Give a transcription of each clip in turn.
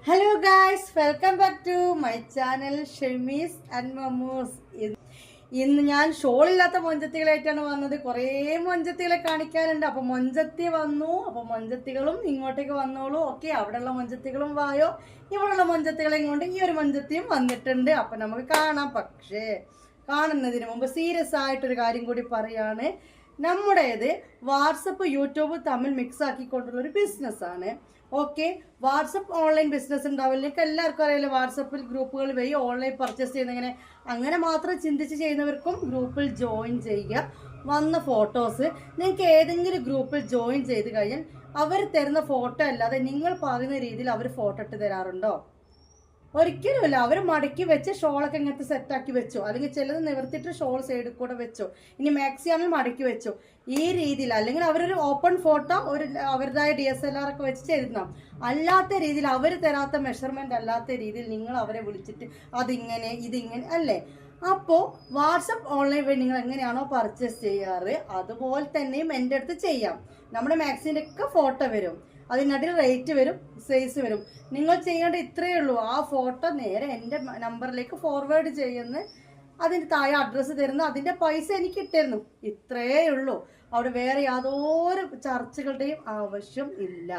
Hello guys, welcome back to my channel Shemees and Mammus. ഇന്ന് ഞാൻ ഷോളില്ലാത്ത മൊഞ്ചത്തികളായിട്ടാണ് വന്നത്. കുറേ മൊഞ്ചത്തികളെ കാണിക്കാനുണ്ട്. അപ്പോൾ മൊഞ്ചത്തി വന്നു. അപ്പോൾ മൊഞ്ചത്തികളും ഇങ്ങോട്ടേക്ക് വന്നോളൂ. ഓക്കെ, അവിടെയുള്ള മൊഞ്ചത്തികളും വായോ. ഇവിടെയുള്ള മൊഞ്ചത്തികളെയും കൊണ്ട് ഈ ഒരു മൊഞ്ചത്തിയും വന്നിട്ടുണ്ട്. അപ്പം നമുക്ക് കാണാം. പക്ഷേ കാണുന്നതിന് മുമ്പ് സീരിയസ് ആയിട്ടൊരു കാര്യം കൂടി പറയാണ്. നമ്മുടേത് വാട്സപ്പ് യൂട്യൂബ് തമ്മിൽ മിക്സ് ആക്കിക്കൊണ്ടുള്ളൊരു ബിസിനസ്സാണ്. ഓക്കെ, വാട്സപ്പ് ഓൺലൈൻ ബിസിനസ് ഉണ്ടാവില്ല. നിങ്ങൾക്ക് എല്ലാവർക്കും അറിയാലോ, വാട്സപ്പിൽ ഗ്രൂപ്പുകൾ വഴി ഓൺലൈൻ പർച്ചേസ് ചെയ്യുന്ന അങ്ങനെ മാത്രം ചിന്തിച്ച് ചെയ്യുന്നവർക്കും ഗ്രൂപ്പിൽ ജോയിൻ ചെയ്യുക. വന്ന ഫോട്ടോസ് നിങ്ങൾക്ക് ഏതെങ്കിലും ഗ്രൂപ്പിൽ ജോയിൻ ചെയ്ത് കഴിഞ്ഞാൽ അവർ തരുന്ന ഫോട്ടോ അല്ലാതെ നിങ്ങൾ പറയുന്ന രീതിയിൽ അവർ ഫോട്ടോ ഇട്ട് തരാറുണ്ടോ? ഒരിക്കലുമില്ല. അവർ മടക്കി വെച്ച് ഷോളൊക്കെ ഇങ്ങനത്തെ സെറ്റാക്കി വെച്ചോ, അല്ലെങ്കിൽ ചിലത് നിവർത്തിയിട്ട് ഷോൾ സൈഡിൽ കൂടെ വെച്ചോ, ഇനി മാക്സിയാണെങ്കിൽ മടക്കി വെച്ചോ, ഈ രീതിയിൽ. അല്ലെങ്കിൽ അവരൊരു ഓപ്പൺ ഫോട്ടോ ഒരു അവരുടേതായ DSLR ഒക്കെ വെച്ച് ചെയ്തിരുന്നാം. അല്ലാത്ത രീതിയിൽ അവർ തരാത്ത മെഷർമെന്റ് അല്ലാത്ത രീതിയിൽ നിങ്ങൾ അവരെ വിളിച്ചിട്ട് അതിങ്ങനെ ഇതിങ്ങനെ അല്ലേ? അപ്പോൾ വാട്സപ്പ് ഓൺലൈൻ വഴി നിങ്ങൾ എങ്ങനെയാണോ പർച്ചേസ് ചെയ്യാറ് അതുപോലെ തന്നെയും എൻ്റെ അടുത്ത് ചെയ്യാം. നമ്മുടെ മാക്സിൻ്റെ ഒക്കെ ഫോട്ടോ വരും, അതിനടിയിൽ റേറ്റ് വരും, സൈസ് വരും. നിങ്ങൾ ചെയ്യേണ്ട ഇത്രയേ ഉള്ളൂ. ആ ഫോട്ടോ നേരെ എൻ്റെ നമ്പറിലേക്ക് ഫോർവേഡ് ചെയ്യുന്ന, അതിൻ്റെ താഴെ അഡ്രസ്സ് തരുന്ന, അതിൻ്റെ പൈസ എനിക്ക് ഇട്ടിരുന്നു. ഇത്രയേ ഉള്ളൂ. അവിടെ വേറെ യാതൊരു ചർച്ചകളുടെയും ആവശ്യം ഇല്ല.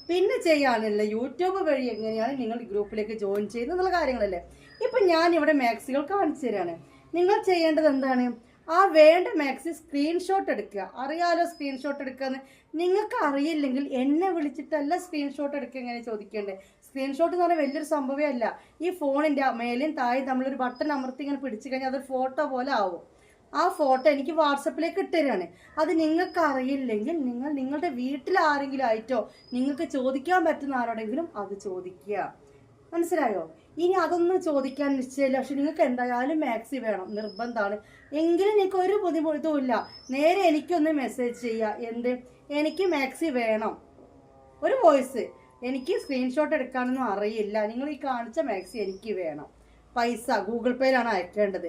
പിന്നെ ചെയ്യാനില്ല യൂട്യൂബ് വഴി എങ്ങനെയാണ് നിങ്ങൾ ഗ്രൂപ്പിലേക്ക് ജോയിൻ ചെയ്യുന്നത് എന്നുള്ള കാര്യങ്ങളല്ലേ. ഇപ്പം ഞാൻ ഇവിടെ മാക്സികൾ കാണിച്ചു തരാണ്. നിങ്ങൾ ചെയ്യേണ്ടത് എന്താണ്? ആ വേണ്ട മാക്സി സ്ക്രീൻഷോട്ട് എടുക്കുക. അറിയാലോ സ്ക്രീൻഷോട്ട് എടുക്കാന്ന്. നിങ്ങൾക്ക് അറിയില്ലെങ്കിൽ എന്നെ വിളിച്ചിട്ടല്ല സ്ക്രീൻഷോട്ട് എടുക്കുക എങ്ങനെ ചോദിക്കേണ്ടത്. സ്ക്രീൻഷോട്ട് എന്ന് പറഞ്ഞാൽ വലിയൊരു സംഭവമേ അല്ല. ഈ ഫോണിൻ്റെ മേലെയും താഴെ നമ്മളൊരു ബട്ടൺ അമർത്തി ഇങ്ങനെ പിടിച്ചു കഴിഞ്ഞാൽ അതൊരു ഫോട്ടോ പോലെ ആവും. ആ ഫോട്ടോ എനിക്ക് വാട്സപ്പിലേക്ക് ഇട്ടുതരാണ്. അത് നിങ്ങൾക്ക് അറിയില്ലെങ്കിൽ നിങ്ങൾ നിങ്ങളുടെ വീട്ടിൽ ആരെങ്കിലും ആയിട്ടോ നിങ്ങൾക്ക് ചോദിക്കാൻ പറ്റുന്ന ആരോടെങ്കിലും അത് ചോദിക്കുക. മനസ്സിലായോ? ഇനി അതൊന്നും ചോദിക്കാൻ നിശ്ചയമില്ല, പക്ഷെ നിങ്ങൾക്ക് എന്തായാലും മാക്സി വേണം, നിർബന്ധമാണ്. എങ്കിലും നിങ്ങൾക്ക് ഒരു ബുദ്ധിമുട്ടും ഇല്ല. നേരെ എനിക്കൊന്ന് മെസ്സേജ് ചെയ്യുക. എന്ത്? എനിക്ക് മാക്സി വേണം, ഒരു വോയിസ്. എനിക്ക് സ്ക്രീൻഷോട്ട് എടുക്കാനൊന്നും അറിയില്ല, നിങ്ങൾ ഈ കാണിച്ച മാക്സി എനിക്ക് വേണം, പൈസ ഗൂഗിൾ പേയിലാണ് അയക്കേണ്ടത്.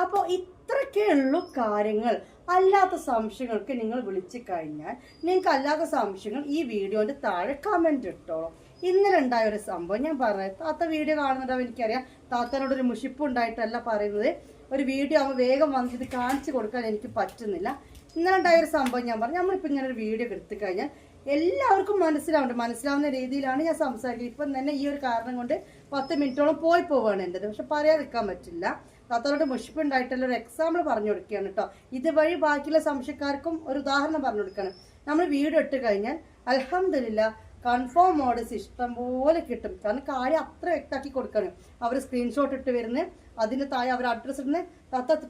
അപ്പോൾ ഇത്രയൊക്കെ ഉള്ളൂ കാര്യങ്ങൾ. അല്ലാത്ത സംശയങ്ങൾക്ക് നിങ്ങൾ വിളിച്ചു കഴിഞ്ഞാൽ നിങ്ങൾക്ക് അല്ലാത്ത സംശയങ്ങൾ ഈ വീഡിയോൻ്റെ താഴെ കമൻറ്റ് ഇട്ടോളൂ. ഇന്നലെ ഉണ്ടായ ഒരു സംഭവം ഞാൻ പറഞ്ഞത്. താത്ത വീഡിയോ കാണുന്നുണ്ടാവും, എനിക്കറിയാം. താത്തനോടൊരു മുഷിപ്പ് ഉണ്ടായിട്ടല്ല പറയുന്നത്. ഒരു വീഡിയോ ആകുമ്പോൾ വേഗം വന്നിട്ട് കാണിച്ചു കൊടുക്കാൻ എനിക്ക് പറ്റുന്നില്ല. ഇന്നലെ ഉണ്ടായ ഒരു സംഭവം ഞാൻ പറഞ്ഞു. നമ്മളിപ്പോൾ ഇങ്ങനെ ഒരു വീഡിയോ എടുത്തു കഴിഞ്ഞാൽ എല്ലാവർക്കും മനസ്സിലാവുന്ന രീതിയിലാണ് ഞാൻ സംസാരിക്കുന്നത്. ഇപ്പം തന്നെ ഈ ഒരു കാരണം കൊണ്ട് 10 മിനിറ്റോളം പോവുകയാണ് എൻ്റെത്. പക്ഷെ പറയാതിരിക്കാൻ പറ്റില്ല. താത്തനോട് മുഷിപ്പ് ഉണ്ടായിട്ടുള്ള ഒരു എക്സാമ്പിൾ പറഞ്ഞു കൊടുക്കുകയാണ് കേട്ടോ. ഇതുവഴി ബാക്കിയുള്ള സംശയക്കാർക്കും ഒരു ഉദാഹരണം പറഞ്ഞു കൊടുക്കുകയാണ്. നമ്മൾ വീഡിയോ ഇട്ട് കഴിഞ്ഞാൽ അൽഹംദുലില്ലാ കൺഫേം മോഡസ് ഇഷ്ടം പോലെ കിട്ടും. കാരണം കാര്യം അത്ര വ്യക്തമാക്കി കൊടുക്കണം. അവർ സ്ക്രീൻഷോട്ട് ഇട്ട് വരുന്നത്, അതിന് താഴെ അവർ അഡ്രസ്സ് ഇടുന്നത്,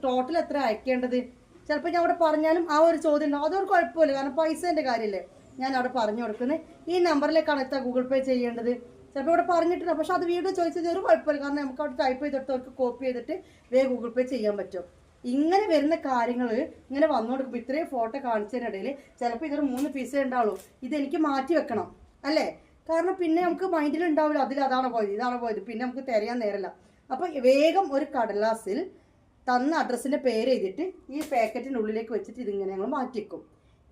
ടോട്ടൽ എത്ര അയക്കേണ്ടത്. ചിലപ്പോൾ ഞാൻ അവിടെ പറഞ്ഞാലും ആ ഒരു ചോദ്യം ഉണ്ടാവും. അതൊരു കുഴപ്പമില്ല, കാരണം പൈസേൻ്റെ കാര്യമല്ലേ. ഞാൻ അവിടെ പറഞ്ഞു കൊടുക്കുന്നത് ഈ നമ്പറിലേക്കാണ് എത്ര ഗൂഗിൾ പേ ചെയ്യേണ്ടത്. ചിലപ്പോൾ ഇവിടെ പറഞ്ഞിട്ടുണ്ട്, പക്ഷെ അത് വീഡിയോ ചോദിച്ചത് ഒരു കുഴപ്പമില്ല. കാരണം നമുക്ക് അവിടെ ടൈപ്പ് ചെയ്തിട്ട് അവർക്ക് കോപ്പി ചെയ്തിട്ട് വേഗം ഗൂഗിൾ പേ ചെയ്യാൻ പറ്റും. ഇങ്ങനെ വരുന്ന കാര്യങ്ങൾ ഇങ്ങനെ വന്നു കൊടുക്കുമ്പോൾ ഇത്രയും ഫോട്ടോ കാണിച്ചതിനിടയിൽ ചിലപ്പോൾ ഇതൊരു 3 പീസേ ഉണ്ടാവുള്ളൂ. ഇതെനിക്ക് മാറ്റി വെക്കണം അല്ലേ? കാരണം പിന്നെ നമുക്ക് മൈൻഡിൽ ഉണ്ടാവില്ല, അതാണ് പോയത്, പിന്നെ നമുക്ക് തിരയാൻ നേരല്ല. അപ്പോൾ വേഗം ഒരു കടലാസിൽ തന്ന അഡ്രസ്സിൻ്റെ പേര് എഴുതിയിട്ട് ഈ പാക്കറ്റിൻ്റെ ഉള്ളിലേക്ക് വെച്ചിട്ട് ഇതിങ്ങനെ ഞങ്ങൾ മാറ്റിക്കും.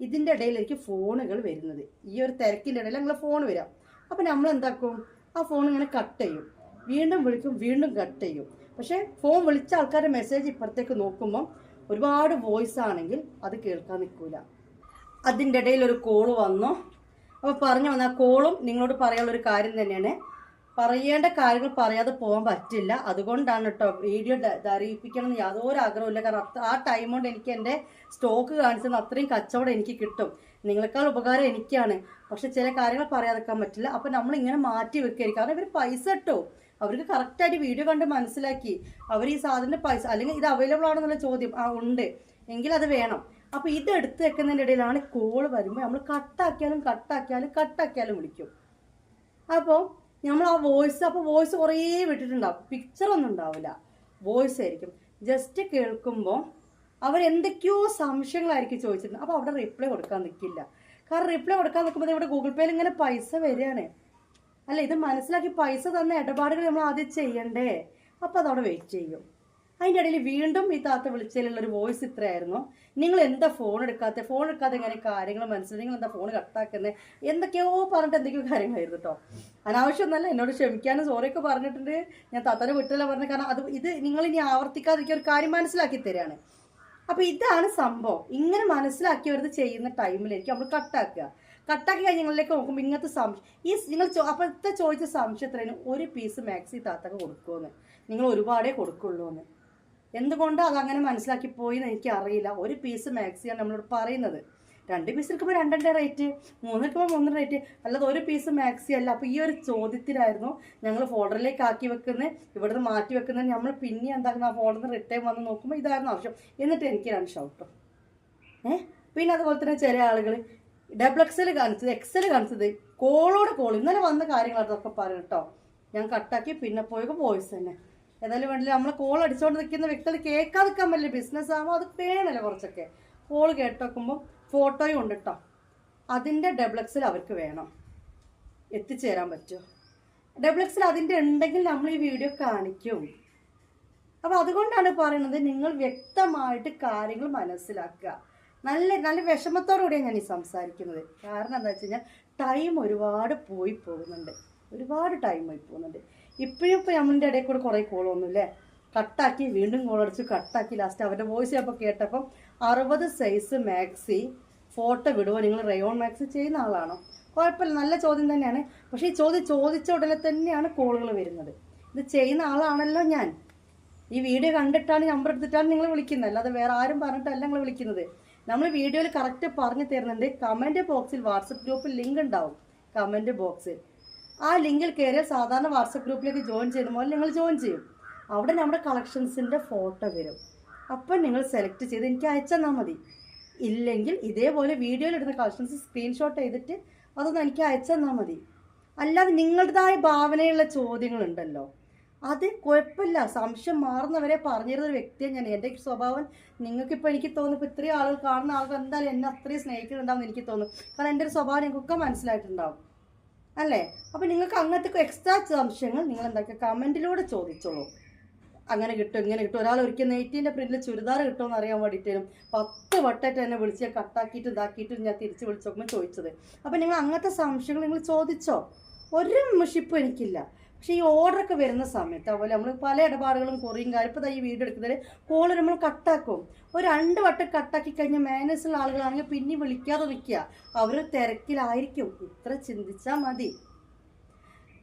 ഇതിൻ്റെ ഇടയിൽ എനിക്ക് ഫോണുകൾ വരുന്നത്, ഈ ഒരു തിരക്കിൻ്റെ ഇടയിൽ ഞങ്ങൾ ഫോൺ വരാം. അപ്പോൾ നമ്മൾ എന്താക്കും? ആ ഫോൺ ഇങ്ങനെ കട്ട് ചെയ്യും, വീണ്ടും വിളിക്കും, വീണ്ടും കട്ട് ചെയ്യും. പക്ഷേ ഫോൺ വിളിച്ച ആൾക്കാരുടെ മെസ്സേജ് ഇപ്പുറത്തേക്ക് നോക്കുമ്പം ഒരുപാട് വോയിസ് ആണെങ്കിൽ അത് കേൾക്കാൻ നിൽക്കില്ല. അതിൻ്റെ ഇടയിൽ ഒരു കോള് വന്നു. അപ്പോൾ പറഞ്ഞു വന്ന കോളും നിങ്ങളോട് പറയാനുള്ളൊരു കാര്യം തന്നെയാണ്. പറയേണ്ട കാര്യങ്ങൾ പറയാതെ പോകാൻ പറ്റില്ല. അതുകൊണ്ടാണ് കേട്ടോ വീഡിയോ ധരിപ്പിക്കണം എന്ന് യാതൊരു ആഗ്രഹമില്ല. കാരണം ആ ടൈം കൊണ്ട് എനിക്ക് എൻ്റെ സ്റ്റോക്ക് കാണിച്ചത് അത്രയും കച്ചവടം എനിക്ക് കിട്ടും. നിങ്ങളെക്കാൾ ഉപകാരം എനിക്കാണ്. പക്ഷെ ചില കാര്യങ്ങൾ പറയാതെക്കാൻ പറ്റില്ല. അപ്പോൾ നമ്മളിങ്ങനെ മാറ്റി വെക്കുകയായിരിക്കും. കാരണം ഇവർ പൈസ ഇട്ടോ, അവർക്ക് കറക്റ്റായിട്ട് വീഡിയോ കണ്ട് മനസ്സിലാക്കി അവർ ഈ സാധനത്തിൻ്റെ പൈസ, അല്ലെങ്കിൽ ഇത് അവൈലബിൾ ആണെന്നുള്ള ചോദ്യം ഉണ്ട് എങ്കിൽ അത് വേണം. അപ്പോൾ ഇത് എടുത്ത് വെക്കുന്നതിൻ്റെ ഇടയിലാണ് കോള് വരുമ്പോൾ നമ്മൾ കട്ടാക്കിയാലും വിളിക്കും. അപ്പോൾ നമ്മൾ ആ വോയിസ് കുറേ വിട്ടിട്ടുണ്ടാവും, പിക്ചറൊന്നും ഉണ്ടാവില്ല, വോയിസ് ആയിരിക്കും. ജസ്റ്റ് കേൾക്കുമ്പോൾ അവരെന്തൊക്കെയോ സംശയങ്ങളായിരിക്കും ചോദിച്ചിട്ടുണ്ട്. അപ്പോൾ അവിടെ റിപ്ലൈ കൊടുക്കാൻ നിൽക്കില്ല. കാരണം റിപ്ലൈ കൊടുക്കാൻ നിൽക്കുമ്പോൾ ഇവിടെ ഗൂഗിൾ പേയിൽ ഇങ്ങനെ പൈസ വരികയാണ് അല്ല. ഇത് മനസ്സിലാക്കി പൈസ തന്ന ഇടപാടുകൾ നമ്മൾ ആദ്യം ചെയ്യണ്ടേ. അപ്പോൾ അതവിടെ വെയിറ്റ് ചെയ്യും. അതിൻ്റെ ഇടയിൽ വീണ്ടും ഈ താത്ത വിളിച്ചതിലുള്ളൊരു വോയിസ് ഇത്രയായിരുന്നു: നിങ്ങൾ എന്താ ഫോൺ എടുക്കാതെ എങ്ങനെ കാര്യങ്ങൾ മനസ്സിലായി, നിങ്ങൾ എന്താ ഫോൺ കട്ടാക്കുന്നത്, എന്തൊക്കെയോ പറഞ്ഞിട്ട് എന്തൊക്കെയോ കാര്യങ്ങളായിരുന്നു കേട്ടോ. അനാവശ്യമൊന്നല്ല, എന്നോട് ക്ഷമിക്കാനും സോറിയൊക്കെ പറഞ്ഞിട്ടുണ്ട്. ഞാൻ താത്താനെ വിട്ടല്ല പറഞ്ഞത്, കാരണം ഇത് നിങ്ങൾ ഇനി ആവർത്തിക്കാതിരിക്കുക, ഒരു കാര്യം മനസ്സിലാക്കി തരികയാണ്. അപ്പോൾ ഇതാണ് സംഭവം. ഇങ്ങനെ മനസ്സിലാക്കിയവരത് ചെയ്യുന്ന ടൈമിലേക്ക് നമ്മൾ കട്ടാക്കി കഴിഞ്ഞ് നിങ്ങളിലേക്ക് നോക്കുമ്പോൾ ഇങ്ങനത്തെ സംശയം നിങ്ങൾ അപ്പോഴത്തെ ചോദിച്ച സംശയത്തിന് ഒരു പീസ് മാക്സി താത്തൊക്കെ കൊടുക്കുമെന്ന്, നിങ്ങൾ ഒരുപാടേ കൊടുക്കുള്ളൂ എന്ന്. എന്തുകൊണ്ട് അതങ്ങനെ മനസ്സിലാക്കി പോയി എന്ന് എനിക്കറിയില്ല. ഒരു പീസ് മാക്സിയാണ് നമ്മളോട് പറയുന്നത്. 2 പീസ് എടുക്കുമ്പോൾ 2 റേറ്റ്, 3 എടുക്കുമ്പോൾ 3 റേറ്റ്, അല്ലാതെ ഒരു പീസ് മാക്സി അല്ല. അപ്പോൾ ഈ ഒരു ചോദ്യത്തിലായിരുന്നു ഞങ്ങൾ ഫോൾഡറിലേക്ക് ആക്കി വെക്കുന്നത്, ഇവിടുന്ന് മാറ്റി വെക്കുന്നത്. നമ്മൾ പിന്നെ എന്താക്കുന്ന ആ ഫോൾഡറിൽ നിന്ന് റിട്ടേൺ വന്ന് നോക്കുമ്പോൾ ഇതായിരുന്നു ആവശ്യം. എന്നിട്ട് എനിക്ക് 2 ഷൗട്ടോ. പിന്നെ അതുപോലെ തന്നെ ചില ആളുകൾ XXL കാണിച്ചത്, XL കാണിച്ചത്, കോൾ ഇന്നലെ വന്ന കാര്യങ്ങൾ അതൊക്കെ പറയും കേട്ടോ. ഞാൻ കട്ടാക്കി പിന്നെ പോയപ്പോൾ വോയിസ് തന്നെ. ഏതായാലും വേണ്ടില്ല, നമ്മൾ കോൾ അടിച്ചുകൊണ്ട് നിൽക്കുന്ന വ്യക്തികൾ കേൾക്കാതിരിക്കാൻ പറ്റില്ല. ബിസിനസ് ആകുമ്പോൾ അത് വേണമല്ലോ കുറച്ചൊക്കെ. കോൾ കേട്ടോക്കുമ്പോൾ ഫോട്ടോയും ഉണ്ട് കേട്ടോ. അതിൻ്റെ XXL അവർക്ക് വേണം, എത്തിച്ചേരാൻ പറ്റുമോ? XXL അതിൻ്റെ ഉണ്ടെങ്കിൽ നമ്മൾ ഈ വീഡിയോ കാണിക്കും. അപ്പോൾ അതുകൊണ്ടാണ് പറയുന്നത്, നിങ്ങൾ വ്യക്തമായിട്ട് കാര്യങ്ങൾ മനസ്സിലാക്കുക. നല്ല വിഷമത്തോടുകൂടിയാണ് ഞാൻ ഈ സംസാരിക്കുന്നത്. കാരണം എന്താ വെച്ച് കഴിഞ്ഞാൽ ടൈം ഒരുപാട് പോകുന്നുണ്ട്. ഇപ്പോഴും നമ്മളിൻ്റെ ഇടയിൽ കൂടെ കുറേ കോളൊന്നുമില്ലേ, കട്ടാക്കി വീണ്ടും കോളടിച്ചു, കട്ടാക്കി ലാസ്റ്റ് അവരുടെ വോയിസ് അപ്പോൾ കേട്ടപ്പം 60 സൈസ് മാക്സി ഫോട്ടോ വിടുമോ, നിങ്ങൾ റയോൺ മാക്സി ചെയ്യുന്ന ആളാണോ? കുഴപ്പമില്ല, നല്ല ചോദ്യം തന്നെയാണ്. പക്ഷേ ഈ ചോദിച്ച ഉടനെ തന്നെയാണ് കോളുകൾ വരുന്നത്. ഇത് ചെയ്യുന്ന ആളാണല്ലോ ഞാൻ. ഈ വീഡിയോ കണ്ടിട്ടാണ്, നമ്പർ എടുത്തിട്ടാണ് നിങ്ങൾ വിളിക്കുന്നത്, അല്ലാതെ വേറെ ആരും പറഞ്ഞിട്ടല്ല നിങ്ങൾ വിളിക്കുന്നത്. നമ്മൾ വീഡിയോയിൽ കറക്റ്റ് പറഞ്ഞു തരുന്നുണ്ട്. കമൻറ്റ് ബോക്സിൽ വാട്സപ്പ് ഗ്രൂപ്പിൽ ലിങ്ക് ഉണ്ടാവും. കമൻറ്റ് ബോക്സിൽ ആ ലിങ്കിൽ കയറിയാൽ സാധാരണ വാട്സപ്പ് ഗ്രൂപ്പിലേക്ക് ജോയിൻ ചെയ്യുന്ന പോലെ നിങ്ങൾ ജോയിൻ ചെയ്യും. അവിടെ നമ്മുടെ കളക്ഷൻസിൻ്റെ ഫോട്ടോ വരും. അപ്പം നിങ്ങൾ സെലക്ട് ചെയ്ത് എനിക്ക് അയച്ചെന്നാൽ മതി. ഇല്ലെങ്കിൽ ഇതേപോലെ വീഡിയോയിൽ ഇടുന്ന കളക്ഷൻസ് സ്ക്രീൻഷോട്ട് ചെയ്തിട്ട് അതൊന്ന് എനിക്ക് അയച്ചെന്നാൽ മതി. അല്ലാതെ നിങ്ങളുടേതായ ഭാവനയുള്ള ചോദ്യങ്ങളുണ്ടല്ലോ, അത് കുഴപ്പമില്ല. സംശയം മാറുന്നവരെ പറഞ്ഞിരുന്നൊരു വ്യക്തിയാണ് ഞാൻ. എൻ്റെ സ്വഭാവം നിങ്ങൾക്കിപ്പോൾ എനിക്ക് തോന്നുന്നു, ഇപ്പോൾ ഇത്രയും ആളുകൾ കാണുന്ന ആളുകൾ എന്തായാലും എന്നെ അത്രയും സ്നേഹിക്കുന്നുണ്ടാവും എനിക്ക് തോന്നുന്നു. കാരണം എൻ്റെ ഒരു സ്വഭാവം നിങ്ങൾക്കൊക്കെ മനസ്സിലായിട്ടുണ്ടാവും അല്ലേ? അപ്പോൾ നിങ്ങൾക്ക് അങ്ങനത്തെ എക്സ്ട്രാ സംശയങ്ങൾ നിങ്ങൾ എന്താക്കുക, കമൻറ്റിലൂടെ ചോദിച്ചോളൂ. അങ്ങനെ കിട്ടും, ഇങ്ങനെ കിട്ടും. ഒരാൾ ഒരിക്കൽ നെയ്റ്റിൻ്റെ പ്രിന്റിൽ ചുരിദാർ കിട്ടുമെന്ന് അറിയാൻ വേണ്ടിയിട്ടും 10 വട്ടമായിട്ട് എന്നെ വിളിച്ച് കട്ടാക്കിയിട്ട് ഇതാക്കിയിട്ട് ഞാൻ തിരിച്ച് വിളിച്ച് നോക്കുമ്പോൾ ചോദിച്ചത്. അപ്പോൾ നിങ്ങൾ അങ്ങനത്തെ സംശയങ്ങൾ നിങ്ങൾ ചോദിച്ചോ, ഒരു മുഷിപ്പും എനിക്കില്ല. പക്ഷേ ഈ ഓർഡറൊക്കെ വരുന്ന സമയത്ത് അതുപോലെ നമ്മൾ പല ഇടപാടുകളും കുറയും കാര്യം. ഇപ്പോൾ ഈ വീഡിയോ എടുക്കുന്നതിൽ കോൾ നമ്മൾ കട്ടാക്കും. ഒരു 2 വട്ടം കട്ടാക്കി കഴിഞ്ഞാൽ മാനേജുള്ള ആളുകളാണെങ്കിൽ പിന്നെ വിളിക്കാതെ നിൽക്കുക, അവർ തിരക്കിലായിരിക്കും. ഇത്ര ചിന്തിച്ചാൽ മതി.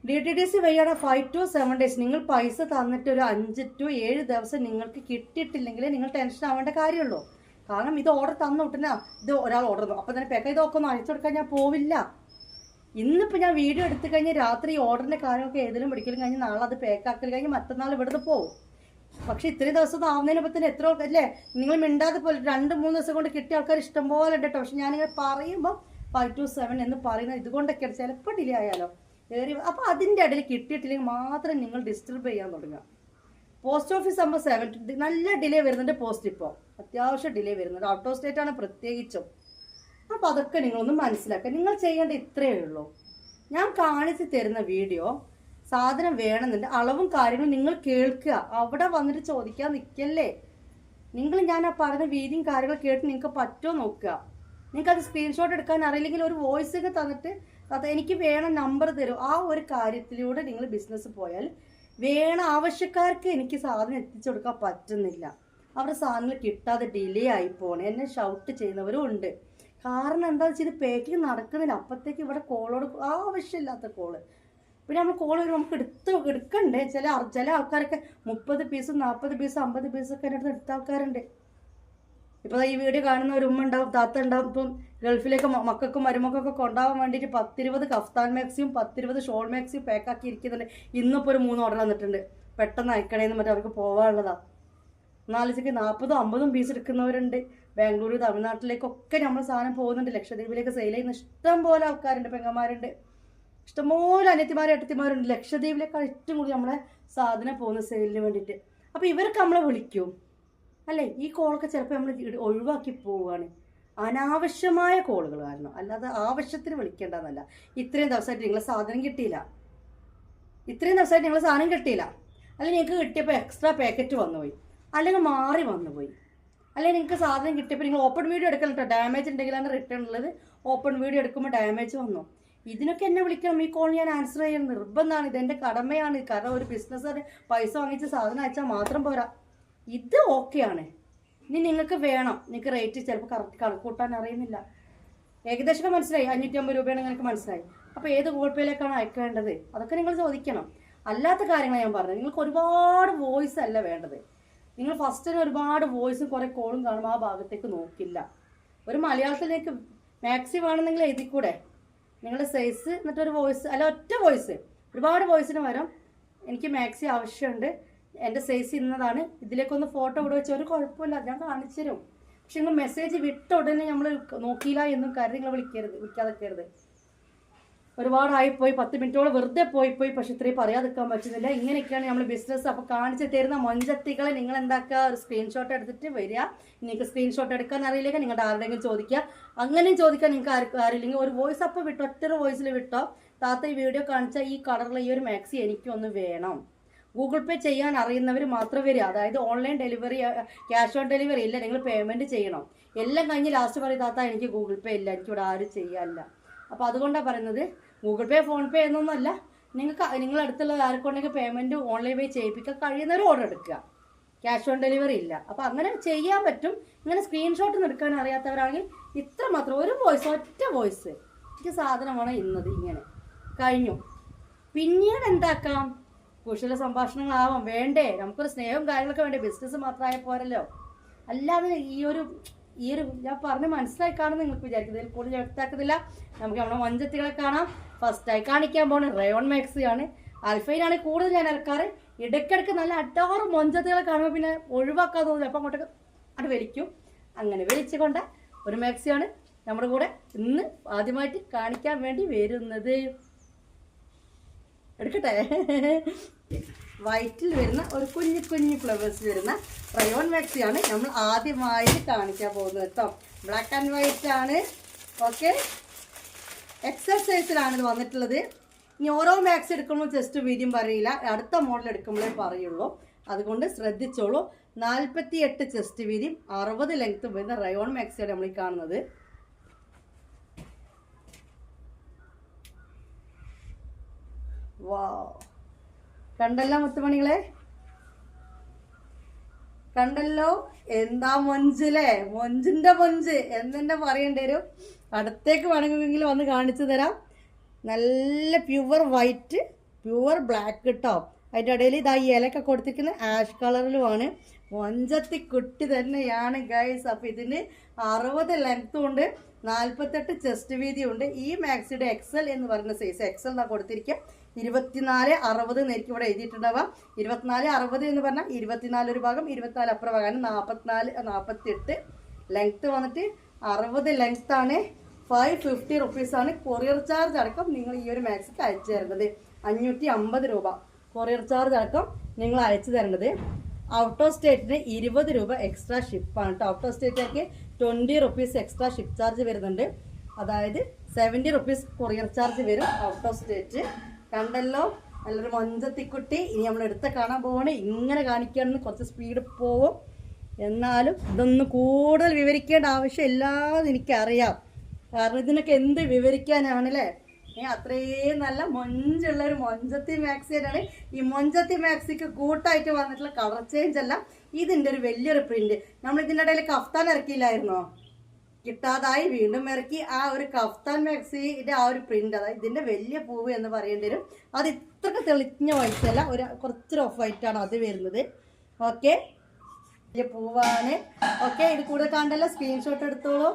DTDC വഴിയാണ് 5 to 7 days. നിങ്ങൾ പൈസ തന്നിട്ട് ഒരു 5 to 7 ദിവസം നിങ്ങൾക്ക് കിട്ടിയിട്ടില്ലെങ്കിൽ നിങ്ങൾ ടെൻഷൻ ആവേണ്ട കാര്യമുള്ളൂ. കാരണം ഇത് ഓർഡർ തന്നു വിട്ടില്ല, ഇത് ഒരാൾ ഓർഡർ തന്നു, അപ്പം തന്നെ പേക്ക് ഇതൊക്കെ ഒന്ന് അയച്ചു കൊടുക്കാൻ ഞാൻ പോവില്ല. ഇന്നിപ്പോൾ ഞാൻ വീഡിയോ എടുത്തു കഴിഞ്ഞാൽ രാത്രി ഓർഡറിൻ്റെ കാര്യമൊക്കെ ഏതെങ്കിലും പിടിക്കലും കഴിഞ്ഞ് നാളെ അത് പേക്കാക്കൽ കഴിഞ്ഞ് മറ്റന്നാൾ ഇവിടുന്ന് പോകും. പക്ഷേ ഇത്രയും ദിവസം ആവുന്നതിനൊപ്പം തന്നെ എത്ര ആൾക്കാർ അല്ലേ നിങ്ങൾ മിണ്ടാതെ പോലെ 2-3 ദിവസം കൊണ്ട് കിട്ടിയ ആൾക്കാർ ഇഷ്ടംപോലെ ഉണ്ട് കേട്ടോ. പക്ഷെ ഞാനിങ്ങനെ പറയുമ്പോൾ 5 to 7 എന്ന് പറയുന്നത് ഇതുകൊണ്ടൊക്കെയാണ്. ചിലപ്പോൾ ഡിലേ ആയാലോ അപ്പോൾ അതിൻ്റെ ഇടയിൽ കിട്ടിയിട്ടില്ലെങ്കിൽ മാത്രം നിങ്ങൾ ഡിസ്റ്റർബ് ചെയ്യാൻ തുടങ്ങുക. പോസ്റ്റ് ഓഫീസ് ആകുമ്പോൾ 7 നല്ല ഡിലേ വരുന്നുണ്ട്. പോസ്റ്റ് ഇപ്പോൾ അത്യാവശ്യം ഡിലേ വരുന്നുണ്ട്, ഔട്ട് ഓഫ് സ്റ്റേറ്റ് ആണ് പ്രത്യേകിച്ചും. അപ്പോൾ അതൊക്കെ നിങ്ങളൊന്ന് മനസ്സിലാക്കുക. നിങ്ങൾ ചെയ്യേണ്ട ഇത്രയേ ഉള്ളൂ. ഞാൻ കാണിച്ച് തരുന്ന വീഡിയോ സാധനം വേണമെന്നുണ്ട്, അളവും കാര്യങ്ങളും നിങ്ങൾ കേൾക്കുക. അവിടെ വന്നിട്ട് ചോദിക്കാൻ നിൽക്കല്ലേ. ഞാൻ ആ പറഞ്ഞ വീഡിയോയും കാര്യങ്ങളും കേട്ട് നിങ്ങൾക്ക് പറ്റുമോ നോക്കുക. നിങ്ങൾക്കത് സ്ക്രീൻഷോട്ട് എടുക്കാൻ അറിയില്ലെങ്കിൽ ഒരു വോയിസ് ഒക്കെ തന്നിട്ട് അത് എനിക്ക് വേണം നമ്പർ തരും. ആ ഒരു കാര്യത്തിലൂടെ നിങ്ങൾ ബിസിനസ് പോയാൽ ആവശ്യക്കാർക്ക് എനിക്ക് സാധനം എത്തിച്ചു കൊടുക്കാൻ പറ്റുന്നില്ല. അവരുടെ സാധനങ്ങൾ കിട്ടാതെ ഡിലേ ആയി പോകണം. എന്നെ ഷൗട്ട് ചെയ്യുന്നവരും ഉണ്ട്. കാരണം എന്താണെന്ന് വെച്ചാൽ ഇത് പാക്കിങ് നടക്കുന്നില്ല. അപ്പോഴത്തേക്ക് ഇവിടെ കോളോട് ആവശ്യമില്ലാത്ത കോള്. പിന്നെ നമ്മൾ കോൾ വരും, നമുക്ക് എടുക്കണ്ടേ. ചില ആൾക്കാരൊക്കെ 30 പീസും 40 പീസും 50 പീസൊക്കെ എൻ്റെ അടുത്ത് എടുത്ത ആൾക്കാരുണ്ട്. ഇപ്പോൾ ഈ വീഡിയോ കാണുന്ന ഒരു ഉമ്മ ഉണ്ടാവും, താത്ത ഉണ്ടാവും. ഇപ്പം ഗൾഫിലേക്ക് മക്കൾക്കും മരുമക്കൾക്കൊക്കെ കൊണ്ടുപോകാൻ വേണ്ടിയിട്ട് 10-20 കഫ്താൻ മാക്സിയും 10-20 ഷോൾ മാക്സിയും പാക്കാക്കി ഇരിക്കുന്നുണ്ട്. ഇന്നിപ്പോൾ ഒരു 3 ഓർഡർ വന്നിട്ടുണ്ട്. പെട്ടെന്ന് അയക്കണേന്ന് മറ്റേ അവർക്ക് പോകാനുള്ളതാണ്. 40-50 പീസ് എടുക്കുന്നവരുണ്ട്. ബാംഗ്ലൂർ, തമിഴ്നാട്ടിലേക്കൊക്കെ നമ്മൾ സാധനം പോകുന്നുണ്ട്. ലക്ഷദ്വീപിലേക്ക് സെയിൽ ചെയ്യുന്ന ഇഷ്ടം പോലെ ആൾക്കാരുണ്ട്, പെങ്ങന്മാരുണ്ട്, ഇഷ്ടംപോലെ ഏട്ടത്തിമാരുണ്ട്. ലക്ഷദ്വീപിലേക്കാണ് ഏറ്റവും കൂടുതൽ നമ്മളെ സാധനം പോകുന്ന സെയിലിന് വേണ്ടിയിട്ട്. അപ്പോൾ ഇവർക്ക് നമ്മളെ വിളിക്കും അല്ലേ. ഈ കോളൊക്കെ ചിലപ്പോൾ നമ്മൾ ഒഴിവാക്കി പോവുകയാണ്, അനാവശ്യമായ കോളുകൾ കാരണം. അല്ലാതെ ആവശ്യത്തിന് വിളിക്കേണ്ടതെന്നല്ല. ഇത്രയും ദിവസമായിട്ട് നിങ്ങളെ സാധനം കിട്ടിയില്ല, അല്ലെങ്കിൽ നിങ്ങൾക്ക് കിട്ടിയപ്പോൾ എക്സ്ട്രാ പാക്കറ്റ് വന്നുപോയി. അല്ലെങ്കിൽ മാറി വന്നു പോയി, അല്ലെങ്കിൽ നിങ്ങൾക്ക് സാധനം കിട്ടിയപ്പോൾ നിങ്ങൾ ഓപ്പൺ വീഡിയോ എടുക്കണം കേട്ടോ. ഡാമേജ് ഉണ്ടെങ്കിലാണ് റിട്ടേൺ ഉള്ളത്. ഓപ്പൺ വീഡിയോ എടുക്കുമ്പോൾ ഡാമേജ് വന്നു. ഇതിനൊക്കെ എന്നെ വിളിക്കണം, ഈ കോൾ ഞാൻ ആൻസർ ചെയ്യാൻ നിർബന്ധമാണ്. ഇതെൻ്റെ കടമയാണ്. കാരണം ഒരു ബിസിനസ്സുകാർ പൈസ വാങ്ങിച്ച് സാധനം അയച്ചാൽ മാത്രം പോരാ. ഇത് ഓക്കെയാണ്. ഇനി നിങ്ങൾക്ക് വേണം, നിങ്ങൾക്ക് റേറ്റ് ചിലപ്പോൾ കറക്റ്റ് കണക്കൂട്ടാൻ അറിയുന്നില്ല. ഏകദേശം മനസ്സിലായി 550 രൂപയാണ് നിങ്ങൾക്ക് മനസ്സിലായി. അപ്പോൾ ഏത് ഗൂഗിൾ പേയിലേക്കാണ് അയക്കേണ്ടത് അതൊക്കെ നിങ്ങൾ ചോദിക്കണം. അല്ലാത്ത കാര്യങ്ങൾ ഞാൻ പറഞ്ഞത്, നിങ്ങൾക്ക് ഒരുപാട് വോയിസ് അല്ല വേണ്ടത്. നിങ്ങൾ ഫസ്റ്റിന് ഒരുപാട് വോയിസും കുറേ കോളും കാണുമ്പോൾ ആ ഭാഗത്തേക്ക് നോക്കില്ല. ഒരു മലയാളത്തിലേക്ക് മാക്സി വേണമെന്നെങ്കിൽ എഴുതിക്കൂടെ, നിങ്ങളുടെ സൈസ് എന്നിട്ടൊരു വോയിസ്, അല്ല ഒറ്റ വോയിസ്. ഒരുപാട് വോയിസിന് പകരം എനിക്ക് മാക്സി ആവശ്യമുണ്ട്, എൻ്റെ സൈസ് ഇന്നതാണ്, ഇതിലേക്കൊന്ന് ഫോട്ടോ ഇവിടെ വെച്ചാൽ ഒരു കുഴപ്പമില്ല, ഞാൻ കാണിച്ചു തരും. പക്ഷെ നിങ്ങൾ മെസ്സേജ് വിട്ട ഉടനെ നമ്മൾ നോക്കിയില്ല എന്നും കരുതി നിങ്ങൾ വിളിക്കാതെക്കരുത്. ഒരുപാടായിപ്പോയി, 10 മിനിറ്റോളം വെറുതെ പോയി. പക്ഷെ ഇത്രയും പറയാതിരിക്കാൻ പറ്റുന്നില്ല. ഇങ്ങനെയൊക്കെയാണ് നമ്മൾ ബിസിനസ്. അപ്പോൾ കാണിച്ചു തരുന്ന മൊഞ്ചത്തികളെ നിങ്ങൾ എന്താക്കുക, ഒരു സ്ക്രീൻഷോട്ട് എടുത്തിട്ട് വരിക. നിങ്ങൾക്ക് സ്ക്രീൻഷോട്ട് എടുക്കാൻ അറിയില്ലെങ്കിൽ നിങ്ങളുടെ ആരുടെയെങ്കിലും ചോദിക്കുക. അങ്ങനെയും ചോദിക്കാൻ നിങ്ങൾക്ക് ആരില്ലെങ്കിൽ ഒരു വോയിസ് അപ്പോൾ വിട്ടോ, ഒറ്റൊരു വോയിസിൽ വിട്ടോ, താത്ത ഈ വീഡിയോ കാണിച്ചാൽ ഈ കളറിലെ ഈ ഒരു മാക്സി എനിക്കൊന്ന് വേണം. ഗൂഗിൾ പേ ചെയ്യാൻ അറിയുന്നവർ മാത്രം വരിക. അതായത് online delivery, cash on delivery ഇല്ല, നിങ്ങൾ പേയ്മെൻറ്റ് ചെയ്യണം. എല്ലാം കഴിഞ്ഞ് ലാസ്റ്റ് പറയും താത്ത എനിക്ക് ഗൂഗിൾ പേ ഇല്ല, എനിക്കിവിടെ ആരും ചെയ്യാനില്ല. അപ്പോൾ അതുകൊണ്ടാണ് പറയുന്നത്, ഗൂഗിൾ പേ ഫോൺ പേ എന്നൊന്നുമല്ല, നിങ്ങൾക്ക് നിങ്ങളടുത്തുള്ള ആർക്കുണ്ടെങ്കിൽ പേയ്മെൻറ്റ് ഓൺലൈൻ വഴി ചെയ്യിപ്പിക്കാൻ കഴിയുന്നവർ ഓർഡർ എടുക്കുക. ക്യാഷ് ഓൺ ഡെലിവറി ഇല്ല. അപ്പോൾ അങ്ങനെ ചെയ്യാൻ പറ്റും. ഇങ്ങനെ സ്ക്രീൻഷോട്ട് എടുക്കാൻ അറിയാത്തവരാണെങ്കിൽ ഇത്ര മാത്രം, ഒരു വോയിസ്, ഒറ്റ വോയിസ്, എനിക്ക് സാധനമാണ് ഇന്നത്, ഇങ്ങനെ കഴിഞ്ഞു. പിന്നീട് എന്താക്കാം, കുശല സംഭാഷണങ്ങളാവാം, വേണ്ടേ, നമുക്കൊരു സ്നേഹവും കാര്യങ്ങളൊക്കെ വേണ്ടേ, ബിസിനസ് മാത്രമായ പോരല്ലോ. അല്ലാതെ ഈ ഒരു ഞാൻ പറഞ്ഞ് മനസ്സിലായി കാണും നിങ്ങൾക്ക് വിചാരിക്കുന്നത്. ഇതിൽ കൂടുതൽ വ്യക്തമാക്കുന്നില്ല. നമുക്ക് നമ്മുടെ മൊഞ്ചത്തികളെ കാണാം. ഫസ്റ്റായി കാണിക്കാൻ പോകുന്നത് റയോൺ മാക്സിയാണ്. അൽഫൈനാണ് കൂടുതൽ ഞാൻ ഇറക്കാറ്. ഇടയ്ക്കിടയ്ക്ക് നല്ല അട്ടാറ് മൊഞ്ചത്തികളെ കാണുമ്പോൾ പിന്നെ ഒഴിവാക്കാൻ തോന്നില്ല, അപ്പം അങ്ങോട്ടൊക്കെ അത് വലിക്കും. അങ്ങനെ വലിച്ചുകൊണ്ട് ഒരു മാക്സിയാണ് നമ്മുടെ കൂടെ ഇന്ന് ആദ്യമായിട്ട് കാണിക്കാൻ വേണ്ടി വരുന്നത്. എടുക്കട്ടെ. വൈറ്റിൽ വരുന്ന ഒരു കുഞ്ഞു ഫ്ലവേഴ്സ് വരുന്ന റയോൺ മാക്സിയാണ് നമ്മൾ ആദ്യമായിട്ട് കാണിക്കാൻ പോകുന്നത് കേട്ടോ. ബ്ലാക്ക് ആൻഡ് വൈറ്റ് ആണ്. ഓക്കെ, എക്സൽ സൈസിലാണ് ഇത് വന്നിട്ടുള്ളത്. ഇനി ഓരോ മാക്സി എടുക്കുമ്പോൾ ജസ്റ്റ് വീതിയും പറയില്ല, അടുത്ത മോഡൽ എടുക്കുമ്പോഴേ പറയുള്ളൂ. അതുകൊണ്ട് ശ്രദ്ധിച്ചോളൂ. 48 ചെസ്റ്റ് വീതിയും 60 ലെങ്ത്തും വരുന്ന റയോൺ മാക്സിയാണ് നമ്മൾ ഈ കാണുന്നത്. വാവ്, കണ്ടല്ലോ മുത്തുമണികളെ, കണ്ടല്ലോ. എന്താ മൊഞ്ചില്ലേ, മൊഞ്ചിന്റെ മൊഞ്ച് എന്നെ പറയേണ്ടി വരും. അടുത്തേക്ക് വേണമെങ്കിൽ വന്ന് കാണിച്ചു തരാം. നല്ല പ്യുവർ വൈറ്റ്, പ്യുവർ ബ്ലാക്ക് കേട്ടോ. അതിൻ്റെ ഇടയിൽ ഇതാ ഈ ഇലയൊക്കെ കൊടുത്തിരിക്കുന്ന ആഷ് കളറിലുമാണ്. മൊഞ്ചത്തി കുട്ടി തന്നെയാണ് ഗൈസ്. അപ്പോൾ ഇതിന് 60 ലെങ്ത്തും ഉണ്ട്, 48 ചെസ്റ്റ് വീതിയും ഉണ്ട്. ഈ മാക്സിയുടെ എക്സൽ എന്ന് പറയുന്ന സൈസ് എക്സൽ എന്നാണ് കൊടുത്തിരിക്കുക. 24-60 എനിക്ക് ഇവിടെ എഴുതിയിട്ടുണ്ടാവാം. 24-60 എന്ന് പറഞ്ഞാൽ 24 ഒരു ഭാഗം, 24 അപ്പുറം ഭാഗം, 48 ലെങ്ത്ത് വന്നിട്ട് 60 ലെങ്ത്താണ്. 550 റുപ്പീസാണ് കൊറിയർ ചാർജ് അടക്കം നിങ്ങൾ ഈ ഒരു മാക്സിക്ക് അയച്ചു തരുന്നത്. 550 രൂപ കൊറിയർ ചാർജ് അടക്കം നിങ്ങൾ അയച്ചു തരേണ്ടത്. ഔട്ട് ഓഫ് സ്റ്റേറ്റിന് 20 രൂപ എക്സ്ട്രാ ഷിപ്പാണ് കേട്ടോ. ഔട്ട് ഓഫ് സ്റ്റേറ്റിലേക്ക് 20 റുപ്പീസ് എക്സ്ട്രാ ഷിപ്പ് ചാർജ് വരുന്നുണ്ട്. അതായത് 70 റുപ്പീസ് കൊറിയർ ചാർജ് വരും ഔട്ട് ഓഫ് സ്റ്റേറ്റ്. കണ്ടല്ലോ, നല്ലൊരു മൊഞ്ചത്തിക്കുട്ടി. ഇനി നമ്മൾ എടുത്ത് കാണാൻ പോവാണ്. ഇങ്ങനെ കാണിക്കുകയാണെന്ന് കുറച്ച് സ്പീഡ് പോവും. എന്നാലും ഇതൊന്നും കൂടുതൽ വിവരിക്കേണ്ട ആവശ്യമില്ലാതെ എനിക്കറിയാം. കാരണം ഇതിനൊക്കെ എന്ത് വിവരിക്കാനാണല്ലേ. അത്രയും നല്ല മൊഞ്ചുള്ള ഒരു മൊഞ്ചത്തി മാക്സി തന്നെയാണ്. ഈ മൊഞ്ചത്തി മാക്സിക്ക് കൂട്ടായിട്ട് വന്നിട്ടുള്ള കളർ ചേഞ്ച് അല്ല, ഇതിൻ്റെ ഒരു വലിയൊരു പ്രിന്റ്. നമ്മൾ ഇതിൻ്റെ ഇടയിൽ കഫ്താൻ ഇറക്കിയില്ലായിരുന്നോ, കിട്ടാതായി വീണ്ടും ഇറക്കി. ആ ഒരു കഫ്താൻ മാക്സിയുടെ ആ ഒരു പ്രിന്റ്, അതായത് ഇതിൻ്റെ വലിയ പൂവ് എന്ന് പറയേണ്ടി വരും. അത് ഇത്രക്ക് തെളിഞ്ഞ വൈറ്റ് അല്ല, കുറച്ചൊരു ഓഫ് വൈറ്റ് ആണ് അത് വരുന്നത്. ഓക്കെ, വലിയ പൂവാണ്. ഓക്കെ, ഇത് കൂടെ കണ്ടല്ലോ, സ്ക്രീൻഷോട്ട് എടുത്തോളൂ.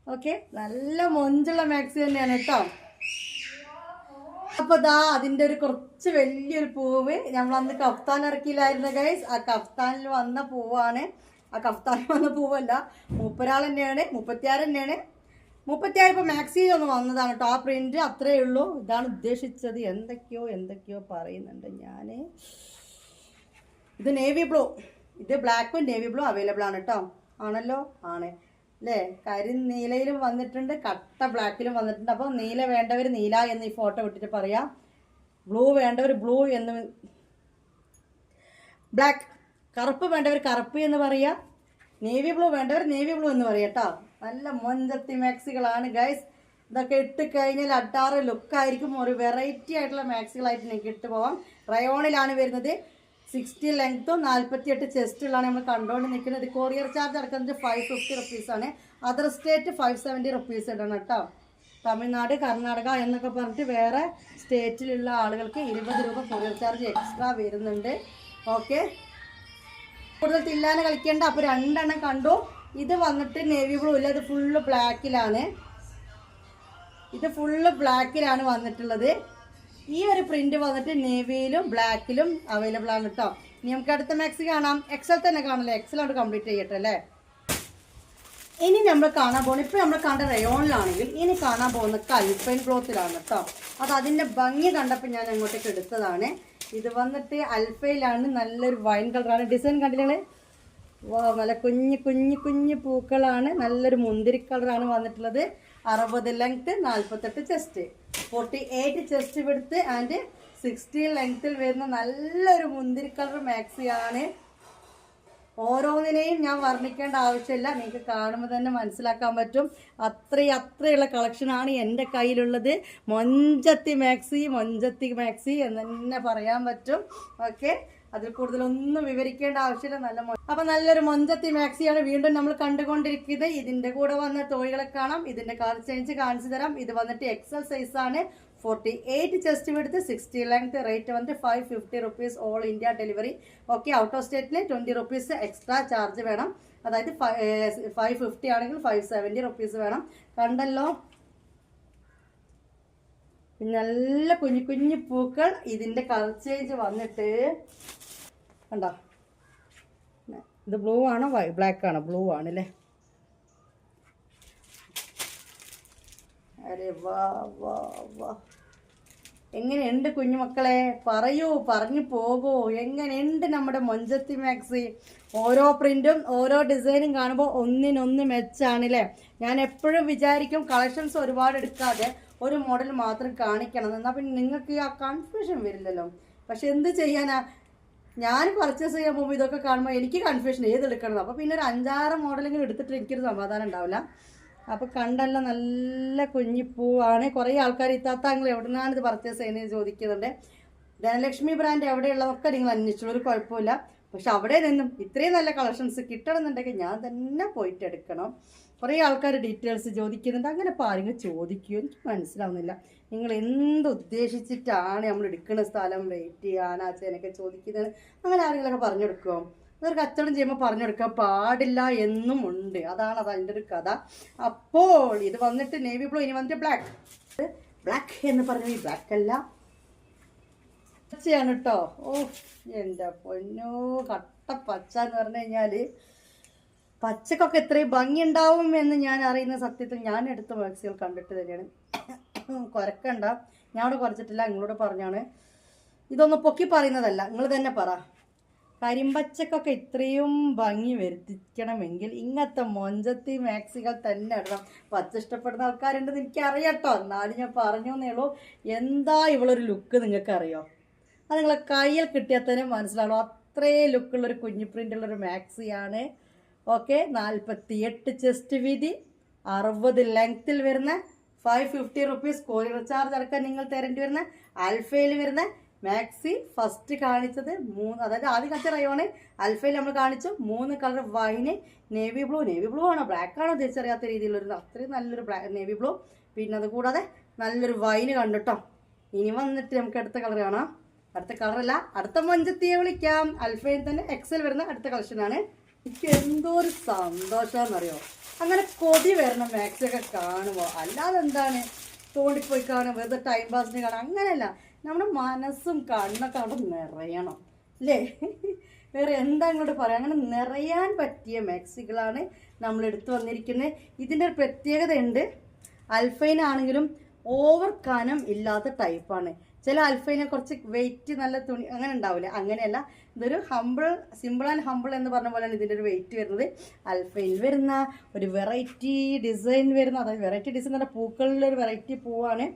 ഓക്കെ, നല്ല മൊഞ്ചുള്ള മാക്സി തന്നെയാണ് കേട്ടോ. അപ്പൊ ദാ അതിന്റെ ഒരു കുറച്ച് വലിയൊരു പൂവ് നമ്മൾ അന്ന് കഫ്താൻ ഇറക്കിയില്ലായിരുന്നു ഗൈസ്. ആ കഫ്താനിൽ വന്ന പൂവാണ്. ആ കഫ്താനിൽ വന്ന പൂവല്ല, മൂപ്പരാൾ തന്നെയാണ്, 36 തന്നെയാണ്. 36 ഇപ്പൊ മാക്സിയിൽ ഒന്ന് വന്നതാണ് കേട്ടോ. ആ പ്രിന്റ് അത്രേ ഉള്ളൂ. ഇതാണ് ഉദ്ദേശിച്ചത്. എന്തൊക്കെയോ പറയുന്നുണ്ട് ഞാൻ. ഇത് നേവി ബ്ലൂ, ഇത് ബ്ലാക്കും നേവി ബ്ലൂ അവൈലബിൾ ആണ് കേട്ടോ. ആണല്ലോ, ആണ് അല്ലേ. നീലയിലും വന്നിട്ടുണ്ട്, കട്ട ബ്ലാക്കിലും വന്നിട്ടുണ്ട്. അപ്പോൾ നീല വേണ്ടവർ നീല എന്ന് ഈ ഫോട്ടോ വിട്ടിട്ട് പറയാം, ബ്ലൂ വേണ്ടവർ ബ്ലൂ എന്ന് ബ്ലാക്ക്. കറുപ്പ് വേണ്ടവർ കറുപ്പ് എന്ന് പറയുക, നേവി ബ്ലൂ വേണ്ടവർ നേവി ബ്ലൂ എന്ന് പറയുക കേട്ടോ. നല്ല മൊഞ്ചത്തി മാക്സികളാണ് ഗൈസ്. ഇതൊക്കെ ഇട്ട് കഴിഞ്ഞാൽ അട്ടാറ് ലുക്കായിരിക്കും. ഒരു വെറൈറ്റി ആയിട്ടുള്ള മാക്സികളായിട്ട് നിങ്ങൾക്ക് ഇട്ട് പോവാം. റയോണിലാണ് വരുന്നത്. 60 ലെങ്ത്തും 48 ചെസ്റ്റുള്ളതാണ് നമ്മൾ കണ്ടുകൊണ്ട് നിൽക്കുന്നത്. കൊറിയർ ചാർജ് അടക്കുന്നത് 550 റുപ്പീസാണ്. അതർ സ്റ്റേറ്റ് 570 റുപ്പീസ് ഇടണം കേട്ടോ. തമിഴ്നാട്, കർണാടക എന്നൊക്കെ പറഞ്ഞിട്ട് വേറെ സ്റ്റേറ്റിലുള്ള ആളുകൾക്ക് 20 രൂപ കൊറിയർ ചാർജ് എക്സ്ട്രാ വരുന്നുണ്ട്. ഓക്കെ, കൂടുതൽ തില്ലാനെ കളിക്കേണ്ട. അപ്പോൾ 2 എണ്ണം കണ്ടു. ഇത് വന്നിട്ട് നേവി ബ്ലൂ ഇല്ല, ഇത് ഫുള്ള് ബ്ലാക്കിലാണ്. ഇത് ഫുള്ള് ബ്ലാക്കിലാണ് വന്നിട്ടുള്ളത്. ഈ ഒരു പ്രിന്റ് വന്നിട്ട് നേവിയിലും ബ്ലാക്കിലും അവൈലബിൾ ആണ് കേട്ടോ. ഇനി നമുക്ക് അടുത്ത മാക്സി കാണാം. എക്സൽ തന്നെ കാണല്ലേ, എക്സൽ ആണ് കംപ്ലീറ്റ് ചെയ്യട്ടെ അല്ലേ. ഇനി നമ്മൾ കാണാൻ പോകുന്നത്, ഇപ്പോൾ നമ്മൾ കണ്ട റയോണിലാണെങ്കിൽ ഇനി കാണാൻ പോകുന്ന അൽഫൈൻ ക്ലോത്തിലാണ് കേട്ടോ. അത് അതിൻ്റെ ഭംഗി കണ്ടപ്പോൾ ഞാൻ അങ്ങോട്ടേക്ക് എടുത്തതാണ്. ഇത് വന്നിട്ട് അൽഫയിലാണ്. നല്ലൊരു വൈൻ കളറാണ്. ഡിസൈൻ കണ്ടില്ലേ, നല്ല കുഞ്ഞു കുഞ്ഞു കുഞ്ഞു പൂക്കളാണ്. നല്ലൊരു മുന്തിരി കളറാണ് വന്നിട്ടുള്ളത്. 60 ലെങ്ത്ത്, 48 ചെസ്റ്റ്, 48 ചെസ്റ്റ് വിടുത്ത് ആൻഡ് 60 ലെങ്ത്തിൽ വരുന്ന നല്ലൊരു മുന്തിരി കളർ മാക്സിയാണ്. ഓരോന്നിനെയും ഞാൻ വർണ്ണിക്കേണ്ട ആവശ്യമില്ല, നിങ്ങൾക്ക് കാണുമ്പോൾ തന്നെ മനസ്സിലാക്കാൻ പറ്റും. അത്രയുള്ള കളക്ഷനാണ് എൻ്റെ കയ്യിലുള്ളത്. മൊഞ്ചത്തി മാക്സി എന്ന് തന്നെ പറയാൻ പറ്റും. ഓക്കെ, അതിൽ കൂടുതലൊന്നും വിവരിക്കേണ്ട ആവശ്യമില്ല. അപ്പം നല്ലൊരു മൊഞ്ചത്തി മാക്സിയാണ് വീണ്ടും നമ്മൾ കണ്ടുകൊണ്ടിരിക്കുന്നത്. ഇതിൻ്റെ കൂടെ വന്ന തോഴികളെ കാണാം. ഇതിൻ്റെ കളർ ചേഞ്ച് കാണിച്ചു തരാം. ഇത് വന്നിട്ട് എക്സൽ സൈസാണ്. 48 ചെസ്റ്റ് വിടുത്ത്, 60 ലെങ്ത്. റേറ്റ് വന്നിട്ട് 550 rupees all India delivery. Okay, out of സ്റ്റേറ്റിൽ 20 റുപ്പീസ് എക്സ്ട്രാ ചാർജ് വേണം. അതായത് 550 ആണെങ്കിൽ 570 റുപ്പീസ് വേണം. കണ്ടല്ലോ, നല്ല കുഞ്ഞു കുഞ്ഞു പൂക്കൾ. ഇതിൻ്റെ കളർ ചേഞ്ച് വന്നിട്ട് കണ്ടോ, ഇത് ബ്ലൂ ആണോ ബ്ലാക്ക് ആണോ? ബ്ലൂ ആണല്ലേ. അരെ വാ വാ വാ, എങ്ങനെയുണ്ട് കുഞ്ഞുമക്കളെ? പറഞ്ഞു പോകൂ. എങ്ങനെയുണ്ട് നമ്മുടെ മൊഞ്ചത്തി മാക്സി? ഓരോ പ്രിന്റും ഓരോ ഡിസൈനും കാണുമ്പോൾ ഒന്നിനൊന്ന് മെച്ചാണല്ലേ. ഞാൻ എപ്പോഴും വിചാരിക്കും കളക്ഷൻസ് ഒരുപാട് എടുക്കാതെ ഒരു മോഡൽ മാത്രം കാണിക്കണം, എന്നാൽ പിന്നെ നിങ്ങൾക്ക് ആ കൺഫ്യൂഷൻ വരില്ലല്ലോ. പക്ഷെ എന്ത് ചെയ്യാനാ, ഞാൻ പർച്ചേസ് ചെയ്യാൻ പോകുമ്പോൾ ഇതൊക്കെ കാണുമ്പോൾ എനിക്ക് കൺഫ്യൂഷൻ ഏതെടുക്കണം. അപ്പോൾ പിന്നെ ഒരു 5-6 മോഡലെങ്കിലും എടുത്തിട്ട് എനിക്കൊരു സമാധാനം ഉണ്ടാവില്ല. അപ്പോൾ കണ്ടല്ലോ, നല്ല കുഞ്ഞിപ്പൂവാണ്. കുറേ ആൾക്കാർ ഇത്താത്താങ്കൾ എവിടെ നിന്നാണ് ഇത് പർച്ചേസ് ചെയ്യുന്നത് ചോദിക്കുന്നുണ്ട്. ധനലക്ഷ്മി ബ്രാൻഡ് എവിടെയുള്ളതൊക്കെ നിങ്ങൾ അന്വേഷിച്ചോളൂ, ഒരു കുഴപ്പമില്ല. പക്ഷെ അവിടെ നിന്നും ഇത്രയും നല്ല കളക്ഷൻസ് കിട്ടണമെന്നുണ്ടെങ്കിൽ ഞാൻ തന്നെ പോയിട്ട് എടുക്കണം. കുറേ ആൾക്കാർ ഡീറ്റെയിൽസ് ചോദിക്കുന്നുണ്ട്. അങ്ങനെ ഇപ്പോൾ ആരെങ്കിലും ചോദിക്കുമോ എനിക്ക് മനസ്സിലാവുന്നില്ല. നിങ്ങൾ എന്തുദ്ദേശിച്ചിട്ടാണ് നമ്മൾ എടുക്കുന്ന സ്ഥലം വെയിറ്റ് ചെയ്യാനാച്ചെന്നൊക്കെ ചോദിക്കുന്നത്. അങ്ങനെ ആരെങ്കിലുമൊക്കെ പറഞ്ഞെടുക്കുമോ? അതൊരു കച്ചവടം ചെയ്യുമ്പോൾ പറഞ്ഞെടുക്കാൻ പാടില്ല എന്നും ഉണ്ട്. അതാണ് അതിൻ്റെ ഒരു കഥ. അപ്പോൾ ഇത് വന്നിട്ട് നേവി ബ്ലൂ, ഇനി വന്നിട്ട് ബ്ലാക്ക് എന്ന് പറഞ്ഞു. ഈ ബ്ലാക്ക് അല്ല, പച്ചയാണ് കേട്ടോ. ഓ എൻ്റെ പൊന്നോ, കട്ട പച്ച എന്ന് പറഞ്ഞു കഴിഞ്ഞാൽ പച്ചക്കൊക്കെ എത്രയും ഭംഗി ഉണ്ടാവും എന്ന് ഞാൻ അറിയുന്ന സത്യത്തിൽ ഞാൻ എടുത്ത മാക്സികൾ കണ്ടിട്ട് തന്നെയാണ്. കുരക്കണ്ട, ഞാൻ അവിടെ കുറച്ചിട്ടില്ല, നിങ്ങളോട് പറഞ്ഞാണ്. ഇതൊന്നും പൊക്കി പറയുന്നതല്ല, നിങ്ങൾ തന്നെ പറ. കരിമ്പച്ചക്കൊക്കെ ഇത്രയും ഭംഗി വരുത്തിക്കണമെങ്കിൽ ഇങ്ങനത്തെ മൊഞ്ചത്തി മാക്സികൾ തന്നെ ഇടണം. പച്ച ഇഷ്ടപ്പെടുന്ന ആൾക്കാരുണ്ടെന്ന് എനിക്കറിയാം കേട്ടോ, എന്നാലും ഞാൻ പറഞ്ഞു എന്നേ ഉള്ളൂ. എന്താ ഇവളൊരു ലുക്ക് നിങ്ങൾക്ക് അറിയോ? അത് നിങ്ങളെ കയ്യിൽ കിട്ടിയാൽ തന്നെ മനസ്സിലാവുള്ളൂ. അത്രയും ലുക്കുള്ളൊരു കുഞ്ഞു പ്രിൻ്റുള്ളൊരു മാക്സിയാണ്. ഓക്കെ, 48 ചെസ്റ്റ് വീതി, 60 ലെങ്ത്തിൽ വരുന്ന 550 റുപ്പീസ് കൊറിയർ ചാർജ് അടക്കം നിങ്ങൾ തരേണ്ടി വരുന്ന അൽഫയിൽ വരുന്ന മാക്സി. ഫസ്റ്റ് കാണിച്ചത് 3, അതായത് ആദ്യം കാണിച്ച റയോണ്. അൽഫയിൽ നമ്മൾ കാണിച്ചു 3 കളർ വൈന്, നേവി ബ്ലൂ ആണോ ബ്ലാക്ക് ആണോ തിരിച്ചറിയാത്ത രീതിയിലൊരു അത്രയും നല്ലൊരു നേവി ബ്ലൂ. പിന്നെ അത് കൂടാതെ നല്ലൊരു വൈന് കണ്ടിട്ടോ. ഇനി വന്നിട്ട് നമുക്ക് അടുത്ത കളർ കാണാം. അടുത്ത കളറല്ല, അടുത്ത മൊഞ്ചത്തിയെ വിളിക്കാം. അൽഫയിൽ തന്നെ എക്സൽ വരുന്ന അടുത്ത കളക്ഷനാണ്. എനിക്ക് എന്തോ ഒരു സന്തോഷമാണെന്നറിയോ, അങ്ങനെ കൊതി വരണം മാക്സിയൊക്കെ കാണുമ്പോൾ. അല്ലാതെ എന്താണ് തോണ്ടിപ്പോയി കാണും, വെറുതെ ടൈം പാസിന് കാണാം, അങ്ങനെയല്ല. നമ്മുടെ മനസ്സും കണ്ണൊക്കെ അവിടെ നിറയണം അല്ലേ? വേറെ എന്താ ഇങ്ങോട്ട് പറയാം. അങ്ങനെ നിറയാൻ പറ്റിയ മാക്സികളാണ് നമ്മൾ എടുത്തു വന്നിരിക്കുന്നത്. ഇതിൻ്റെ ഒരു പ്രത്യേകത ഉണ്ട്, അൽഫൈനാണെങ്കിലും ഓവർ കനം ഇല്ലാത്ത ടൈപ്പാണ്. ചില അൽഫൈനെ കുറച്ച് വെയിറ്റ് നല്ല തുണി അങ്ങനെ ഉണ്ടാവില്ല, അങ്ങനെയല്ല. ഇതൊരു സിമ്പിൾ ആൻഡ് ഹമ്പിൾ എന്ന് പറഞ്ഞ പോലെയാണ് ഇതിൻ്റെ ഒരു വെയിറ്റ് വരുന്നത്. അൽഫൈനിൽ വരുന്ന ഒരു വെറൈറ്റി ഡിസൈൻ വരുന്ന, അതായത് വെറൈറ്റി ഡിസൈൻ എന്ന് പറഞ്ഞാൽ പൂക്കളിലൊരു വെറൈറ്റി പൂവാണ്.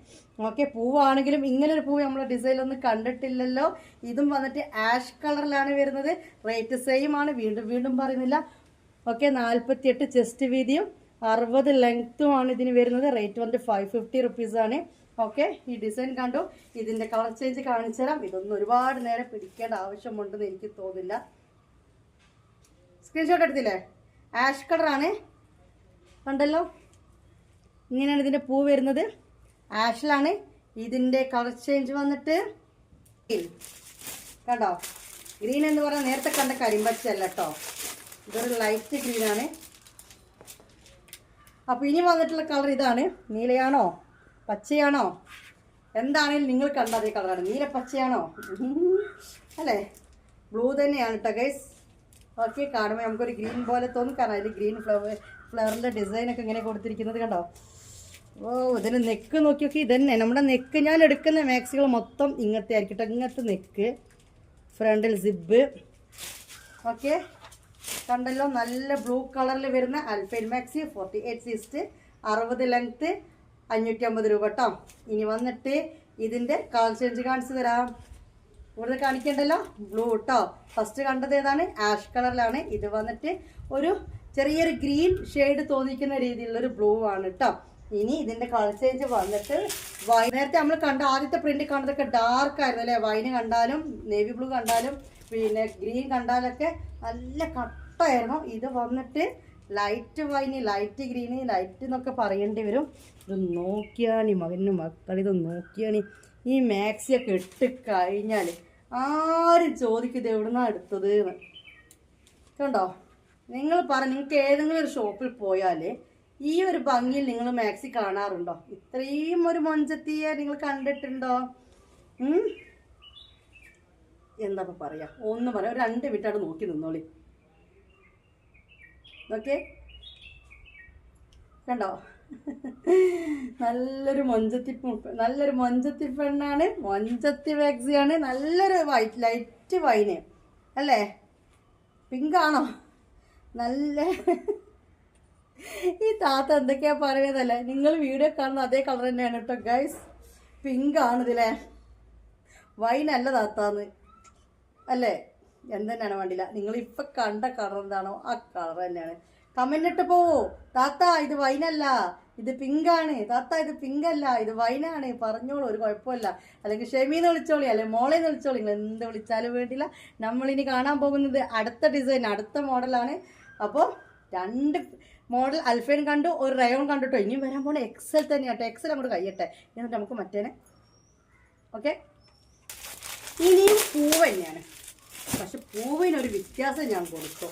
ഓക്കെ, പൂവാണെങ്കിലും ഇങ്ങനൊരു പൂവ് നമ്മൾ ഡിസൈനിലൊന്നും കണ്ടിട്ടില്ലല്ലോ. ഇതും വന്നിട്ട് ആഷ് കളറിലാണ് വരുന്നത്. റേറ്റ് സെയിം ആണ്, വീണ്ടും പറയുന്നില്ല. ഓക്കെ, 48 ചെസ്റ്റ് വീതിയും 60 ലെങ്ത്തുമാണ് ഇതിന് വരുന്നത്. റേറ്റ് വന്നിട്ട് 550 റുപ്പീസാണ്. ഓക്കെ, ഈ ഡിസൈൻ കണ്ടു. ഇതിൻ്റെ കളർ ചേഞ്ച് കാണിച്ചു തരാം. ഇതൊന്നും ഒരുപാട് നേരം പിടിക്കേണ്ട ആവശ്യമുണ്ടെന്ന് എനിക്ക് തോന്നില്ല. സ്ക്രീൻഷോട്ട് എടുത്തില്ലേ? ആഷ് കളറാണ്, കണ്ടല്ലോ. ഇങ്ങനെയാണ് ഇതിൻ്റെ പൂ വരുന്നത്. ആഷിലാണ്. ഇതിൻ്റെ കളർ ചേഞ്ച് വന്നിട്ട് കണ്ടോ, ഗ്രീൻ എന്ന് പറഞ്ഞാൽ നേരത്തെ കണ്ട കരിമ്പച്ചല്ല കേട്ടോ, ഇതൊരു ലൈറ്റ് ഗ്രീനാണ്. അപ്പോൾ ഇനി വന്നിട്ടുള്ള കളർ ഇതാണ്. നീലയാണോ പച്ചയാണോ എന്താണെങ്കിലും നിങ്ങൾ കണ്ട അതേ കളറാണ്. നീല പച്ചയാണോ അല്ലേ? ബ്ലൂ തന്നെയാണ് കേട്ടോ ഗൈസ്. ഓക്കെ, കാണുമ്പോൾ നമുക്കൊരു ഗ്രീൻ പോലെ തോന്നും, കാരണം അതിൽ ഗ്രീൻ ഫ്ലവറിൻ്റെ ഡിസൈനൊക്കെ ഇങ്ങനെ കൊടുത്തിരിക്കുന്നത് കണ്ടോ. ഓ, ഇതിന് നെക്ക് നോക്കിയൊക്കെ ഇതന്നെ നമ്മുടെ നെക്ക്. ഞാൻ എടുക്കുന്ന മാക്സികൾ മൊത്തം ഇങ്ങനത്തെ ആയിരിക്കും കേട്ടോ. ഇങ്ങനത്തെ നെക്ക്, ഫ്രണ്ടിൽ സിബ്. ഓക്കെ, കണ്ടല്ലോ. നല്ല ബ്ലൂ കളറിൽ വരുന്ന അൽഫൈൻ മാക്സി 48 സിസ്റ്റ്, 60 ലെങ്ത്ത്, 550 രൂപ കേട്ടോ. ഇനി വന്നിട്ട് ഇതിൻ്റെ കളർ ചേഞ്ച് കാണിച്ചു തരാം. കൂടുതൽ കാണിക്കണ്ടല്ലോ. ബ്ലൂ കേട്ടോ. ഫസ്റ്റ് കണ്ടത് ഏതാണ്? ആഷ് കളറിലാണ്. ഇത് വന്നിട്ട് ഒരു ചെറിയൊരു ഗ്രീൻ ഷെയ്ഡ് തോന്നിക്കുന്ന രീതിയിലുള്ളൊരു ബ്ലൂ ആണ് കേട്ടോ. ഇനി ഇതിൻ്റെ കളർ ചേഞ്ച് വന്നിട്ട് നേരത്തെ നമ്മൾ കണ്ട ആദ്യത്തെ പ്രിന്റ് കണ്ടതൊക്കെ ഡാർക്ക് ആയിരുന്നു അല്ലേ? വൈന് കണ്ടാലും നേവി ബ്ലൂ കണ്ടാലും പിന്നെ ഗ്രീൻ കണ്ടാലൊക്കെ നല്ല കട്ടായിരുന്നു. ഇത് വന്നിട്ട് light wine, light green, light എന്നൊക്കെ പറയേണ്ടി വരും. ഇത് നോക്കിയാണി മക്കളിത് നോക്കിയാണി. ഈ മാക്സിയൊക്കെ ഇട്ട് കഴിഞ്ഞാൽ ആരും ചോദിക്കും ഇത് എവിടുന്നാണ് എടുത്തത് എന്ന്. കണ്ടോ, നിങ്ങൾക്ക് ഏതെങ്കിലും ഒരു ഷോപ്പിൽ പോയാൽ ഈ ഒരു ഭംഗിയിൽ നിങ്ങൾ മാക്സി കാണാറുണ്ടോ? ഇത്രയും ഒരു മൊഞ്ചത്തിയെ നിങ്ങൾ കണ്ടിട്ടുണ്ടോ? എന്താ പറയാ, ഒന്ന് പറയാം. ഒരു 2 മിനിറ്റാണ് നോക്കി നിന്നോളി. ഓക്കെ, കണ്ടോ, നല്ലൊരു മൊഞ്ചത്തി പെണ്ണാണ്. മൊഞ്ചത്തി മാക്സിയാണ്. നല്ലൊരു ലൈറ്റ് വൈന് അല്ലേ? പിങ്കാണോ? നല്ല ഈ താത്ത എന്തൊക്കെയാ പറയുന്നതല്ലേ? നിങ്ങൾ വീഡിയോ കാണുന്ന അതേ കളർ തന്നെയാണ് കേട്ടോ ഗൈസ്. പിങ്കാണിതില്ലേ? വൈനല്ല താത്താന്ന് അല്ലേ? എന്തെന്നാണ് വേണ്ടില്ല. നിങ്ങളിപ്പോൾ കണ്ട കളർ എന്താണോ ആ കളർ തന്നെയാണ്. കമന്റ് ഇട്ട് പോവോ, താത്ത ഇത് വൈനല്ല, ഇത് പിങ്കാണ്, താത്ത ഇത് പിങ്കല്ല, ഇത് വൈനാണ് പറഞ്ഞോളൂ, ഒരു കുഴപ്പമില്ല. അല്ലെങ്കിൽ ഷെമീന്ന് വിളിച്ചോളി, അല്ലെങ്കിൽ മോളേന്ന് വിളിച്ചോളി. നിങ്ങൾ എന്ത് വിളിച്ചാലും വേണ്ടില്ല. നമ്മളിനി കാണാൻ പോകുന്നത് അടുത്ത ഡിസൈൻ, അടുത്ത മോഡലാണ്. അപ്പോൾ 2 മോഡൽ അൽഫൈൻ കണ്ടു, ഒരു റയോൺ കണ്ടിട്ടോ. ഇനിയും വരാൻ പോണ എക്സൽ തന്നെയാട്ടോ. എക്സൽ അങ്ങോട്ട് കഴിയട്ടെ, എന്നിട്ട് നമുക്ക് മറ്റേനെ. ഓക്കെ, ഇനിയും പൂവ് തന്നെയാണ്. പക്ഷെ പൂവിനൊരു വ്യത്യാസം ഞാൻ കൊടുത്തു.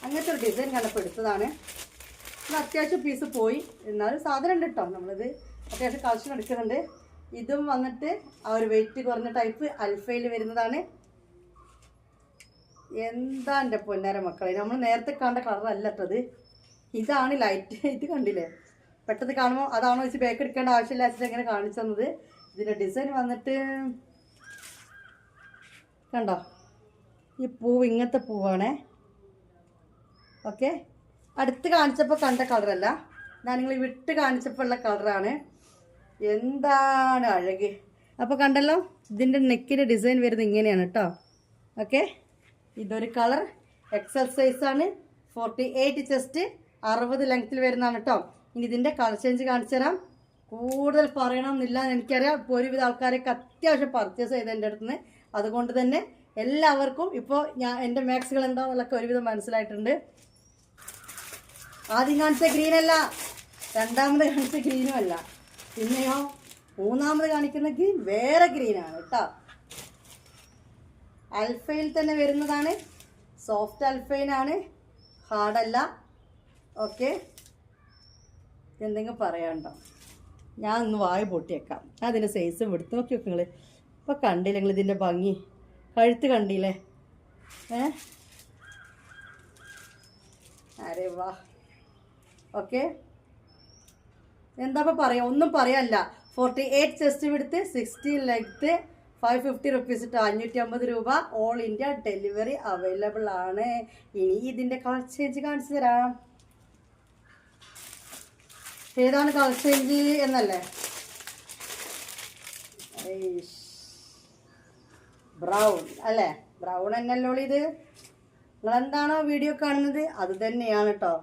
അങ്ങനത്തെ ഒരു ഡിസൈൻ കണ്ടപ്പോൾ എടുത്തതാണ്. അത്യാവശ്യം പീസ് പോയി, എന്നാലും സാധനം ഉണ്ട് കേട്ടോ. നമ്മളിത് അത്യാവശ്യം കളക്ഷൻ എടുക്കുന്നുണ്ട്. ഇതും വന്നിട്ട് ആ ഒരു വെയിറ്റ് കുറഞ്ഞ ടൈപ്പ് അൽഫയിൽ വരുന്നതാണ്. എന്താ എൻ്റെ പൊന്നാര മക്കളെ, നമ്മൾ നേരത്തെ കണ്ട കളറല്ല കേട്ടത്. ഇതാണ് ലൈറ്റ്. ഇത് കണ്ടില്ലേ? പെട്ടെന്ന് കാണുമ്പോൾ അതാണോ വെച്ച് ബാക്ക് എടുക്കേണ്ട ആവശ്യമില്ല വെച്ചിട്ട് എങ്ങനെ കാണിച്ചു തന്നത്. ഇതിൻ്റെ ഡിസൈൻ വന്നിട്ട് കണ്ടോ, ഈ പൂവ് ഇങ്ങനത്തെ പൂവാണേ. ഓക്കെ, അടുത്ത് കാണിച്ചപ്പോൾ കണ്ട കളറല്ല, ഞാൻ നിങ്ങൾ വിട്ട് കാണിച്ചപ്പോൾ ഉള്ള കളറാണ്. എന്താണ് അഴക്. അപ്പോൾ കണ്ടല്ലോ, ഇതിൻ്റെ നെക്കിൻ്റെ ഡിസൈൻ വരുന്നത് ഇങ്ങനെയാണ് കേട്ടോ. ഓക്കെ, ഇതൊരു കളർ എക്സൽ സൈസാണ്. 48 ചെസ്റ്റ്, 60 ലെങ്ത്തിൽ വരുന്നതാണ് കേട്ടോ. ഇനി ഇതിൻ്റെ കളർ ചേഞ്ച് കാണിച്ചു തരാം. കൂടുതൽ പറയണമെന്നില്ല എനിക്കറിയാം. ഇപ്പോൾ ഒരുവിധ ആൾക്കാരൊക്കെ അത്യാവശ്യം പർച്ചേസ് ചെയ്ത് എൻ്റെ അടുത്ത് നിന്ന്. അതുകൊണ്ട് തന്നെ എല്ലാവർക്കും ഇപ്പോൾ എൻ്റെ മാക്സുകൾ എന്താണെന്നുള്ളതൊക്കെ ഒരുവിധം മനസ്സിലായിട്ടുണ്ട്. ആദ്യം കാണിച്ച ഗ്രീനല്ല, രണ്ടാമത് കാണിച്ച ഗ്രീനും അല്ല, പിന്നെയോ മൂന്നാമത് കാണിക്കുന്ന ഗ്രീൻ വേറെ ഗ്രീനാണ് കേട്ടോ. അൽഫയിൽ തന്നെ വരുന്നതാണ്. സോഫ്റ്റ് അൽഫൈനാണ്, ഹാർഡല്ല. ഓക്കെ, എന്തെങ്കിലും പറയാനുണ്ടോ? ഞാൻ ഒന്ന് വായ പൊട്ടിയേക്കാം. അതിൻ്റെ സൈസ് എടുത്ത് നോക്കി നോക്ക് നിങ്ങൾ. ഇപ്പോൾ കണ്ടില്ല നിങ്ങൾ ഇതിൻ്റെ ഭംഗി? കഴുത്ത് കണ്ടില്ലേ? അരെ വാ. ഓക്കെ, എന്താ ഇപ്പോൾ പറയാം? ഒന്നും പറയാനല്ല. 48 ചെസ്റ്റ് വിടുത്ത്, 60 ലെങ്ത്, 550 റുപ്പീസ് ഇട്ടോ, 550 രൂപ. ഓൾ ഇന്ത്യ ഡെലിവറി അവൈലബിൾ ആണ്. ഇനി ഇതിൻ്റെ കളർ ചേഞ്ച് കാണിച്ചു തരാം. ഏതാണ് കളർ ചേഞ്ച് എന്നല്ലേ? ബ്രൗൺ അല്ലേ? ബ്രൗൺ എന്നല്ലോ ഇത്. നിങ്ങളെന്താണോ വീഡിയോ കാണുന്നത് അത് തന്നെയാണ് കേട്ടോ.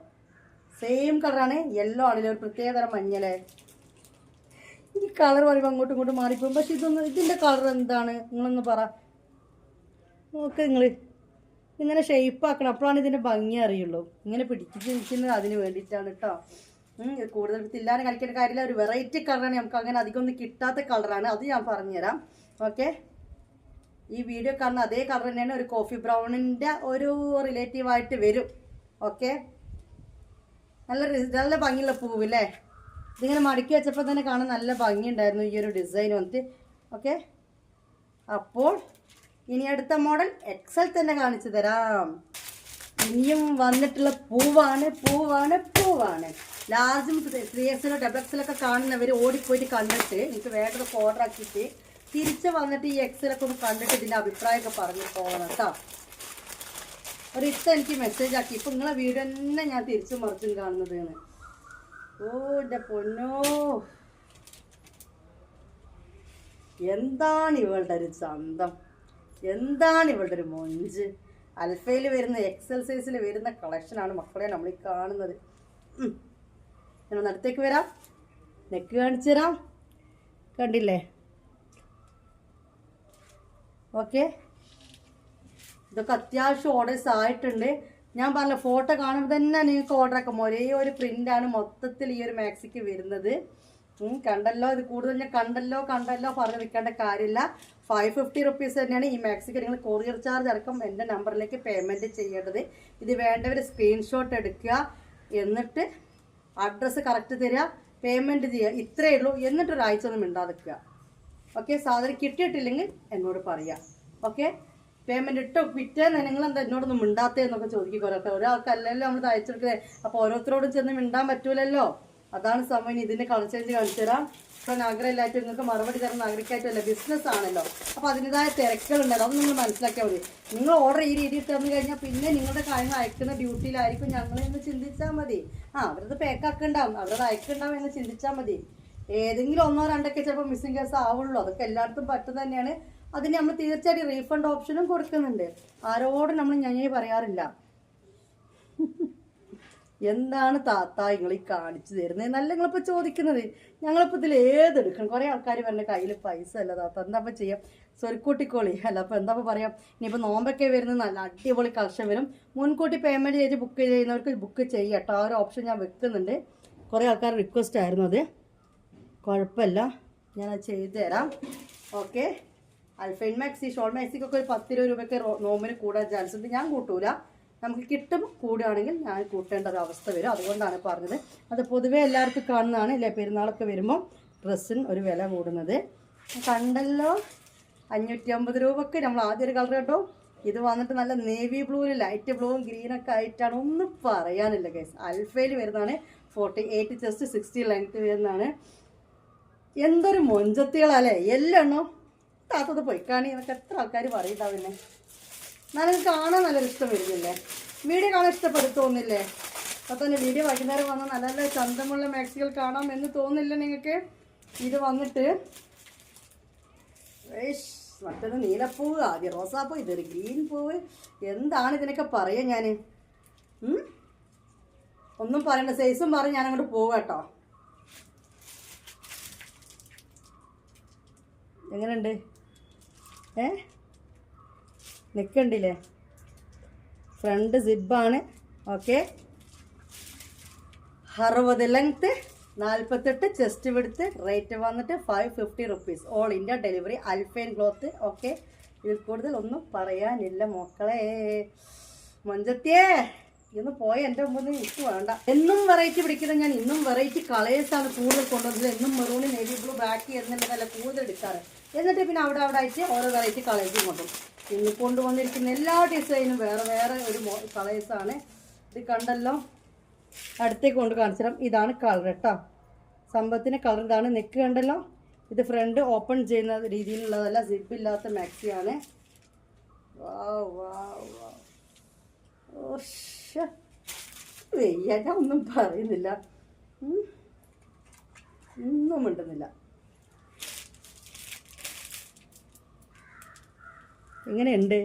സെയിം കളറാണ്. യെല്ലോ ആണല്ലോ, ഒരു പ്രത്യേകതരം മഞ്ഞളെ. ഈ കളർ പറയുമ്പോൾ അങ്ങോട്ടും ഇങ്ങോട്ടും മാറിപ്പോകും. പക്ഷെ ഇതിൻ്റെ കളർ എന്താണ് നിങ്ങളൊന്ന് പറ. നോക്ക് നിങ്ങൾ, ഇങ്ങനെ ഷെയ്പ്പാക്കണം, അപ്പോഴാണ് ഇതിൻ്റെ ഭംഗി അറിയുള്ളൂ. ഇങ്ങനെ പിടിച്ചിരിക്കുന്നത് അതിന് വേണ്ടിയിട്ടാണ് കേട്ടോ. കൂടുതൽ തില്ലാനും കളിക്കേണ്ട കാര്യമില്ല. ഒരു വെറൈറ്റി കളറാണ്, നമുക്ക് അങ്ങനെ അധികം ഒന്നും കിട്ടാത്ത കളറാണ്. അത് ഞാൻ പറഞ്ഞുതരാം. ഓക്കെ, ഈ വീഡിയോ കാണുന്ന അതേ കളർ തന്നെയാണ്. ഒരു കോഫി ബ്രൗണിൻ്റെ ഒരു റിലേറ്റീവായിട്ട് വരും. ഓക്കെ, നല്ല ഭംഗിയുള്ള പൂവില്ലേ? ഇതിങ്ങനെ മടക്കി വെച്ചപ്പോൾ തന്നെ കാണാൻ നല്ല ഭംഗിയുണ്ടായിരുന്നു ഈ ഒരു ഡിസൈൻ വന്നിട്ട്. ഓക്കെ, അപ്പോൾ ഇനി അടുത്ത മോഡൽ എക്സൽ തന്നെ കാണിച്ചു തരാം. ഇനിയും വന്നിട്ടുള്ള പൂവാണ്. ലാർജും 3XL XL കാണുന്നവർ ഓടിപ്പോയിട്ട് കണ്ടിട്ട് എനിക്ക് വേഗം ഓർഡർ ആക്കിയിട്ട് തിരിച്ച് വന്നിട്ട് ഈ എക്സലൊക്കെ ഒന്ന് കണ്ടിട്ട് ഇതിൻ്റെ അഭിപ്രായമൊക്കെ പറഞ്ഞു പോകണം കേട്ടോ. എനിക്ക് മെസ്സേജ് ആക്കി. ഇപ്പം നിങ്ങളെ വീഡിയോ തന്നെ ഞാൻ തിരിച്ചും മറിച്ചും കാണുന്നത്. ഓ എൻ്റെ പൊന്നോ, എന്താണ് ഇവളുടെ ഒരു ചന്തം, എന്താണ് ഇവളുടെ ഒരു മൊഞ്ച്. അൽഫയിൽ വരുന്ന എക്സൽ സൈസിൽ വരുന്ന കളക്ഷനാണ് മക്കളെ നമ്മൾ ഈ കാണുന്നത്. ഞാൻ അടുത്തേക്ക് വരാം, നെക്ക് കാണിച്ചു തരാം. കണ്ടില്ലേ? ഓക്കെ, ഇതൊക്കെ അത്യാവശ്യം ഓർഡേഴ്സ് ആയിട്ടുണ്ട്. ഞാൻ പറഞ്ഞ ഫോട്ടോ കാണുമ്പോൾ തന്നെ നിങ്ങൾക്ക് ഓർഡർ ആക്കാം. ഒരേ ഒരു പ്രിൻ്റാണ് മൊത്തത്തിൽ ഈ ഒരു മാക്സിക്ക് വരുന്നത്. കണ്ടല്ലോ, ഇത് കൂടുതൽ ഞാൻ കണ്ടല്ലോ പറഞ്ഞ് നിൽക്കേണ്ട കാര്യമില്ല. 550 റുപ്പീസ് തന്നെയാണ് ഈ മാക്സിക്ക്. നിങ്ങൾ കൊറിയർ ചാർജ് അടക്കം എൻ്റെ നമ്പറിലേക്ക് പേയ്മെൻറ്റ് ചെയ്യേണ്ടത്. ഇത് വേണ്ടവർ സ്ക്രീൻഷോട്ട് എടുക്കുക, എന്നിട്ട് അഡ്രസ്സ് കറക്റ്റ് തരിക, പേയ്മെൻറ്റ് ചെയ്യുക. ഇത്രയേ ഉള്ളൂ. എന്നിട്ട് ഒരാഴ്ച ഒന്നും മിണ്ടാതിക്കുക. ഓക്കെ, സാധനം കിട്ടിയിട്ടില്ലെങ്കിൽ എന്നോട് പറയാം. ഓക്കെ, പേയ്മെൻറ്റ് ഇട്ടോ പിറ്റേന്ന് നിങ്ങളെന്താ എന്നോടൊന്നും മിണ്ടാത്തതെന്നൊക്കെ ചോദിക്കും. ഒരാൾക്കല്ലല്ലോ നമ്മൾ അയച്ചെടുക്കുന്നത്. അപ്പോൾ ഓരോരുത്തരോടും ചെന്ന് മിണ്ടാൻ പറ്റൂലല്ലോ. അതാണ് സമയം. ഇതിൻ്റെ കളർ ചേഞ്ച് കാണിച്ചു തരാം. ഇപ്പോൾ ആഗ്രഹമില്ലായിട്ട് നിങ്ങൾക്ക് മറുപടി തരുന്ന ആഗ്രഹിക്കായിട്ടല്ല, ബിസിനസ് ആണല്ലോ. അപ്പോൾ അതിൻ്റെതായ തിരക്കുകളുണ്ടല്ലോ, അത് നിങ്ങൾ മനസ്സിലാക്കിയാൽ മതി. നിങ്ങൾ ഓർഡർ ഈ രീതിയിൽ തന്നു കഴിഞ്ഞാൽ പിന്നെ നിങ്ങളുടെ കാര്യങ്ങൾ അയക്കുന്ന ഡ്യൂട്ടിയിലായിരിക്കും ഞങ്ങളെന്ന് ചിന്തിച്ചാൽ മതി. അവരത് പാക്കാക്കുണ്ടാവും, അവരത് അയക്കുണ്ടാവും എന്ന് ചിന്തിച്ചാൽ മതി. ഏതെങ്കിലും ഒന്നോ രണ്ടൊക്കെ ചിലപ്പോൾ മിസ്സിംഗ് കേസ് ആവുള്ളൂ. അതൊക്കെ എല്ലായിടത്തും പറ്റും തന്നെയാണ്. അതിന് നമ്മൾ തീർച്ചയായിട്ടും റീഫണ്ട് ഓപ്ഷനും കൊടുക്കുന്നുണ്ട്. ആരോടും നമ്മൾ ഞാൻ പറയാറില്ല. എന്താണ് താത്ത നിങ്ങൾ ഈ കാണിച്ചു തരുന്നത് നല്ല നിങ്ങളിപ്പോൾ ചോദിക്കുന്നത്. ഞങ്ങളിപ്പോൾ ഇതിൽ ഏതെടുക്കണം? കുറേ ആൾക്കാർ പറഞ്ഞ കയ്യിൽ പൈസ അല്ല താത്ത, എന്താപ്പോൾ ചെയ്യാം? സ്വരുക്കൂട്ടിക്കോളി അല്ല. അപ്പോൾ എന്താപ്പോൾ പറയാം? ഇനിയിപ്പോൾ നോമ്പൊക്കെ വരുന്നത് നല്ല അടിപൊളി കളക്ഷൻ വരും. മുൻകൂട്ടി പേയ്മെൻറ്റ് ചെയ്ത് ബുക്ക് ചെയ്യുന്നവർക്ക് ബുക്ക് ചെയ്യാം കേട്ടോ. ആ ഒരു ഓപ്ഷൻ ഞാൻ വെക്കുന്നുണ്ട്. കുറേ ആൾക്കാർ റിക്വസ്റ്റ് ആയിരുന്നു അത്. കുഴപ്പമില്ല, ഞാനത് ചെയ്തു തരാം. ഓക്കെ, അൽഫൈൻ മാക്സി ഷോൾ മാക്സിക്കൊക്കെ ഒരു 10-20 രൂപയ്ക്ക് നോമ്പിന് കൂടാൻ ചാൻസ് ഉണ്ട്. ഞാൻ കൂട്ടൂല. നമുക്ക് കിട്ടും, കൂടുകയാണെങ്കിൽ ഞാൻ കൂട്ടേണ്ട ഒരു അവസ്ഥ വരും. അതുകൊണ്ടാണ് പറഞ്ഞത്. അത് പൊതുവേ എല്ലാവർക്കും കാണുന്നതാണ് അല്ലേ? പെരുന്നാളൊക്കെ വരുമ്പോൾ ഡ്രസ്സിന് ഒരു വില കൂടുന്നത് കണ്ടല്ലോ. 550 രൂപക്ക് നമ്മൾ ആദ്യം ഒരു കളർ കേട്ടോ. ഇത് വന്നിട്ട് നല്ല നേവി ബ്ലൂവിൽ ലൈറ്റ് ബ്ലൂവും ഗ്രീനൊക്കെ ആയിട്ടാണ്. ഒന്നും പറയാനില്ല ഗൈസ്. അൽഫയിൽ വരുന്നതാണ്. 48 ചെസ്റ്റ്, 60 ലെങ്ത് വരുന്നതാണ്. എന്തൊരു മൊഞ്ചത്തികളല്ലേ എല്ലെണ്ണോ. താത്തത് പൊയ്ക്കാണി എന്നൊക്കെ എത്ര ആൾക്കാർ പറയുന്നുണ്ടാവില്ലേ. ನನಗೆ കാണാൻ നല്ലൊരു ഇഷ്ടം വരുന്നില്ലേ? വീഡിയോ കാണാൻ ഇഷ്ടപ്പെടുത്തോന്നില്ലേ? അപ്പോൾ തന്നെ വീഡിയോ വൈകുന്നേരം വന്നാൽ നല്ല നല്ല ചന്തമുള്ള മാക്സികൾ കാണാം എന്ന് തോന്നില്ല നിങ്ങൾക്ക്? ഇത് വന്നിട്ട് മറ്റൊന്ന് നീലപ്പൂവ്, ആദ്യം റോസാപ്പൂ, ഇതൊരു ഗ്രീൻ പൂവ്. എന്താണ് ഇതിനൊക്കെ പറയാം ഞാൻ? ഒന്നും പറയണ്ട, സൈസും പറഞ്ഞ് ഞാൻ അങ്ങോട്ട് പോവാം കേട്ടോ. എങ്ങനെയുണ്ട്? നെക്കുണ്ടില്ലേ? ഫ്രണ്ട് സിബാണ്. ഓക്കെ, 60 ലെങ്ത്ത്, 48 ചെസ്റ്റ് വിടുത്ത്. റേറ്റ് വന്നിട്ട് 550 rupees. All India delivery. Alpine cloth. Okay, ഇതിൽ കൂടുതൽ ഒന്നും പറയാനില്ല മക്കളെ. മൊഞ്ചത്തിയേ ഇന്ന് പോയ എൻ്റെ മുമ്പ് എനിക്ക് വേണ്ട. എന്നും വെറൈറ്റി പിടിക്കുന്നത് ഞാൻ. ഇന്നും വെറൈറ്റി കളേഴ്സാണ് കൂടുതൽ കൊണ്ടുവന്നത്. എന്നും മെറൂണ്, നേവി ബ്ലൂ, ബ്ലാക്ക് എന്നുള്ളതല്ല കൂടുതൽ എടുക്കാറ്. എന്നിട്ട് പിന്നെ അവിടെ ആയിട്ട് ഓരോ വെറൈറ്റി കളേഴ്സും കൊണ്ടും. ഇന്ന് കൊണ്ടുവന്നിരിക്കുന്ന എല്ലാ ഡിസൈനും വേറെ വേറെ ഒരു കളേഴ്സാണ്. ഇത് കണ്ടല്ലോ. അടുത്തേക്ക് കൊണ്ട് കാണിച്ചു തരാം. ഇതാണ് കളർ കേട്ടോ. സംഭവത്തിന് കളർ ഇതാണ്. നെക്ക് കണ്ടല്ലോ. ഇത് ഫ്രണ്ട് ഓപ്പൺ ചെയ്യുന്ന രീതിയിലുള്ളതല്ല, സിപ്പ് ഇല്ലാത്ത മാക്സിയാണ്. വെയ്യാൻ ഒന്നും പറയുന്നില്ല, ഒന്നും മിണ്ടുന്നില്ല. ഇങ്ങനെയുണ്ട്.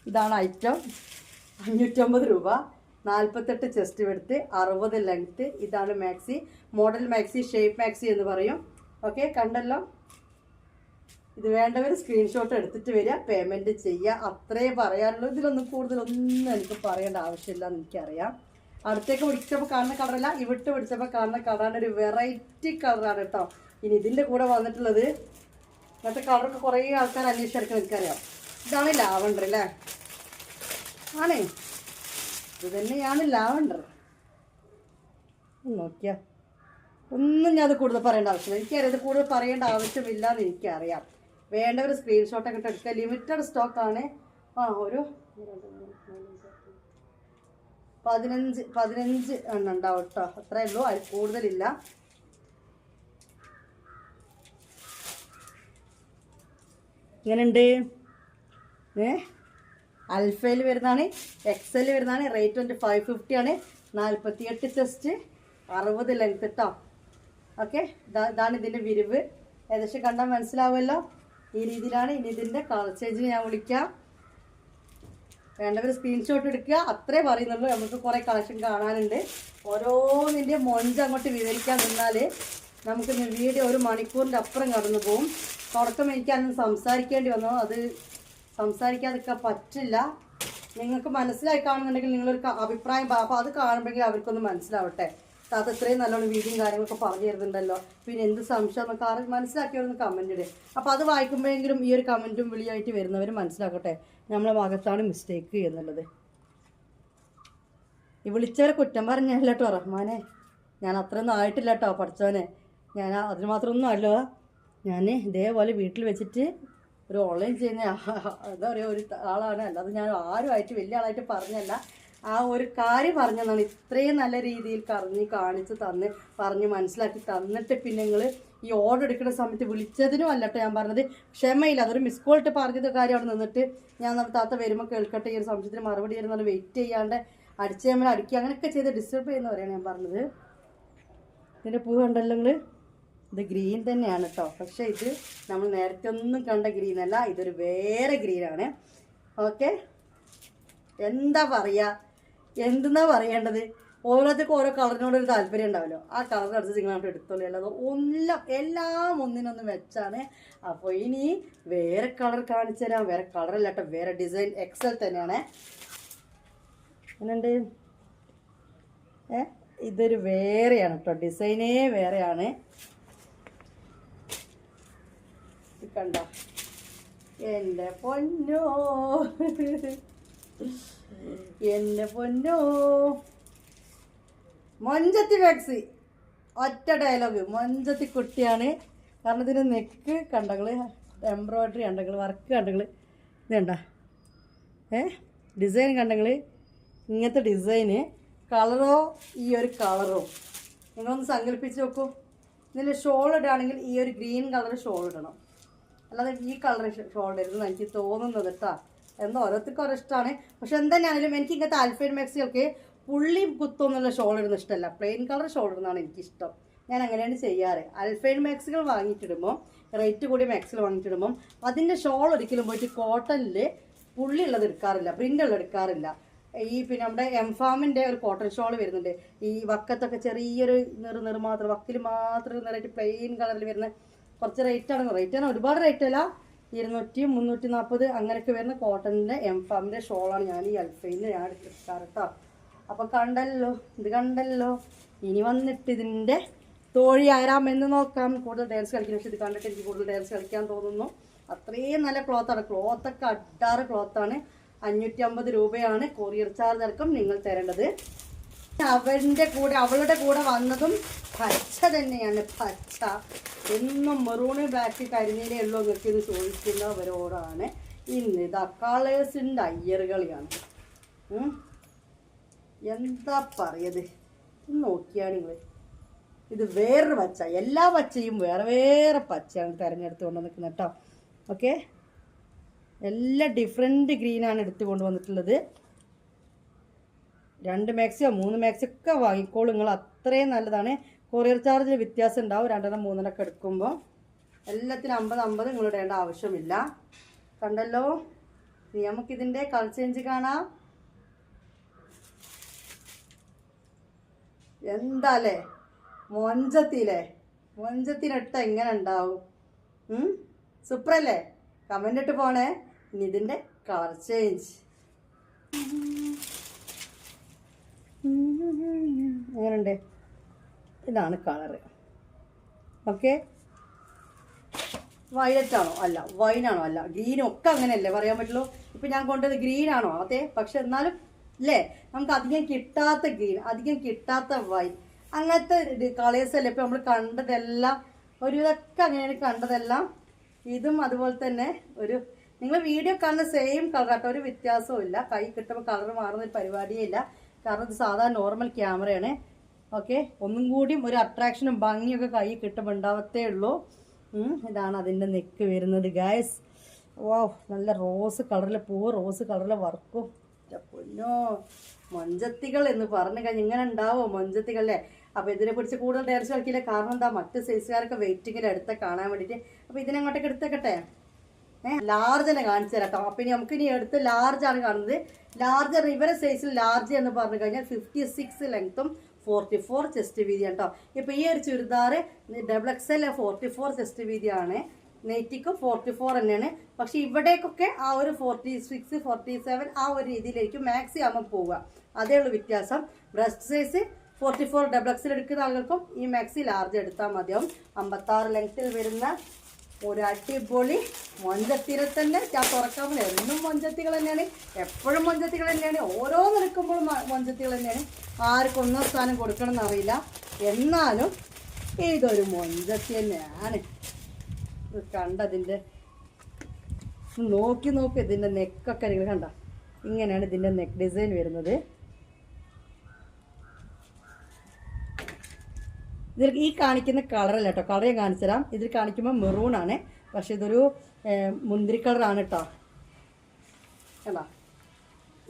ഇതാണ് ഐറ്റം. 550 രൂപ, 48 ചെസ്റ്റ് വെടുത്ത്, 60 ലെങ്ത്ത്. ഇതാണ് maxi, model maxi, shape maxi എന്ന് പറയും. ഓക്കെ, കണ്ടല്ലോ. ഇത് വേണ്ടവർ സ്ക്രീൻഷോട്ട് എടുത്തിട്ട് വരിക, പേയ്മെൻറ്റ് ചെയ്യുക. അത്രേ പറയാനുള്ളൂ. ഇതിലൊന്നും കൂടുതലൊന്നും എനിക്ക് പറയേണ്ട ആവശ്യമില്ല എന്ന് എനിക്കറിയാം. അടുത്തേക്ക് പിടിച്ചപ്പോൾ കാണുന്ന കളറല്ല, ഇവിട്ട് പിടിച്ചപ്പോൾ കാണുന്ന കളറാണ്. ഒരു വെറൈറ്റി കളറാണ് കേട്ടോ. ഇനി ഇതിൻ്റെ കൂടെ വന്നിട്ടുള്ളത്, ഇങ്ങനത്തെ കളറൊക്കെ കുറേ ആൾക്കാർ അന്വേഷിച്ചെടുക്കാൻ എനിക്കറിയാം. ഇതാണ് ലാവണ്ടർ അല്ലേ? ആണേ, ഇത് തന്നെയാണ് ലാവണ്ടർ. നോക്കിയാ ഒന്നും ഞാൻ അത് കൂടുതൽ പറയേണ്ട ആവശ്യമില്ല. എനിക്കറിയാം ഇത് കൂടുതൽ പറയേണ്ട ആവശ്യമില്ല എന്ന് എനിക്കറിയാം. വേണ്ടവർ സ്ക്രീൻഷോട്ടൊക്കെ ഇട്ട് എടുക്കുക. ലിമിറ്റഡ് സ്റ്റോക്കാണ്. ഒരു 15 എണ്ണം ഉണ്ടാവും കേട്ടോ. അത്രയേ ഉള്ളൂ, അതിൽ കൂടുതലില്ല. ഇങ്ങനെയുണ്ട്. അൽഫയിൽ വരുന്നതാണ്, എക്സൽ വരുന്നതാണ്. റേറ്റ് വന്നിട്ട് 550 ആണ്. 48 ചെസ്റ്റ്, 60 ലെങ്ത് കേട്ടോ. ഓക്കെ, ഇതാണ് ഇതിൻ്റെ വിരിവ്. ഏകദേശം കണ്ടാൽ മനസ്സിലാവുമല്ലോ. ഈ രീതിയിലാണ്. ഇനി ഇതിൻ്റെ കളർ ചേഞ്ചിന് ഞാൻ വിളിക്കാം. വേണ്ടവർ സ്ക്രീൻഷോട്ട് എടുക്കുക. അത്രേ പറയുന്നുള്ളൂ. നമുക്ക് കുറേ കളക്ഷൻ കാണാനുണ്ട്. ഓരോന്നിൻ്റെ മൊഞ്ച് അങ്ങോട്ട് വിവരിക്കാൻ നിന്നാൽ നമുക്ക് വീഡിയോ 1 മണിക്കൂറിൻ്റെ അപ്പുറം കടന്നു പോകും. തുടക്കം എനിക്കന്ന് സംസാരിക്കേണ്ടി വന്നു. അത് സംസാരിക്കാതിരിക്കാൻ പറ്റില്ല. നിങ്ങൾക്ക് മനസ്സിലായി കാണുന്നുണ്ടെങ്കിൽ നിങ്ങളൊരു അഭിപ്രായം, അപ്പോൾ അത് കാണുമ്പോഴെങ്കിൽ അവർക്കൊന്ന് മനസ്സിലാവട്ടെ. അത് ഇത്രയും നല്ലോണം വീഡിയോയും കാര്യങ്ങളൊക്കെ പറഞ്ഞു തരുന്നുണ്ടല്ലോ, പിന്നെ എന്ത് സംശയം എന്നൊക്കെ മനസ്സിലാക്കിയവരൊന്ന് കമൻറ്റ് ഇടുക. അപ്പോൾ അത് വായിക്കുമ്പോഴെങ്കിലും ഈ ഒരു കമൻറ്റും വിളിയായിട്ട് വരുന്നവർ മനസ്സിലാക്കട്ടെ നമ്മളെ ഭാഗത്താണ് മിസ്റ്റേക്ക് എന്നുള്ളത്. ഈ വിളിച്ചവരെ കുറ്റം പറഞ്ഞല്ല കേട്ടോ റഹ്മാനെ. ഞാൻ അത്രയൊന്നും ആയിട്ടില്ല കേട്ടോ പഠിച്ചവനെ. ഞാൻ അതിന് മാത്രമൊന്നും അല്ല. ഞാൻ ഇതേപോലെ വീട്ടിൽ വെച്ചിട്ട് ഒരു ഓൺലൈൻ ചെയ്യുന്ന എന്താ പറയുക ഒരു ആളാണ്. അല്ലാതെ ഞാൻ ആരുമായിട്ട് വലിയ ആളായിട്ട് പറഞ്ഞല്ല. ആ ഒരു കാര്യം പറഞ്ഞതാണ്. ഇത്രയും നല്ല രീതിയിൽ കാണിച്ച് തന്ന് പറഞ്ഞ് മനസ്സിലാക്കി തന്നിട്ട് പിന്നെ നിങ്ങൾ ഈ ഓർഡർ എടുക്കുന്ന സമയത്ത് വിളിച്ചതിനും അല്ലട്ടോ ഞാൻ പറഞ്ഞത്. ക്ഷമയില്ല. അതൊരു മിസ് കോൾ ഇട്ട് പറഞ്ഞത് കാര്യം അവിടെ നിന്നിട്ട് ഞാൻ താത്ത വരുമ്പോൾ കേൾക്കട്ടെ, ഈ ഒരു സംശയത്തിന് മറുപടി തരുന്നത് വെയിറ്റ് ചെയ്യാണ്ട് അടിച്ച് നമ്മൾ അടിക്കുക അങ്ങനെയൊക്കെ ചെയ്ത് ഡിസ്റ്റർബ് ചെയ്യുന്നവരെയാണ് ഞാൻ പറഞ്ഞത്. ഇതിൻ്റെ പൂ കണ്ടല്ലോ നിങ്ങൾ. ഇത് ഗ്രീൻ തന്നെയാണ് കേട്ടോ. പക്ഷേ ഇത് നമ്മൾ നേരത്തെ ഒന്നും കണ്ട ഗ്രീനല്ല, ഇതൊരു വേറെ ഗ്രീനാണ്. ഓക്കെ, എന്താ പറയുക, എന്തെന്നാ പറയേണ്ടത്? ഓരോരുത്തർക്കും ഓരോ കളറിനോടൊരു താല്പര്യം ഉണ്ടാവല്ലോ. ആ കളറിനടുത്ത് നിങ്ങളായിട്ട് എടുത്തോളൂ. അല്ലാതെ എല്ലാം ഒന്നിനൊന്ന് വെച്ചാണ്. അപ്പോൾ ഇനി വേറെ കളർ കാണിച്ചു തരാം. വേറെ കളറല്ല കേട്ടോ, വേറെ ഡിസൈൻ. എക്സൽ തന്നെയാണ്. എന്നുണ്ട് ഇതൊരു വേറെയാണ് കേട്ടോ, ഡിസൈനേ വേറെയാണ്. കണ്ടോ എൻ്റെ പൊന്നോ, എൻ്റെ പൊന്നോ. മൊഞ്ചത്തി മാക്സി, ഒറ്റ ഡയലോഗ്. മൊഞ്ചത്തി കുട്ടിയാണ്. കാരണം ഇതിന് നെക്ക് കണ്ടങ്ങൾ, എംബ്രോയ്ഡറി കണ്ടങ്ങൾ, വർക്ക് കണ്ടങ്ങൾ. ഇത് കണ്ട ഡിസൈൻ കണ്ടങ്ങൾ. ഇങ്ങനത്തെ ഡിസൈന്, കളറോ ഈ ഒരു കളറോ നിങ്ങളൊന്ന് സങ്കല്പിച്ച് നോക്കൂ. ഇതിൻ്റെ ഷോൾ ഇടുകയാണെങ്കിൽ ഈ ഒരു ഗ്രീൻ കളർ ഷോൾ ഇടണം, അല്ലാതെ ഈ കളർ ഷോൾ ഇടുന്നത് എനിക്ക് തോന്നുന്നത് കേട്ടോ. എന്നാൽ ഓരോരുത്തർക്കും ഓരോ ഇഷ്ടമാണ്. പക്ഷെ എന്തായാലും എനിക്ക് ഇങ്ങനത്തെ അൽഫൈൻ മാക്സിയൊക്കെ പുള്ളി കുത്തൊന്നുള്ള ഷോൾ ഇടുന്ന ഇഷ്ടമല്ല. പ്ലെയിൻ കളർ ഷോൾ ഇടുന്നതാണ് എനിക്കിഷ്ടം. ഞാൻ അങ്ങനെയാണ് ചെയ്യാറ്. അൽഫൈൻ മാക്സികൾ വാങ്ങിയിട്ടിടുമ്പോൾ, റേറ്റ് കൂടി മാക്സിൽ വാങ്ങിയിട്ടിടുമ്പം അതിൻ്റെ ഷോൾ ഒരിക്കലും പോയിട്ട് കോട്ടണിൽ പുള്ളി ഉള്ളത് എടുക്കാറില്ല, പ്രിൻ്റ് ഉള്ളത് എടുക്കാറില്ല. ഈ പിന്നെ നമ്മുടെ എംഫാമിൻ്റെ ഒരു കോട്ടൺ ഷോൾ വരുന്നുണ്ട്. ഈ വക്കത്തൊക്കെ ചെറിയൊരു നിറ് മാത്രം, വക്കിൽ മാത്രം നിറയിട്ട് പ്ലെയിൻ കളറിൽ വരുന്ന കുറച്ച് റേറ്റാണ് ഒരുപാട് റേറ്റ് അല്ല, 200, 340 അങ്ങനെയൊക്കെ വരുന്ന കോട്ടണിൻ്റെ എംഫാമിൻ്റെ ഷോളാണ് ഞാൻ ഈ അൽഫൈനിൽ ഞാൻ എടുക്കാറ് കേട്ടോ. അപ്പോൾ കണ്ടല്ലോ, ഇത് കണ്ടല്ലോ. ഇനി വന്നിട്ട് ഇതിൻ്റെ തോഴി ആരാമെന്ന് നോക്കാം. കൂടുതൽ ഡാൻസ് കളിക്കുന്ന, പക്ഷേ ഇത് കണ്ടിട്ട് എനിക്ക് കൂടുതൽ ഡാൻസ് കളിക്കാൻ തോന്നുന്നു. അത്രയും നല്ല ക്ലോത്താണ്. ക്ലോത്തൊക്കെ അഡാറ് ക്ലോത്താണ്. 550 രൂപയാണ് കൊറിയർ ചാർജ് അടക്കം നിങ്ങൾ തരേണ്ടത്. അവളുടെ കൂടെ വന്നതും പച്ച തന്നെയാണ്. പച്ച എന്നും മെറൂണ് ബ്ലാക്ക് കരിനീലേ ഉള്ളൂ എന്നൊക്കെ ഇത് ചോദിക്കുന്നവരോടാണ് ഇന്ന്. ഇതാ കളേഴ്സിൻ്റെ അയ്യറുകളിയാണ്. എന്താ പറയത്, നോക്കിയാണ് നിങ്ങൾ. ഇത് വേറൊരു പച്ച. എല്ലാ പച്ചയും വേറെ വേറെ പച്ചയാണ് തിരഞ്ഞെടുത്ത് കൊണ്ട് നിൽക്കുന്നത് കേട്ടോ. ഓക്കെ, എല്ലാം ഡിഫറെൻറ്റ് ഗ്രീനാണ് എടുത്ത് കൊണ്ട് വന്നിട്ടുള്ളത്. 2 മാക്സിയോ 3 മാക്സിയോ ഒക്കെ വാങ്ങിക്കോളൂ നിങ്ങൾ, അത്രയും നല്ലതാണ്. കൊറിയർ ചാർജിൽ വ്യത്യാസം ഉണ്ടാവും 2 3 ഒക്കെ എടുക്കുമ്പോൾ. എല്ലാത്തിനും 50 നിങ്ങൾ ഇടേണ്ട ആവശ്യമില്ല. കണ്ടല്ലോ, ഇനി നമുക്കിതിൻ്റെ കളർ ചേഞ്ച് കാണാം. എന്താല്ലേ മൊഞ്ചത്തിയില്ലേ, മൊഞ്ചത്തിനിട്ട എങ്ങനെ ഉണ്ടാവും? സൂപ്പറല്ലേ? കമൻ്റ് ഇട്ട് പോണേ. ഇനി ഇതിൻ്റെ കളർ ചേഞ്ച് എങ്ങനെയുണ്ട്? ഇതാണ് കളറ്. ഓക്കെ, വയലറ്റ് ആണോ? അല്ല. വൈനാണോ? അല്ല. ഗ്രീനും ഒക്കെ അങ്ങനെയല്ലേ പറയാൻ പറ്റുള്ളൂ. ഇപ്പം ഞാൻ കൊണ്ടത് ഗ്രീനാണോ? അതെ. പക്ഷെ എന്നാലും അല്ലേ, നമുക്ക് അധികം കിട്ടാത്ത ഗ്രീൻ, അധികം കിട്ടാത്ത വൈൻ, അങ്ങനത്തെ കളേഴ്സ് അല്ലേ ഇപ്പം നമ്മൾ കണ്ടതെല്ലാം. ഒരു ഇതൊക്കെ അങ്ങനെയാണ് കണ്ടതെല്ലാം. ഇതും അതുപോലെ തന്നെ ഒരു നിങ്ങൾ വീഡിയോ കാണുന്ന സെയിം കളർ കേട്ടോ, ഒരു വ്യത്യാസവും ഇല്ല. കൈ കിട്ടുമ്പോൾ കളർ മാറുന്ന ഒരു പരിപാടിയേ ഇല്ല. കാരണം ഇത് സാധാരണ നോർമൽ ക്യാമറയാണ്. ഓക്കെ, ഒന്നും കൂടിയും ഒരു അട്രാക്ഷനും ഭംഗിയൊക്കെ കൈ കിട്ടുമ്പോൾ ഉണ്ടാവത്തേ ഉള്ളൂ. ഇതാണ് അതിൻ്റെ നെക്ക് വരുന്നത് ഗൈസ്. വാ, നല്ല റോസ് കളറിലെ പൂവ്, റോസ് കളറിലെ വർക്കും. പൊന്നോ, മൊഞ്ചത്തികൾ എന്ന് പറഞ്ഞു കഴിഞ്ഞാൽ ഇങ്ങനെ ഉണ്ടാവോ മൊഞ്ചത്തികളല്ലേ? അപ്പോൾ ഇതിനെ പിടിച്ച് കൂടുതൽ ഡയറച്ച് കളിക്കില്ല. കാരണം എന്താ, മറ്റ് സൈസുകാരൊക്കെ വെയിറ്റിങ്ങിൽ എടുത്ത് കാണാൻ വേണ്ടിയിട്ട്. അപ്പോൾ ഇതിനങ്ങോട്ടേക്ക് എടുത്തേക്കട്ടെ. ലാർജ് തന്നെ കാണിച്ചു തരാം കേട്ടോ. അപ്പം ഇനി നമുക്കിനി എടുത്ത് ലാർജാണ് കാണുന്നത്. ലാർജ് ഇവരെ സൈസിൽ ലാർജ് എന്ന് പറഞ്ഞു കഴിഞ്ഞാൽ 56 ലെങ്ത്തും 44 ചെസ്റ്റ് വീതിയാണ് കേട്ടോ. ഇപ്പോൾ ഈ ഒരു ചുരിദാർ XXL 44 ചെസ്റ്റ് വീതിയാണ്. നെറ്റിക്കും 44 തന്നെയാണ്. പക്ഷെ ഇവിടേക്കൊക്കെ ആ ഒരു 46 47 ആ ഒരു രീതിയിലേക്ക് മാക്സി ആകുമ്പോൾ പോവുക. അതേ ഉള്ളൂ വ്യത്യാസം. ബ്രസ്റ്റ് സൈസ് 44 XXL എടുക്കുന്ന ആളുകൾക്കും ഈ മാക്സി ലാർജ് എടുത്താൽ മതിയാവും. 56 ലെങ്ത്തിൽ വരുന്ന ഒരു അടിപൊളി മൊഞ്ചത്തിനെ തന്നെ ഞാൻ തുറക്കാൻ പോലെ. എന്നും മൊഞ്ചത്തികൾ തന്നെയാണ്, എപ്പോഴും മൊഞ്ചത്തികൾ തന്നെയാണ്, ഓരോ നിൽക്കുമ്പോഴും മൊഞ്ചത്തികൾ തന്നെയാണ്. ആർക്കും ഒന്നാം സ്ഥാനം കൊടുക്കണം എന്നറിയില്ല, എന്നാലും ഇതൊരു മൊഞ്ചത്തി തന്നെയാണ്. ഇത് കണ്ടതിൻ്റെ നോക്കി ഇതിൻ്റെ നെക്കൊക്കെ നിങ്ങൾ കണ്ട, ഇങ്ങനെയാണ് ഇതിൻ്റെ നെക്ക് ഡിസൈൻ വരുന്നത്. ഇതിൽ ഈ കാണിക്കുന്ന കളറല്ല കേട്ടോ, കളർ ഞാൻ കാണിച്ചു തരാം. ഇതിൽ കാണിക്കുമ്പോൾ മെറൂൺ ആണ്, പക്ഷെ ഇതൊരു മുന്തിരി കളറാണ് കേട്ടോ. കണ്ടാ,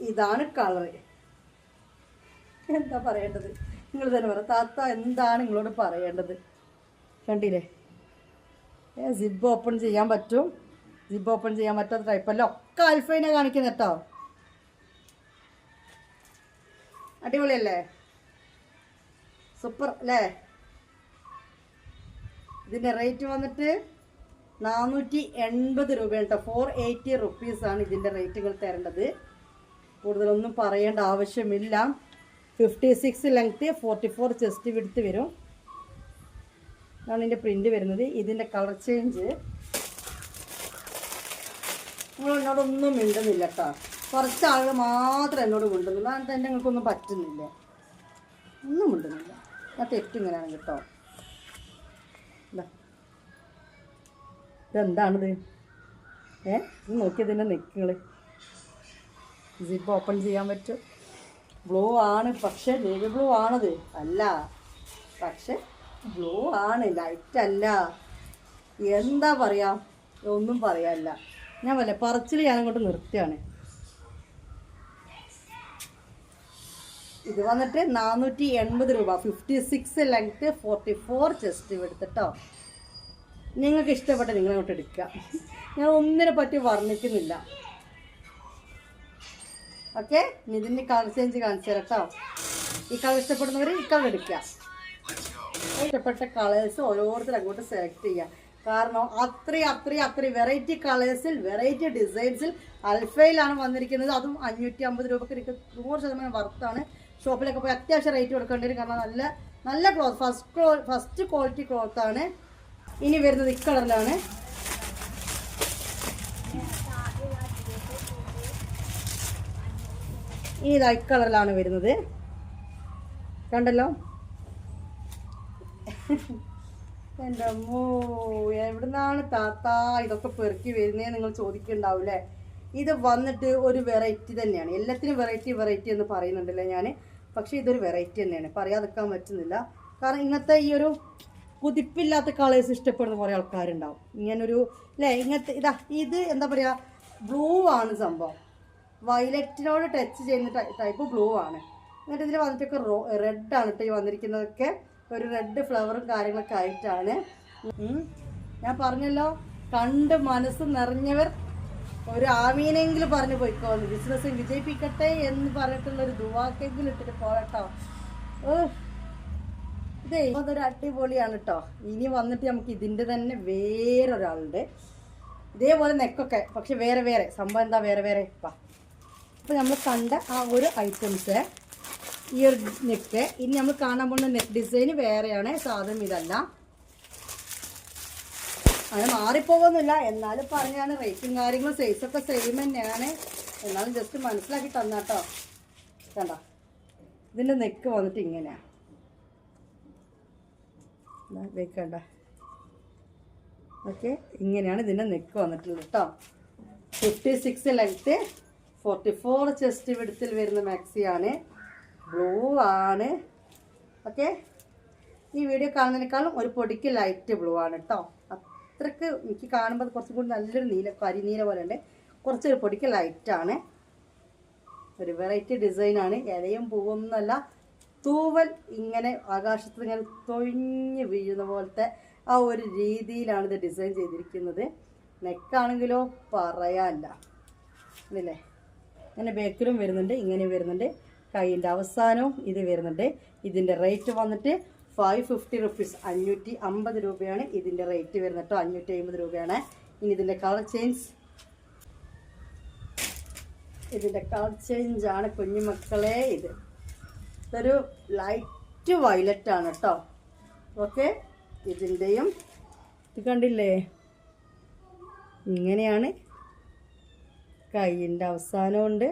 ഇതാണ് കളർ. എന്താ പറയേണ്ടത്? നിങ്ങൾ തന്നെ പറ താത്ത, എന്താണ് നിങ്ങളോട് പറയേണ്ടത്? കണ്ടില്ലേ, സിബ് ഓപ്പൺ ചെയ്യാൻ പറ്റും, സിബ് ഓപ്പൺ ചെയ്യാൻ പറ്റാത്ത ടൈപ്പല്ല. ഒക്കെ അൽഫൈനെ കാണിക്കുന്നത് കേട്ടോ. അടിപൊളിയല്ലേ? സൂപ്പർ അല്ലേ? ഇതിൻ്റെ റേറ്റ് വന്നിട്ട് 480 രൂപയാണ് കേട്ടോ. 480 റുപ്പീസാണ് ഇതിൻ്റെ റേറ്റുകൾ തരേണ്ടത്. കൂടുതലൊന്നും പറയേണ്ട ആവശ്യമില്ല. 56 ലെങ്ത്ത് 44 ചെസ്റ്റ് വിഡ്ത്ത് വരും. ഇതാണ് ഇതിൻ്റെ പ്രിൻ്റ് വരുന്നത്. ഇതിൻ്റെ കളർ ചേഞ്ച് നിങ്ങൾ എന്നോടൊന്നും മിണ്ടുന്നില്ല കേട്ടോ. കുറച്ച് ആളുകൾ മാത്രം എന്നോട് മിണ്ടുന്നില്ല. എന്നിട്ട് എൻ്റെ നിങ്ങൾക്കൊന്നും പറ്റുന്നില്ല, ഒന്നും മിണ്ടുന്നില്ല. ഞാൻ തെറ്റിങ്ങനെയാണ് കേട്ടോ. ഇതെന്താണിത്? ഇത് നോക്കിയതിൻ്റെ നെക്കുകൾ. സിബ് ഓപ്പൺ ചെയ്യാൻ പറ്റും. ബ്ലൂ ആണ്, പക്ഷേ നേവി ബ്ലൂ ആണത് അല്ല, പക്ഷെ ബ്ലൂ ആണ്, ലൈറ്റ് അല്ല. എന്താ പറയാ, ഒന്നും പറയാനില്ല. ഞാൻ വല്ല പറച്ചിൽ ഞാനങ്ങോട്ട് നിർത്തിയാണ്. ഇത് വന്നിട്ട് 480 രൂപ. 56 ലെങ്ത്ത് 44 ചെസ്റ്റ് എടുത്തിട്ടോ. നിങ്ങൾക്ക് ഇഷ്ടപ്പെട്ട നിങ്ങളങ്ങോട്ട് എടുക്കുക. ഞാൻ ഒന്നിനെ പറ്റി വർണ്ണിക്കുന്നില്ല. ഓക്കെ, ഇതിൻ്റെ കളർ ചേഞ്ച് കാണിച്ചു തരാം കേട്ടോ. ഈ കളർ ഇഷ്ടപ്പെടുന്നവർ ഈ കളർ എടുക്കുക. ഇഷ്ടപ്പെട്ട കളേഴ്സ് ഓരോരുത്തരും അങ്ങോട്ട് സെലക്ട് ചെയ്യുക. കാരണം അത്രയും വെറൈറ്റി കളേഴ്സിൽ വെറൈറ്റി ഡിസൈൻസിൽ അൽഫയിലാണ് വന്നിരിക്കുന്നത്. അതും 550 രൂപക്ക് എനിക്ക് 100% വർത്താണ്. ഷോപ്പിലൊക്കെ പോയി അത്യാവശ്യം റേറ്റ് കൊടുക്കേണ്ടി വരും. കാരണം നല്ല ക്ലോത്ത്, ഫസ്റ്റ് ക്വാളിറ്റി ക്ലോത്താണ്. ഇനി വരുന്നത് ഈ കളറിലാണ്. ഈ ലൈറ്റ് കളറിലാണ് വരുന്നത്. കണ്ടല്ലോ, എൻ്റെ അമ്മോ, എവിടുന്നാണ് താത്ത ഇതൊക്കെ പെറുക്കി വരുന്നതെന്ന് നിങ്ങൾ ചോദിക്കുന്നുണ്ടാവില്ലേ. ഇത് വന്നിട്ട് ഒരു വെറൈറ്റി തന്നെയാണ്. എല്ലാത്തിനും വെറൈറ്റി എന്ന് പറയുന്നുണ്ടല്ലോ ഞാൻ, പക്ഷേ ഇതൊരു വെറൈറ്റി തന്നെയാണ്, പറയാതിരിക്കാൻ പറ്റുന്നില്ല. കാരണം ഇങ്ങനത്തെ ഈ ഒരു കുതിപ്പില്ലാത്ത കളേഴ്സ് ഇഷ്ടപ്പെടുന്ന കുറേ ആൾക്കാരുണ്ടാവും. ഇങ്ങനൊരു അല്ലേ ഇങ്ങനത്തെ ഇത് എന്താ പറയുക, ബ്ലൂ ആണ് സംഭവം. വയലറ്റിനോട് ടച്ച് ചെയ്യുന്ന ടൈപ്പ് ബ്ലൂ ആണ്. എന്നിട്ട് ഇതിൽ വന്നിട്ടൊക്കെ റെഡാണ് കേട്ടോ ഈ വന്നിരിക്കുന്നതൊക്കെ. ഒരു റെഡ് ഫ്ലവറും കാര്യങ്ങളൊക്കെ ആയിട്ടാണ്. ഞാൻ പറഞ്ഞല്ലോ, കണ്ട് മനസ്സ് നിറഞ്ഞവർ ഒരു ആമീനെങ്കിലും പറഞ്ഞു പോയിക്കോന്ന്. ബിസിനസ് വിജയിപ്പിക്കട്ടെ എന്ന് പറഞ്ഞിട്ടുള്ളൊരു ദുവാക്കെങ്കിലും ഇട്ടിട്ട് പോകട്ടോ. ഇതേ അതൊരു അടിപൊളിയാണ് കേട്ടോ. ഇനി വന്നിട്ട് നമുക്ക് ഇതിൻ്റെ തന്നെ വേറൊരാളുണ്ട് ഇതേപോലെ നെക്കൊക്കെ, പക്ഷെ വേറെ വേറെ സംഭവം. എന്താ വേറെ വേറെ അപ്പോൾ നമ്മൾ കണ്ട ആ ഒരു ഐറ്റംസ് ഈ ഒരു നെക്ക്. ഇനി നമ്മൾ കാണാൻ പോകുന്ന നെക്ക് ഡിസൈന് വേറെയാണ്, സാധനം ഇതല്ല. അങ്ങനെ മാറിപ്പോകുന്നില്ല, എന്നാലും പറഞ്ഞാണ് റേറ്റും കാര്യങ്ങളും സൈസൊക്കെ സെയിം തന്നെയാണ്. എന്നാലും ജസ്റ്റ് മനസ്സിലാക്കി തന്നാട്ടോ. കണ്ട ഇതിൻ്റെ നെക്ക് വന്നിട്ട് ഇങ്ങനെയാണ് വെക്കണ്ട. ഓക്കെ, ഇങ്ങനെയാണ് ഇതിൻ്റെ നെക്ക് വന്നിട്ടുള്ളത് കേട്ടോ. 56 ലെങ്ത്ത്, 44 ചെസ്റ്റ് വിഡ്ത്തിൽ വരുന്ന മാക്സിയാണ്. ബ്ലൂ ആണ്. ഓക്കെ, ഈ വീഡിയോ കാണുന്നതിനേക്കാളും ഒരു പൊടിക്ക് ലൈറ്റ് ബ്ലൂ ആണ് കേട്ടോ. അത്രക്ക് എനിക്ക് കാണുമ്പോൾ കുറച്ചും കൂടി നല്ലൊരു നീല, കരിനീല പോലെ ഉണ്ട്. കുറച്ചൊരു പൊടിക്ക് ലൈറ്റാണ്. ഒരു വെറൈറ്റി ഡിസൈനാണ്. ഇലയും പൂവൊന്നുമല്ല, തൂവൽ ഇങ്ങനെ ആകാശത്ത് ഇങ്ങനെ തൊഴിഞ്ഞ് വീഴുന്ന പോലത്തെ ആ ഒരു രീതിയിലാണ് ഇത് ഡിസൈൻ ചെയ്തിരിക്കുന്നത്. നെക്കാണെങ്കിലോ പറയാനില്ല അല്ലേ. ഇങ്ങനെ ബേക്കിലും വരുന്നുണ്ട്, ഇങ്ങനെ വരുന്നുണ്ട്. കൈയിൻ്റെ അവസാനവും ഇത് വരുന്നുണ്ട്. ഇതിൻ്റെ റേറ്റ് വന്നിട്ട് 550 റുപ്പീസ്, 550 രൂപയാണ് ഇതിൻ്റെ റേറ്റ് വരുന്നത് കേട്ടോ. 550 രൂപയാണ്. ഇനി ഇതിൻ്റെ കളർ ചേഞ്ചാണ് കുഞ്ഞുമക്കളെ. ഇതൊരു ലൈറ്റ് വയലറ്റ് ആണ് കേട്ടോ. ഓക്കെ, ഇതിൻ്റെയും ഇത് കണ്ടില്ലേ, ഇങ്ങനെയാണ് കൈയിൻ്റെ അവസാനമുണ്ട്.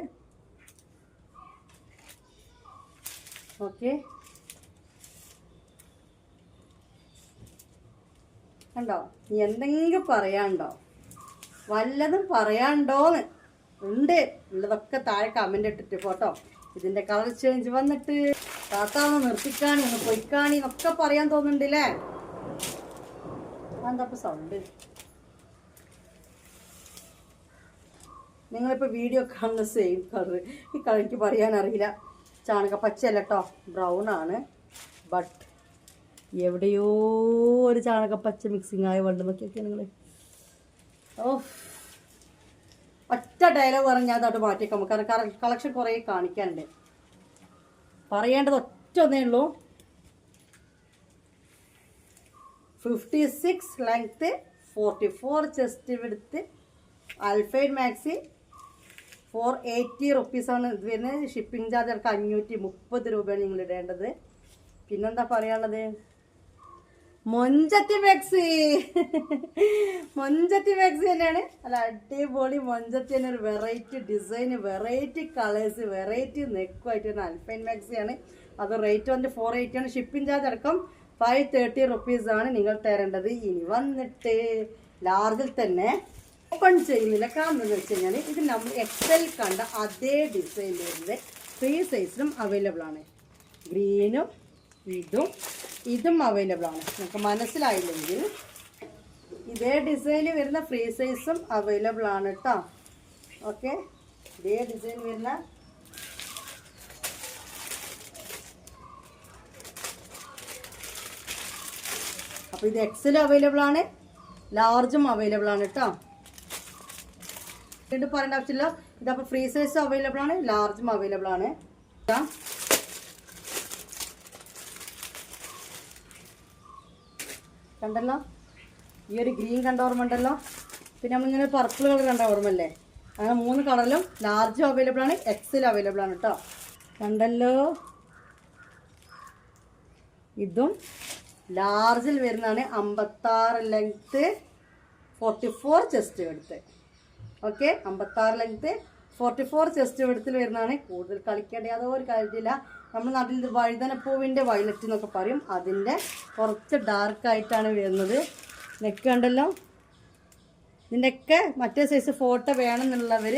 ഓക്കെ, കണ്ടോ? എന്തെങ്കിലും പറയാനുണ്ടോ? വല്ലതും പറയാനുണ്ടോന്ന് ഉണ്ട്. ഉള്ളതൊക്കെ താഴെ കമൻ്റ് ഇട്ടിട്ട് പോട്ടോ. ഇതിൻ്റെ കളർ ചേഞ്ച് വന്നിട്ട് താത്താന്ന് നിർത്തിക്കാണി, ഒന്ന് പൊയ്ക്കാണി എന്നൊക്കെ പറയാൻ തോന്നുന്നുണ്ടല്ലേ. എന്താ സൗണ്ട്? നിങ്ങളിപ്പോൾ വീഡിയോ കാണുന്ന സെയിം കളർ. ഈ കളർ എനിക്ക് പറയാനറിയില്ല. ചാണകപ്പച്ചയല്ല കേട്ടോ, ബ്രൗൺ ആണ്. ബട്ട് എവിടെയോ ഒരു ചാണകപ്പച്ച മിക്സിങ് ആയ വേണ്ട നോക്കിയൊക്കെ നിങ്ങൾ. ഒറ്റ ഡയലോഗ് പറഞ്ഞാൽ അതോട്ട് മാറ്റിയേക്കാം നമുക്ക്. കാരണം കളക്ഷൻ കുറേ കാണിക്കാനുണ്ട്. പറയേണ്ടത് ഒറ്റ ഒന്നേ ഉള്ളൂ. 56 ലെങ്ത്ത്, 44 ചെസ്റ്റ് വിഡ്ത്ത്, അൽഫൈഡ് മാക്സി. 480 റുപ്പീസാണ് ഇത് വരുന്നത്. ഷിപ്പിംഗ് ചാർജ് അവർക്ക് 530 രൂപയാണ് നിങ്ങൾ ഇടേണ്ടത്. പിന്നെന്താ പറയാനുള്ളത്? മൊഞ്ചത്തി മാക്സി തന്നെയാണ്. അല്ല, അടിപൊളി മൊഞ്ചത്തി തന്നെ. ഒരു വെറൈറ്റി ഡിസൈന്, വെറൈറ്റി കളേഴ്സ്, വെറൈറ്റി നെക്കുമായിട്ട് വരുന്ന അൽഫൈൻ മാക്സിയാണ്. അത് റേറ്റ് വന്നിട്ട് 480 ആണ്. ഷിപ്പിംഗ് ചാർജ് അടക്കം 530 റുപ്പീസാണ് നിങ്ങൾ തരേണ്ടത്. ഇനി വന്നിട്ട് ലാർജിൽ തന്നെ ഓപ്പൺ ചെയ്യുന്നില്ല. കാരണം എന്ന് വെച്ച് കഴിഞ്ഞാൽ ഇത് നമ്മൾ എക്സൽ കണ്ട അതേ ഡിസൈൻ വരുന്നത് 3 സൈസിലും അവൈലബിൾ ആണ്. ഗ്രീനും ഇതും അവൈലബിൾ ആണ്. നമുക്ക് മനസ്സിലായില്ലെങ്കിൽ ഇതേ ഡിസൈൻ വരുന്ന ഫ്രീ സൈസും അവൈലബിൾ ആണ് കേട്ടോ. ഓക്കെ, ഇതേ ഡിസൈൻ വരുന്ന അപ്പോൾ ഇത് എക്സലും അവൈലബിൾ ആണ്, ലാർജും അവൈലബിൾ ആണ് കേട്ടോ. വീണ്ടും പറയേണ്ട ആവശ്യമില്ല. ഇതപ്പോൾ ഫ്രീ സൈസും അവൈലബിൾ ആണ്, ലാർജും അവൈലബിൾ ആണ്. കണ്ടല്ലോ, ഈ ഒരു ഗ്രീൻ കണ്ട ഓർമ്മ ഉണ്ടല്ലോ. പിന്നെ നമ്മളിങ്ങനെ പർപ്പിൾ കളർ കണ്ട ഓർമ്മല്ലേ. അങ്ങനെ 3 കളറിലും ലാർജും അവൈലബിൾ ആണ്, എക്സലും അവൈലബിൾ ആണ് കേട്ടോ. കണ്ടല്ലോ, ഇതും ലാർജിൽ വരുന്നതാണ്. 56 ലെങ്ത്ത്, 44 ചെസ്റ്റ് എടുത്ത്. ഓക്കെ, 56 ലെങ്ത്ത്, 44 ചെസ്റ്റ് എടുത്തിൽ വരുന്നതാണ്. കൂടുതൽ കളിക്കേണ്ട യാതൊരു കാര്യമില്ല. നമ്മുടെ നാട്ടിൽ വഴുതനപ്പൂവിൻ്റെ വയലറ്റ് എന്നൊക്കെ പറയും. അതിൻ്റെ കുറച്ച് ഡാർക്കായിട്ടാണ് വരുന്നത്. നെക്ക് കണ്ടല്ലോ. ഇതിൻ്റെയൊക്കെ മറ്റേ സൈസ് ഫോട്ടോ വേണമെന്നുള്ളവർ,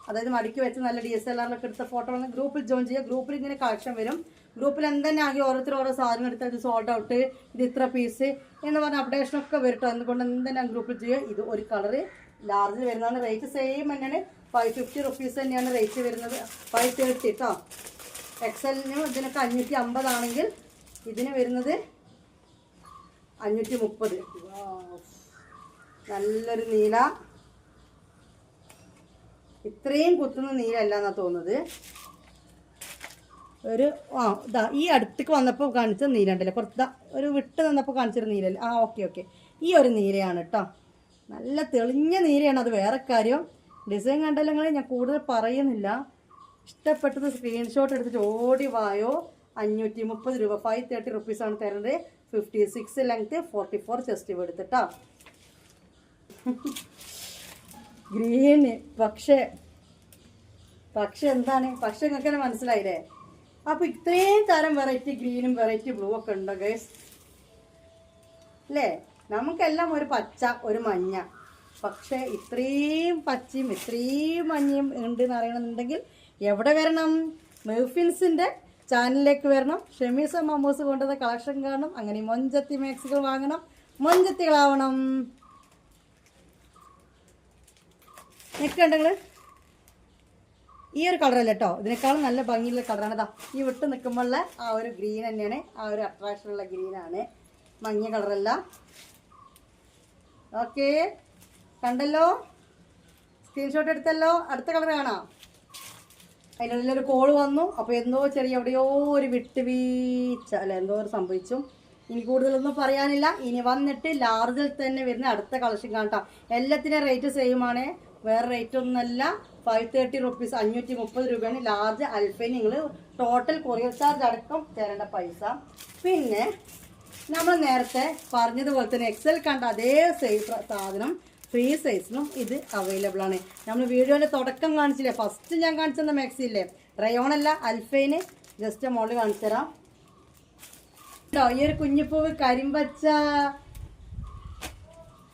അതായത് മടിക്ക് വെച്ച് നല്ല DSLR എടുത്ത ഫോട്ടോ വന്ന് ഗ്രൂപ്പിൽ ജോയിൻ ചെയ്യുക. ഗ്രൂപ്പിൽ ഇങ്ങനെ കളക്ഷൻ വരും. ഗ്രൂപ്പിൽ എന്തെന്നെ ആകെ ഓരോരുത്തർ ഓരോ സാധനം എടുത്താൽ ഇത് സോൾഡ് ഔട്ട്, ഇത് ഇത്ര പീസ് എന്ന് പറഞ്ഞ അപ്ഡേഷനൊക്കെ വരട്ടോ. അതുകൊണ്ട് എന്തെല്ലാം ഗ്രൂപ്പിൽ ചെയ്യുക. ഇത് ഒരു കളറ് ലാർജ് വരുന്നതാണ്. റേറ്റ് സെയിം തന്നെയാണ്, 550 റുപ്പീസ് തന്നെയാണ് റേറ്റ് വരുന്നത്. 530 കേട്ടോ. എക്സലിനും ഇതിനൊക്കെ 550 ആണെങ്കിൽ ഇതിന് വരുന്നത് 530. നല്ലൊരു നീല, ഇത്രയും കുത്തുന്ന നീലല്ല എന്നാ തോന്നുന്നത്. ഒരു ഇതാ ഈ അടുത്തേക്ക് വന്നപ്പോൾ കാണിച്ച നീല ഉണ്ടല്ലേ, കുറച്ച് ഒരു വിട്ട് നിന്നപ്പോൾ കാണിച്ചൊരു നീലല്ലേ. ഓക്കെ ഈ ഒരു നീലയാണ് കേട്ടോ. നല്ല തെളിഞ്ഞ നീലയാണ്, അത് വേറെ കാര്യം. ഡിസൈൻ കണ്ടല്ലെങ്കിൽ ഞാൻ കൂടുതൽ പറയുന്നില്ല. ഇഷ്ടപ്പെട്ടത് സ്ക്രീൻഷോട്ട് എടുത്തിട്ട് ഓടി വായോ. 530 രൂപ, 530 റുപ്പീസാണ് തരുന്നത്. 56 ലെങ്ത്, 44 ചെസ്റ്റ് എടുത്തിട്ടാ. ഗ്രീന് പക്ഷേ എന്താണ്, പക്ഷെ നിങ്ങൾക്ക് തന്നെ മനസ്സിലായില്ലേ. അപ്പോൾ ഇത്രയും തരം വെറൈറ്റി ഗ്രീനും വെറൈറ്റി ബ്ലൂ ഒക്കെ ഉണ്ടോ ഗൈസ് അല്ലേ? നമുക്കെല്ലാം ഒരു പച്ച ഒരു മഞ്ഞ, പക്ഷേ ഇത്രയും പച്ചയും ഇത്രയും മഞ്ഞയും ഉണ്ട് എന്ന് അറിയണമെന്നുണ്ടെങ്കിൽ എവിടെ വരണം? മെർഫിൻസിൻ്റെ ചാനലിലേക്ക് വരണം. ഷെമീസ് ആൻഡ് മമ്മൂസ് കൊണ്ടുവന്ന കളക്ഷൻ കാണണം. അങ്ങനെ മൊഞ്ചത്തി മാക്സുകൾ വാങ്ങണം, മൊഞ്ചത്തികളാവണം. നിൽക്കണ്ടെങ്കിൽ ഈ ഒരു കളറല്ല കേട്ടോ, ഇതിനേക്കാളും നല്ല ഭംഗിയുള്ള കളറാണ്. ഇതാ ഈ വിട്ട് നിൽക്കുമ്പോഴുള്ള ആ ഒരു ഗ്രീൻ തന്നെയാണ്, ആ ഒരു അട്രാക്ഷനുള്ള ഗ്രീനാണ്, മഞ്ഞ കളറല്ല. ഓക്കെ, കണ്ടല്ലോ, സ്ക്രീൻഷോട്ട് എടുത്തല്ലോ. അടുത്ത കളർ കാണാം. അതിനുള്ളിലൊരു കോള് വന്നു. അപ്പോൾ എന്തോ ചെറിയ എവിടെയോ ഒരു വിട്ടുവീഴ്ച അല്ല, എന്തോ ഒരു സംഭവിച്ചു. ഇനി കൂടുതലൊന്നും പറയാനില്ല. ഇനി വന്നിട്ട് ലാർജിൽ തന്നെ വരുന്ന അടുത്ത കളക്ഷൻ കാണാം. എല്ലാത്തിനും റേറ്റ് സെയിം ആണ്, വേറെ റേറ്റ് ഒന്നുമല്ല. 530 റുപ്പീസ്, 530 രൂപയാണ് ലാർജ് അൽഫൈൻ. നിങ്ങൾ ടോട്ടൽ കൊറിയർ ചാർജ് അടക്കം തരേണ്ട പൈസ. പിന്നെ നമ്മൾ നേരത്തെ പറഞ്ഞതുപോലെ തന്നെ എക്സൽ കണ്ട അതേ സൈസ് സാധനം ഫ്രീ സൈസിനും ഇത് അവൈലബിൾ ആണ്. നമ്മൾ വീഡിയോയുടെ തുടക്കം കാണിച്ചില്ലേ, ഫസ്റ്റ് ഞാൻ കാണിച്ചെന്ന മാക്സി ഇല്ലേ, റയോൺ അല്ല അൽഫൈന്, ജസ്റ്റ് മോള് കാണിച്ചു തരാം കേട്ടോ. ഈ ഒരു കുഞ്ഞിപ്പൂവ് കരിമ്പച്ച,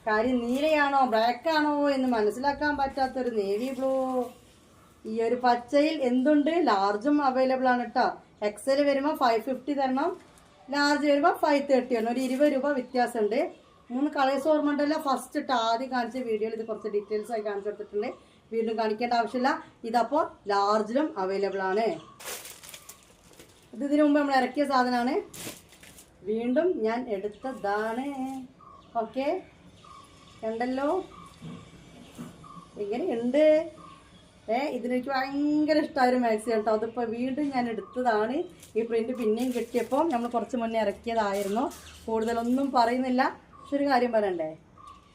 കാര്യം നീലയാണോ ബ്ലാക്ക് ആണോ എന്ന് മനസ്സിലാക്കാൻ പറ്റാത്തൊരു നേവി ബ്ലൂ. ഈ ഒരു പച്ചയിൽ എന്തുണ്ട്, ലാർജും അവൈലബിൾ ആണ് കേട്ടോ. എക്സൽ വരുമ്പോൾ 550 തരണം, ലാർജ് വരുമ്പോൾ 530 ആണ്. ഒരു 20 രൂപ വ്യത്യാസമുണ്ട്. 3 കളേഴ്സ് ഓർമ്മ ഉണ്ടല്ലോ. ഫസ്റ്റ് ഇട്ട് ആദ്യം കാണിച്ച വീഡിയോയിൽ ഇത് കുറച്ച് ഡീറ്റെയിൽസ് ആയി കാണിച്ചു കൊടുത്തിട്ടുണ്ട്, വീണ്ടും കാണിക്കേണ്ട ആവശ്യമില്ല. ഇതപ്പോൾ ലാർജിലും അവൈലബിൾ ആണ്. ഇതിനു മുമ്പ് നമ്മൾ ഇറക്കിയ സാധനമാണ്, വീണ്ടും ഞാൻ എടുത്തതാണ്. ഓക്കെ, കണ്ടല്ലോ എങ്ങനെയുണ്ട്. ഇതിനെനിക്ക് ഭയങ്കര ഇഷ്ടമായ ഒരു മാക്സി കേട്ടോ. അതിപ്പോൾ വീണ്ടും ഞാൻ എടുത്തതാണ്. ഈ പ്രിന്റ് പിന്നെയും കിട്ടിയപ്പോൾ നമ്മൾ കുറച്ച് മുന്നേ ഇറക്കിയതായിരുന്നു. കൂടുതലൊന്നും പറയുന്നില്ല. പക്ഷെ ഒരു കാര്യം പറയണ്ടേ,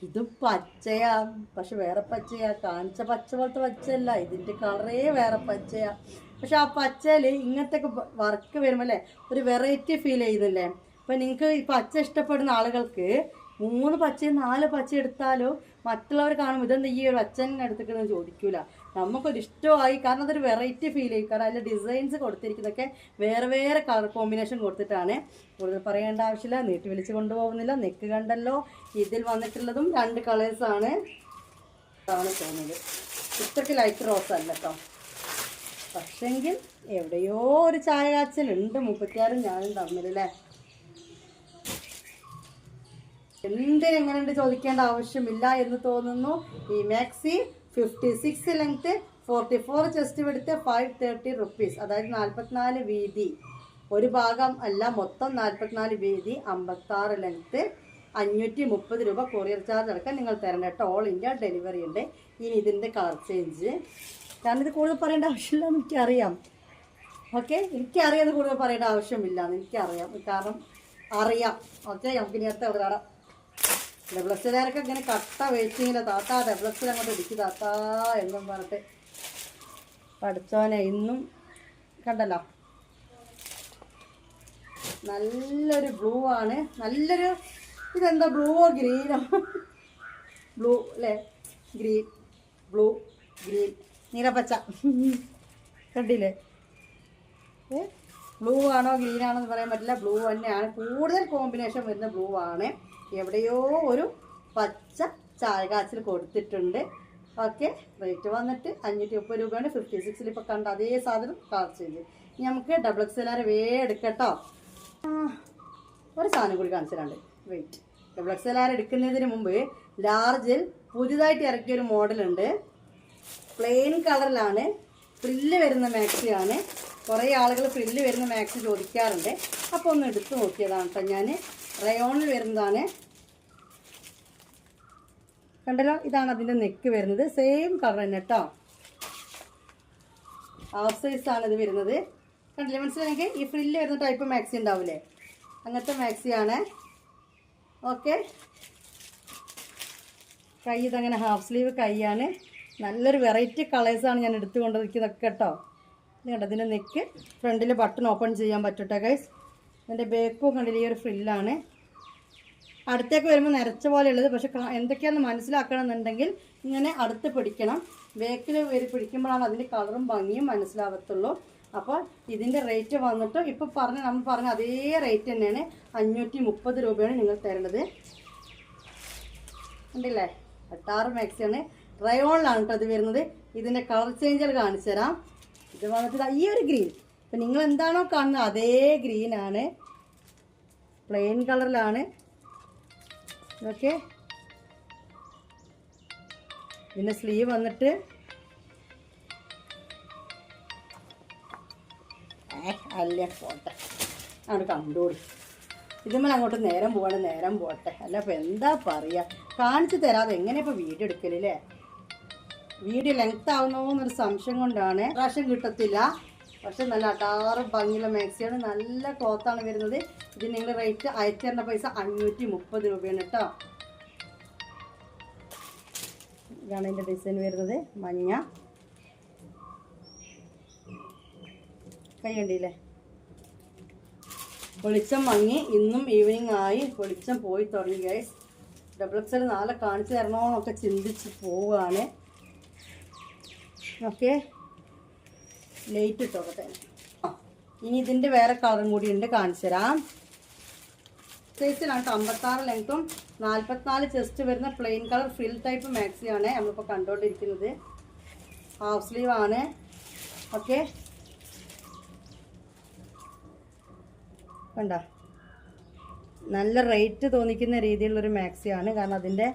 ഇത് പച്ചയാ, പക്ഷെ വേറെ പച്ചയാ. കാണിച്ച പച്ച പോലത്തെ പച്ചയല്ല, ഇതിൻ്റെ കളറേ വേറെ പച്ചയാ. പക്ഷെ ആ പച്ചയിൽ ഇങ്ങനത്തെ വർക്ക് വരുമ്പോൾ അല്ലേ ഒരു വെറൈറ്റി ഫീൽ ചെയ്യുന്നില്ലേ. അപ്പം നിങ്ങൾക്ക് ഈ പച്ച ഇഷ്ടപ്പെടുന്ന ആളുകൾക്ക് 3 പച്ചയും 4 പച്ച എടുത്താലോ മറ്റുള്ളവർ കാണുമ്പോൾ ഇതെന്താ ഈ ഒരു അച്ഛൻ എടുത്തിട്ട് ചോദിക്കൂല. നമുക്കൊരു ഇഷ്ടമായി, കാരണം അതൊരു വെറൈറ്റി ഫീൽ ചെയ്യും. കാരണം അതിൽ ഡിസൈൻസ് കൊടുത്തിരിക്കുന്നതൊക്കെ വേറെ വേറെ കളർ കോമ്പിനേഷൻ കൊടുത്തിട്ടാണ്. കൂടുതൽ പറയേണ്ട ആവശ്യമില്ല, നീട്ടി വിളിച്ച് കൊണ്ടുപോകുന്നില്ല. നെക്ക് കണ്ടല്ലോ. ഇതിൽ വന്നിട്ടുള്ളതും 2 കളേഴ്സാണ് തോന്നുന്നത്. ഇത്രയ്ക്ക് ലൈറ്റ് റോസ് അല്ല കേട്ടോ. പക്ഷെങ്കിൽ എവിടെയോ ഒരു ചായ കാച്ചലുണ്ട് 36 ഞാനും തമ്മിലല്ലേ. എങ്ങനെയുണ്ട് ചോദിക്കേണ്ട ആവശ്യമില്ല എന്ന് തോന്നുന്നു. ഈ മാക്സി 56 ലെങ്ത്, 44 ചെസ്റ്റ് എടുത്ത് 530 റുപ്പീസ്, അതായത് 44 വീതി. ഒരു ഭാഗം അല്ല, മൊത്തം 44 വീതി, 56 ലെങ്ത്, 530 രൂപ കൊറിയർ ചാർജ് അടക്കം നിങ്ങൾ തരണം കേട്ടോ. ഓൾ ഇന്ത്യ ഡെലിവറി ഉണ്ട്. ഇനി ഇതിൻ്റെ കളർ ചേഞ്ച്, കാരണം ഇത് കൂടുതൽ പറയേണ്ട ആവശ്യമില്ല എന്ന് എനിക്കറിയാം. ഓക്കെ, എനിക്കറിയാം ഇത് കൂടുതൽ പറയേണ്ട ആവശ്യമില്ല എന്ന് എനിക്കറിയാം, കാരണം അറിയാം. ഓക്കെ, നമുക്ക് ഇനി അടുത്ത അവിടെ ഡെവലപ്സിലാരൊക്കെ ഇങ്ങനെ കട്ട വെയിറ്റിങ്ങില്ല. താത്താ ഡെവലപ്സിൽ അങ്ങോട്ട് ഇടിക്കും താത്താ എന്നും പറഞ്ഞിട്ട് പഠിച്ചോനെ. ഇന്നും കണ്ടല്ലോ നല്ലൊരു ബ്ലൂ ആണ്, നല്ലൊരു ഇതെന്താ ബ്ലൂവോ ഗ്രീനോ, ബ്ലൂ അല്ലേ, ഗ്രീൻ ബ്ലൂ ഗ്രീൻ നീലപ്പച്ച കണ്ടില്ലേ. ബ്ലൂ ആണോ ഗ്രീൻ ആണോ എന്ന് പറയാൻ പറ്റില്ല, ബ്ലൂ തന്നെയാണ്. കൂടുതൽ കോമ്പിനേഷൻ വരുന്ന ബ്ലൂ ആണ്. എവിടെയോ ഒരു പച്ച ചായ കാച്ചിൽ കൊടുത്തിട്ടുണ്ട്. ഓക്കെ, റേറ്റ് വന്നിട്ട് 530 രൂപയാണ്. 56 ഇപ്പോൾ കണ്ട അതേ സാധനം കളർ ചേഞ്ച്. ഇനി നമുക്ക് ഡബിൾ എക്സൽ എടുക്കട്ടോ. ഒരു സാധനം കൂടി കാണിച്ചു തരാണ്ട്, വെയിറ്റ്. ഡബിൾ എക്സൽ എടുക്കുന്നതിന് മുമ്പ് ലാർജിൽ പുതിയതായിട്ട് ഇറക്കിയൊരു മോഡലുണ്ട്. പ്ലെയിൻ കളറിലാണ്, ഫ്രില്ല് വരുന്ന മാക്സിയാണ്. കുറേ ആളുകൾ ഫ്രില്ല് വരുന്ന മാക്സി ചോദിക്കാറുണ്ട്. അപ്പോൾ ഒന്ന് എടുത്ത് നോക്കിയതാണ് കേട്ടോ ഞാൻ. റയോണിൽ വരുന്നതാണ്, കണ്ടല്ലോ. ഇതാണ് അതിൻ്റെ നെക്ക് വരുന്നത്, സെയിം കളർ തന്നെ കേട്ടോ. ഹാഫ് സൈസാണ് ഇത് വരുന്നത്. കണ്ടില്ലേ, മനസ്സിലായെങ്കിൽ ഈ ഫ്രില്ല് വരുന്ന ടൈപ്പ് മാക്സി ഉണ്ടാവില്ലേ, അങ്ങനത്തെ മാക്സിയാണ്. ഓക്കെ, കൈ ഇതങ്ങനെ ഹാഫ് സ്ലീവ് കൈയാണ്. നല്ലൊരു വെറൈറ്റി കളേഴ്സാണ് ഞാൻ എടുത്തു കൊണ്ടിരിക്കുന്നതൊക്കെ കേട്ടോ. ഇത് കണ്ടോ, ഇതിൻ്റെ നെക്ക് ഫ്രണ്ടിൽ ബട്ടൺ ഓപ്പൺ ചെയ്യാൻ പറ്റട്ടെ ഗൈസ്. ഇതിൻ്റെ ബേക്കും കണ്ടില്ല, ഈ ഒരു ഫ്രില്ലാണ്. അടുത്തേക്ക് വരുമ്പോൾ നിറച്ച പോലെയുള്ളത്, പക്ഷെ എന്തൊക്കെയാണെന്ന് മനസ്സിലാക്കണമെന്നുണ്ടെങ്കിൽ ഇങ്ങനെ അടുത്ത് പിടിക്കണം. ബേക്കിൽ പിടിക്കുമ്പോഴാണ് അതിൻ്റെ കളറും ഭംഗിയും മനസ്സിലാവത്തുള്ളൂ. അപ്പോൾ ഇതിൻ്റെ റേറ്റ് വന്നിട്ട് ഇപ്പോൾ നമ്മൾ പറഞ്ഞ അതേ റേറ്റ് തന്നെയാണ്. 530 രൂപയാണ് നിങ്ങൾ തരേണ്ടത്. ഉണ്ടല്ലേ, 6 മാക്സിയാണ്. റയോണിലാണ് കേട്ടോ ഇത് വരുന്നത്. ഇതിൻ്റെ കളർ ചേഞ്ചുകൾ കാണിച്ചു തരാം. ഇത് വന്നിട്ട് ഈ ഒരു ഗ്രീൻ, ഇപ്പം നിങ്ങൾ എന്താണോ കാണുന്നത് അതേ ഗ്രീനാണ്, പ്ലെയിൻ കളറിലാണ്. ഓക്കെ, ഇതിൻ്റെ സ്ലീവ് വന്നിട്ട് അല്ല പോട്ടെ, അങ്ങോട്ട് കണ്ടോളി. ഇതുമ്മേൽ അങ്ങോട്ട് നേരം പോട്ടെ. അല്ല അപ്പോൾ എന്താ പറയുക, കാണിച്ചു തരാതെ എങ്ങനെ ഇപ്പോൾ വീഡിയോ എടുക്കലല്ലേ. വീഡിയോ ലെങ്ത് ആവുന്നോന്നൊരു സംശയം കൊണ്ടാണ്. പ്രാവശ്യം കിട്ടത്തില്ല, പക്ഷെ നല്ല അടാറ് ഭംഗിയുള്ള മാക്സിയാണ്. നല്ല ക്ലോത്താണ് വരുന്നത്. ഇത് നിങ്ങൾ റേറ്റ് അയച്ചു തരുന്ന പൈസ 530 രൂപയാണ് കേട്ടോ. ഇതാണ് ഇതിൻ്റെ ഡിസൈൻ വരുന്നത്, മഞ്ഞ കൈ കണ്ടില്ലേ. വെളിച്ചം മങ്ങി, ഇന്നും ഈവനിങ് ആയി, വെളിച്ചം പോയി തുടങ്ങി ഗൈസ്. ഡബിൾ എക്സൽ നാളെ കാണിച്ചു തരണമെന്നൊക്കെ ചിന്തിച്ച് പോവുകയാണ്. ഓക്കെ, ലൈറ്റ് ഇട്ടോക്കട്ടെ. ഇനി ഇതിൻ്റെ വേറെ കളറും കൂടി ഉണ്ട്, കാണിച്ചു തരാം. സൈസിലാണ് 56 ലെങ്ത്തും 44 ചെസ്റ്റ് വരുന്ന പ്ലെയിൻ കളർ ഫ്രിൽ ടൈപ്പ് മാക്സിയാണ് നമ്മളിപ്പോൾ കണ്ടുകൊണ്ടിരിക്കുന്നത്. ഹാഫ് സ്ലീവ് ആണ്. ഓക്കെ, കണ്ട നല്ല റേറ്റ് തോന്നിക്കുന്ന രീതിയിലുള്ളൊരു മാക്സിയാണ്. കാരണം അതിൻ്റെ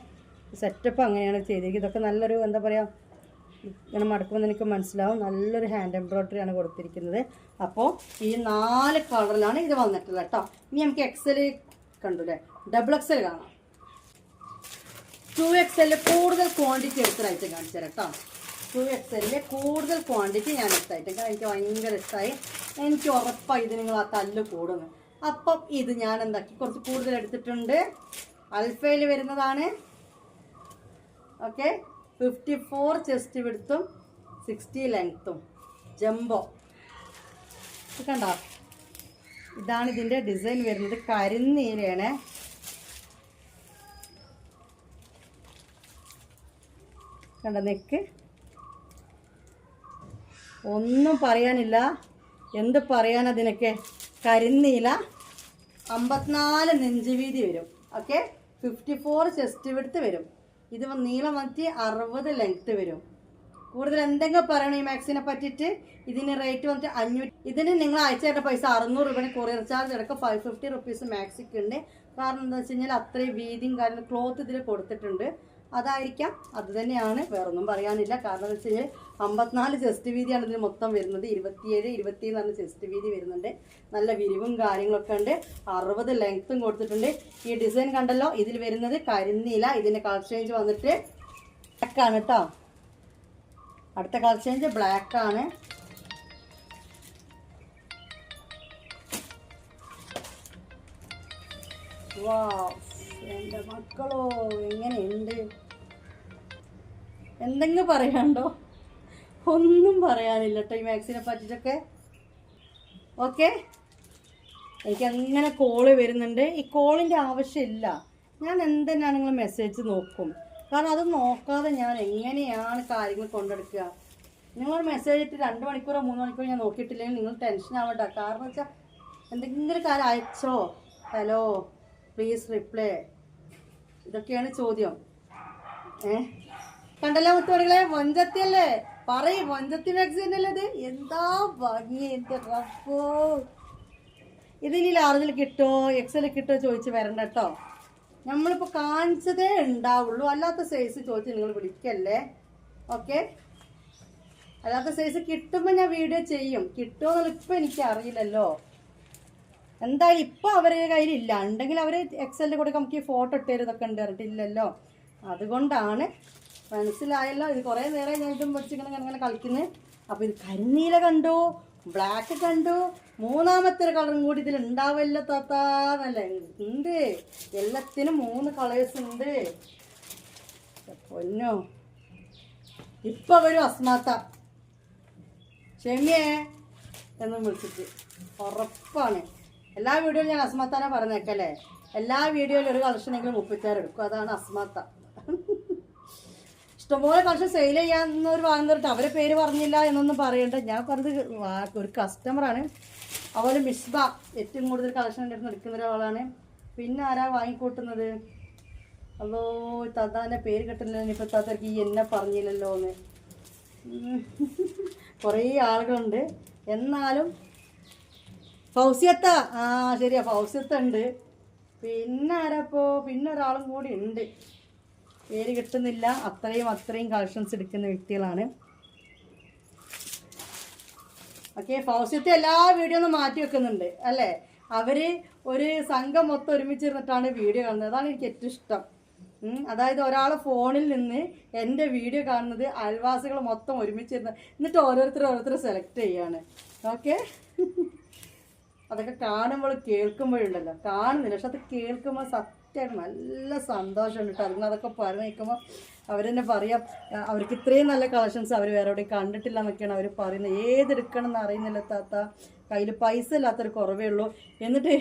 സെറ്റപ്പ് അങ്ങനെയാണ് ചെയ്തിരിക്കുന്നത്. ഇതൊക്കെ നല്ലൊരു എന്താ പറയുക, ഇങ്ങനെ മടക്കുമ്പോൾ എനിക്ക് മനസ്സിലാവും. നല്ലൊരു ഹാൻഡ് എംബ്രോയ്ഡറി ആണ് കൊടുത്തിരിക്കുന്നത്. അപ്പോൾ ഈ 4 കളറിലാണ് ഇത് വന്നിട്ടുള്ളത് കേട്ടോ. ഇനി നമുക്ക് എക്സൽ കണ്ടുല്ലേ, ഡബിൾ എക്സൽ കാണാം. 2XL കൂടുതൽ ക്വാണ്ടിറ്റി എടുത്തൊരായിട്ട് കാണിച്ചു തരാം കേട്ടോ. 2XL കൂടുതൽ ക്വാണ്ടിറ്റി ഞാൻ എടുത്തായിട്ട്, എനിക്ക് ഭയങ്കര ഇഷ്ടമായി. എനിക്ക് ഉറപ്പായി ഇത് നിങ്ങൾ ആ തല്ല് കൂടുന്നു. അപ്പം ഇത് ഞാൻ എന്താക്കി കുറച്ച് കൂടുതൽ എടുത്തിട്ടുണ്ട്. അൽഫയിൽ വരുന്നതാണ്. ഓക്കെ, 54 ചെസ്റ്റ് വിഡ്ത്തും 60 ലെങ്ത്തും ജംബോ. കണ്ടോ, ഇതാണ് ഇതിൻ്റെ ഡിസൈൻ വരുന്നത്. കരിനീലയാണ്. കണ്ട നെക്ക്, ഒന്നും പറയാനില്ല. എന്ത് പറയാനതിനൊക്കെ. കരിനീല, 54 നെഞ്ച് വീതി വരും. ഓക്കെ, 54 ചെസ്റ്റ് വിഡ്ത്ത് വരും. ഇത് നീളം വന്നിട്ട് 60 ലെങ്ത്ത് വരും. കൂടുതൽ എന്തെങ്കിലും പറയണം ഈ മാക്സിനെ പറ്റിയിട്ട്. ഇതിന് റേറ്റ് വന്നിട്ട് 500. ഇതിന് നിങ്ങൾ അയച്ചേണ്ട പൈസ 600 രൂപ. കൊറിയർ ചാർജ് അടക്കം 550 റുപ്പീസ് മാക്സിക്ക് ഉണ്ട്. കാരണം എന്താ വെച്ച് കഴിഞ്ഞാൽ അത്രയും വീതിയും കാര്യം ക്ലോത്ത് ഇതിൽ കൊടുത്തിട്ടുണ്ട്. അതായിരിക്കാം, അത് തന്നെയാണ്, വേറൊന്നും പറയാനില്ല. കാരണം എന്ന് വെച്ച് കഴിഞ്ഞാൽ 54 ചെസ്റ്റ് വീതിയാണ് ഇതിന് മൊത്തം വരുന്നത്. 27, 20 എന്ന് പറഞ്ഞ ചെസ്റ്റ് വീതി വരുന്നുണ്ട്. നല്ല വിരിവും കാര്യങ്ങളൊക്കെ ഉണ്ട്. 60 ലെങ്ത്തും കൊടുത്തിട്ടുണ്ട്. ഈ ഡിസൈൻ കണ്ടല്ലോ, ഇതിൽ വരുന്നത് കരിനീല. ഇതിൻ്റെ കളർ ചേഞ്ച് വന്നിട്ട് ബ്ലാക്ക് ആണ് കേട്ടോ. അടുത്ത കളർ ചേഞ്ച് ബ്ലാക്ക് ആണ്. വാവ്, എൻ്റെ മക്കളോ എങ്ങനെയുണ്ട്, എന്തെങ്കിലും പറയാനുണ്ടോ? ഒന്നും പറയാനില്ല കേട്ടോ ഈ മാക്സിനെ പറ്റിയിട്ടൊക്കെ. ഓക്കെ, എനിക്ക് അങ്ങനെ കോള് വരുന്നുണ്ട്. ഈ കോളിൻ്റെ ആവശ്യമില്ല. ഞാൻ എന്തെന്നാണ് നിങ്ങൾ മെസ്സേജ് നോക്കും. കാരണം അത് നോക്കാതെ ഞാൻ എങ്ങനെയാണ് കാര്യങ്ങൾ കൊണ്ടെടുക്കുക. നിങ്ങൾ മെസ്സേജ് ഇട്ട് 2 മണിക്കൂറോ 3 മണിക്കൂറോ ഞാൻ നോക്കിയിട്ടില്ലെങ്കിൽ നിങ്ങൾ ടെൻഷൻ ആവണ്ട. കാരണം വെച്ചാൽ എന്തെങ്കിലും കാര്യം അയച്ചോ, ഹലോ പ്ലീസ് റിപ്ലൈ, ഇതൊക്കെയാണ് ചോദ്യം. കണ്ടല്ലോ മുത്തുമണികളെ, മൊഞ്ചത്തിയല്ലേ പറയും മൊഞ്ചത്തി മാക്സി തന്നെയല്ലത്. എന്താ ഭംഗി എൻ്റെ റബ്ബോ. ഇതിനി ലാർജിൽ കിട്ടോ എക്സൽ കിട്ടോ ചോദിച്ച് വരണ്ട കേട്ടോ. നമ്മളിപ്പോൾ കാണിച്ചതേ ഉണ്ടാവുള്ളൂ. അല്ലാത്ത സൈസ് ചോദിച്ച് നിങ്ങൾ വിളിക്കല്ലേ. ഓക്കെ, അല്ലാത്ത സൈസ് കിട്ടുമ്പോൾ ഞാൻ വീഡിയോ ചെയ്യും. കിട്ടുമോ എന്നുള്ള ഇപ്പം എനിക്ക് അറിയില്ലല്ലോ. എന്തായാലും ഇപ്പം അവരുടെ കയ്യിലില്ല. ഉണ്ടെങ്കിൽ അവർ എക്സലിൻ്റെ കൂടെ നമുക്ക് ഈ ഫോട്ടോ ഇട്ടേരതൊക്കെ ഉണ്ട് പറഞ്ഞിട്ടില്ലല്ലോ. അതുകൊണ്ടാണ്. മനസ്സിലായല്ലോ. ഇത് കുറേ നേരം ഞാൻ ഇതും വെച്ചിങ്ങനെ അങ്ങനെ കളിക്കുന്നത്. അപ്പോൾ ഇത് കരിനീല കണ്ടു, ബ്ലാക്ക് കണ്ടു, മൂന്നാമത്തെ ഒരു കളറും കൂടി ഇതിൽ ഉണ്ടാവില്ല താത്താന്നല്ല ഉണ്ട്. എല്ലാത്തിനും 3 കളേഴ്സ് ഉണ്ട്. പൊന്നോ, ഇപ്പം വരും അസ്മാത്ത ഷെമിയെ എന്നും വിളിച്ചിട്ട് ഉറപ്പാണ്. എല്ലാ വീഡിയോയിലും ഞാൻ അസ്മാത്താനെ പറഞ്ഞേക്കല്ലേ. എല്ലാ വീഡിയോയിലും ഒരു കളക്ഷനെങ്കിലും 36 എടുക്കും. അതാണ് അസ്മാത്ത. ഇഷ്ടംപോലെ കളക്ഷൻ സെയിൽ ചെയ്യാന്നവർ വാങ്ങുന്നവർക്ക് അവരെ പേര് പറഞ്ഞില്ല എന്നൊന്നും പറയണ്ട. ഞാൻ പറഞ്ഞത് ഒരു കസ്റ്റമറാണ്. അതുപോലെ മിസ്ബ ഏറ്റവും കൂടുതൽ കളക്ഷൻ എൻ്റെ അടുത്ത് എടുക്കുന്ന ഒരാളാണ്. പിന്നെ ആരാ വാങ്ങിക്കൂട്ടുന്നത്? അതോ തതാൻ്റെ പേര് കിട്ടുന്നില്ല. ഇനിയിപ്പോൾ തതർക്ക് ഈ എന്നെ പറഞ്ഞില്ലല്ലോ എന്ന് കുറേ ആളുകളുണ്ട്. എന്നാലും ഫൗസിയത്ത, ശരിയാ ഫൗസിയത്ത ഉണ്ട്. പിന്നെ ആരാപ്പോ? പിന്നെ ഒരാളും കൂടി ഉണ്ട്, പേര് കിട്ടുന്നില്ല. അത്രയും കളക്ഷൻസ് എടുക്കുന്ന വ്യക്തികളാണ്. ഓക്കെ, ഫൗസിയത്തെ എല്ലാ വീഡിയോ ഒന്നും മാറ്റി വെക്കുന്നുണ്ട് അല്ലേ. അവർ ഒരു സംഘം മൊത്തം ഒരുമിച്ചിരുന്നിട്ടാണ് വീഡിയോ കാണുന്നത്. അതാണ് എനിക്ക് ഏറ്റവും ഇഷ്ടം. അതായത് ഒരാളെ ഫോണിൽ നിന്ന് എൻ്റെ വീഡിയോ കാണുന്നത് അയൽവാസികൾ മൊത്തം ഒരുമിച്ചിരുന്ന് എന്നിട്ട് ഓരോരുത്തർ സെലക്ട് ചെയ്യാണ്. ഓക്കെ, അതൊക്കെ കാണുമ്പോൾ കേൾക്കുമ്പോഴുണ്ടല്ലോ, കാണുന്നില്ല പക്ഷെ അത് കേൾക്കുമ്പോൾ സത്യമായിട്ട് നല്ല സന്തോഷമുണ്ട് കേട്ടോ. അതിന് അതൊക്കെ പറഞ്ഞു നിൽക്കുമ്പോൾ അവരെന്നെ പറയാം അവർക്ക് ഇത്രയും നല്ല കളക്ഷൻസ് അവർ വേറെ എവിടെയും കണ്ടിട്ടില്ല എന്നൊക്കെയാണ് അവർ പറയുന്നത്. ഏതെടുക്കണം എന്ന് അറിയുന്നില്ല താത്ത, കയ്യിൽ പൈസ ഇല്ലാത്തൊരു കുറവേ ഉള്ളൂ. എന്നിട്ട്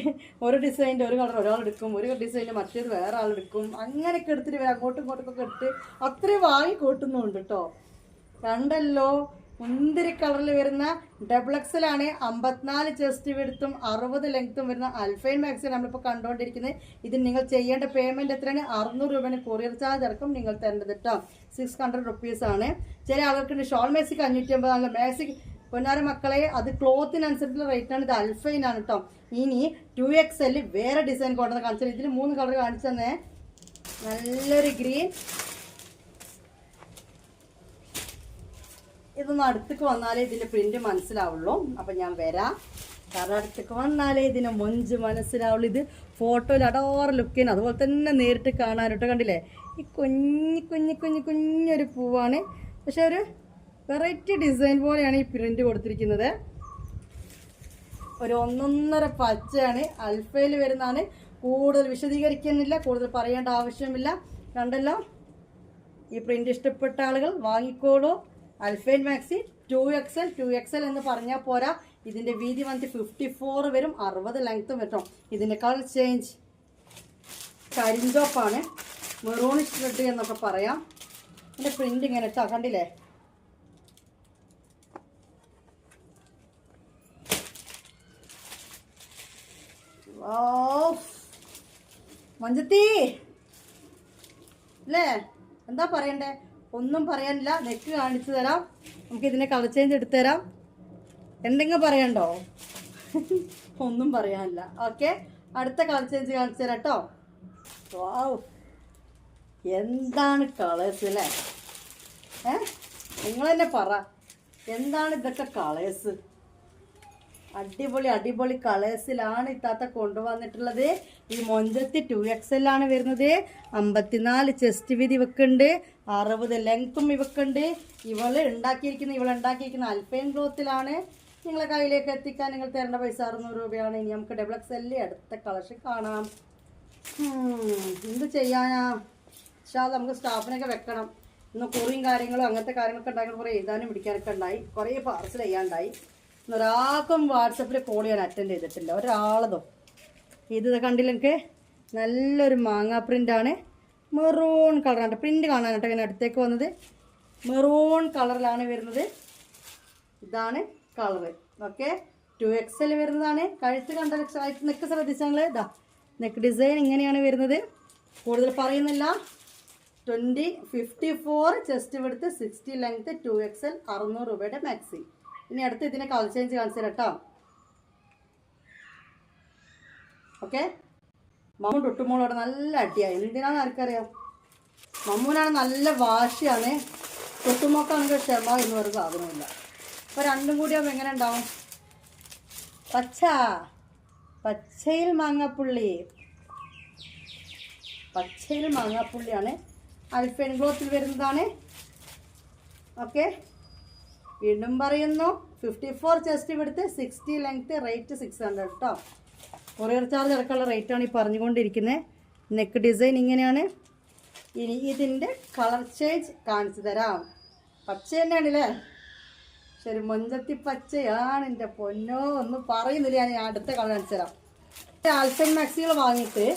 ഒരു ഡിസൈൻ്റെ ഒരു കളർ ഒരാളെടുക്കും, ഒരു ഡിസൈനിൽ മറ്റേത് വേറെ ആളെടുക്കും. അങ്ങനെയൊക്കെ എടുത്തിട്ട് അങ്ങോട്ടും ഇങ്ങോട്ടൊക്കെ എടുത്ത് അത്രയും വാങ്ങി കൂട്ടുന്നുണ്ട് കേട്ടോ. കണ്ടല്ലോ, മുന്തിരി കളറിൽ വരുന്ന XXL ആണ്. 54 ചെസ്റ്റ് വിഡ്ത്തും 60 ലെങ്ത്തും വരുന്ന അൽഫൈൻ മാക്സിയാണ് നമ്മളിപ്പോൾ കണ്ടുകൊണ്ടിരിക്കുന്നത്. ഇതിന് നിങ്ങൾ ചെയ്യേണ്ട പേയ്മെൻറ്റ് എത്രയാണ്? 600 രൂപയാണ് കൊറിയർ ചാർജ് അടക്കം നിങ്ങൾ തരേണ്ടത് കേട്ടോ. 600 റുപ്പീസാണ്. ചില ആൾക്കാർക്ക് ഷോൾ മാക്സിക്ക് 550 മാക്സിക് പൊന്നാര മക്കളെ, അത് ക്ലോത്തിനനുസരിച്ചുള്ള റേറ്റാണ്. ഇത് അൽഫൈനാണ് കേട്ടോ. ഇനി 2XL വേറെ ഡിസൈൻ കൊണ്ടുവന്ന് കാണിച്ചാൽ ഇതിൽ 3 കളർ കാണിച്ചു തന്നെ. നല്ലൊരു ഗ്രീൻ. ഇതൊന്ന് അടുത്തേക്ക് വന്നാലേ ഇതിൻ്റെ പ്രിന്റ് മനസ്സിലാവുള്ളൂ. അപ്പം ഞാൻ വരാം, കാരണം അടുത്തേക്ക് വന്നാലേ ഇതിൻ്റെ മൊഞ്ച് മനസ്സിലാവുള്ളൂ. ഇത് ഫോട്ടോയിൽ അടോറെ ലുക്കിന് അതുപോലെ തന്നെ നേരിട്ട് കാണാനോട്ടോ. കണ്ടില്ലേ, ഈ കുഞ്ഞൊരു പൂവാണ്. പക്ഷെ ഒരു വെറൈറ്റി ഡിസൈൻ പോലെയാണ് ഈ പ്രിന്റ് കൊടുത്തിരിക്കുന്നത്. ഒരു 1.5 പച്ചയാണ്, അൽഫയിൽ വരുന്നതാണ്. കൂടുതൽ വിശദീകരിക്കുന്നില്ല, കൂടുതൽ പറയേണ്ട ആവശ്യമില്ല. കണ്ടല്ലോ, ഈ പ്രിന്റ് ഇഷ്ടപ്പെട്ട ആളുകൾ വാങ്ങിക്കോളൂ. അൽഫൈൻ മാക്സി 2XL എന്ന് പറഞ്ഞാൽ പോരാ, ഇതിൻ്റെ വീതി വന്നിട്ട് 54 വരും, 60 ലെങ്ത്തും വരും. ഇതിൻ്റെ കളർ ചേഞ്ച് കരിഞ്ചോപ്പാണ്, മെറൂണിഷ് റെഡ് എന്നൊക്കെ പറയാം. ഇതിൻ്റെ പ്രിന്റ് ഇങ്ങനെ ഇട്ടാ കണ്ടില്ലേ. മഞ്ചത്തി അല്ലേ, എന്താ പറയണ്ടേ? ഒന്നും പറയാനില്ല. നെക്ക് കാണിച്ചു തരാം, നമുക്ക് ഇതിനെ കളർ ചേഞ്ച് എടുത്തു തരാം. എന്തെങ്കിലും പറയണ്ടോ? ഒന്നും പറയാനില്ല. ഓക്കെ, അടുത്ത കളർ ചേഞ്ച് കാണിച്ചു തരാം കേട്ടോ. വാവ്, എന്താണ് കളേഴ്സ് അല്ലേ? നിങ്ങൾ തന്നെ പറ, എന്താണ് ഇതൊക്കെ കളേഴ്സ്? അടിപൊളി കളേഴ്സിലാണ് ഇത്താത്ത കൊണ്ടുവന്നിട്ടുള്ളത്. ഈ മൊഞ്ചത്തി 2XL ആണ് വരുന്നത്. 54 ചെസ്റ്റ് വീതി ഇവക്കുണ്ട്, 60 ലെങ്ത്തും ഇവക്കുണ്ട്. ഇവളുണ്ടാക്കിയിരിക്കുന്ന അൽഫൈൻ ക്ലോത്തിലാണ്. നിങ്ങളെ കയ്യിലേക്ക് എത്തിക്കാൻ നിങ്ങൾ തരേണ്ട പൈസ 600 രൂപയാണ്. ഇനി നമുക്ക് XXL അടുത്ത കളക്ഷൻ കാണാം. എന്ത് ചെയ്യാനാ, പക്ഷേ നമുക്ക് സ്റ്റാഫിനൊക്കെ വെക്കണം. ഇന്ന് കുറിയും കാര്യങ്ങളും അങ്ങനത്തെ കാര്യങ്ങളൊക്കെ ഉണ്ടാക്കി കുറേ എഴുതാനും പിടിക്കാനൊക്കെ ഉണ്ടായി, കുറേ പാർസൽ ചെയ്യാനുണ്ടായി. ഒരാൾക്കും വാട്സപ്പിൽ കോൾ ചെയ്യാൻ അറ്റൻഡ് ചെയ്തിട്ടില്ല, ഒരാളതോ. ഇത് കണ്ടില്ല എനിക്ക്, നല്ലൊരു മാങ്ങാ പ്രിൻ്റാണ്, മെറൂൺ കളറാണ്. പ്രിൻ്റ് കാണാനായിട്ട് ഇങ്ങനെ അടുത്തേക്ക് വന്നത് മെറൂൺ കളറിലാണ് വരുന്നത്. ഇതാണ് കളറ്. ഓക്കെ, 2XL വരുന്നതാണ്. കഴുത്ത് കണ്ട നെക്ക് ശ്രദ്ധിച്ചാൽ ഇതാ നെക്ക് ഡിസൈൻ ഇങ്ങനെയാണ് വരുന്നത്. കൂടുതൽ പറയുന്നില്ല, 54 ചെസ്റ്റ് വിടുത്ത് 60 ലെങ്ത് 2XL 600 രൂപയുടെ മാക്സി. ഇനി അടുത്ത് ഇതിനെ കളർ ചേഞ്ച് കാണിച്ചു തരാം കേട്ടോ. ഓക്കെ, മമ്മു ടുട്ടുമോളോട് നല്ല അടിയായി. എന്തിനാണെന്ന് ആർക്കറിയാം? മമ്മൂനാണ് നല്ല വാശിയാണ്, ടുട്ടുമോക്കാണെങ്കിൽ ക്ഷമ എന്ന് പറയുന്ന സാധനമില്ല. അപ്പോൾ രണ്ടും കൂടി ആകുമ്പോൾ എങ്ങനെ ഉണ്ടാവും? പച്ചയിൽ മാങ്ങാപ്പുള്ളി, പച്ചയിൽ മാങ്ങാപ്പുള്ളിയാണ്. അൽഫൈൻ ക്ലോത്തിൽ വരുന്നതാണ്. ഓക്കെ, വീണ്ടും പറയുന്നു 54 ചെസ്റ്റ് വിടുത്ത് 60 ലെങ്ത്, റേറ്റ് 600 കേട്ടോ. കൊറിയർ ചാർജ് അടക്കമുള്ള റേറ്റാണ് ഈ പറഞ്ഞുകൊണ്ടിരിക്കുന്നത്. നെക്ക് ഡിസൈൻ ഇങ്ങനെയാണ്. ഇനി ഇതിൻ്റെ കളർ ചേഞ്ച് കാണിച്ചു തരാം. പച്ച തന്നെയാണല്ലേ? ശരി, മൊഞ്ചത്തി പച്ചയാണ് എൻ്റെ പൊന്നോ. ഒന്നും പറയുന്നില്ല, ഞാൻ അടുത്ത കളർ കാണിച്ചു തരാം. ആൽഫൈൻ മാക്സികൾ വാങ്ങിയിട്ട്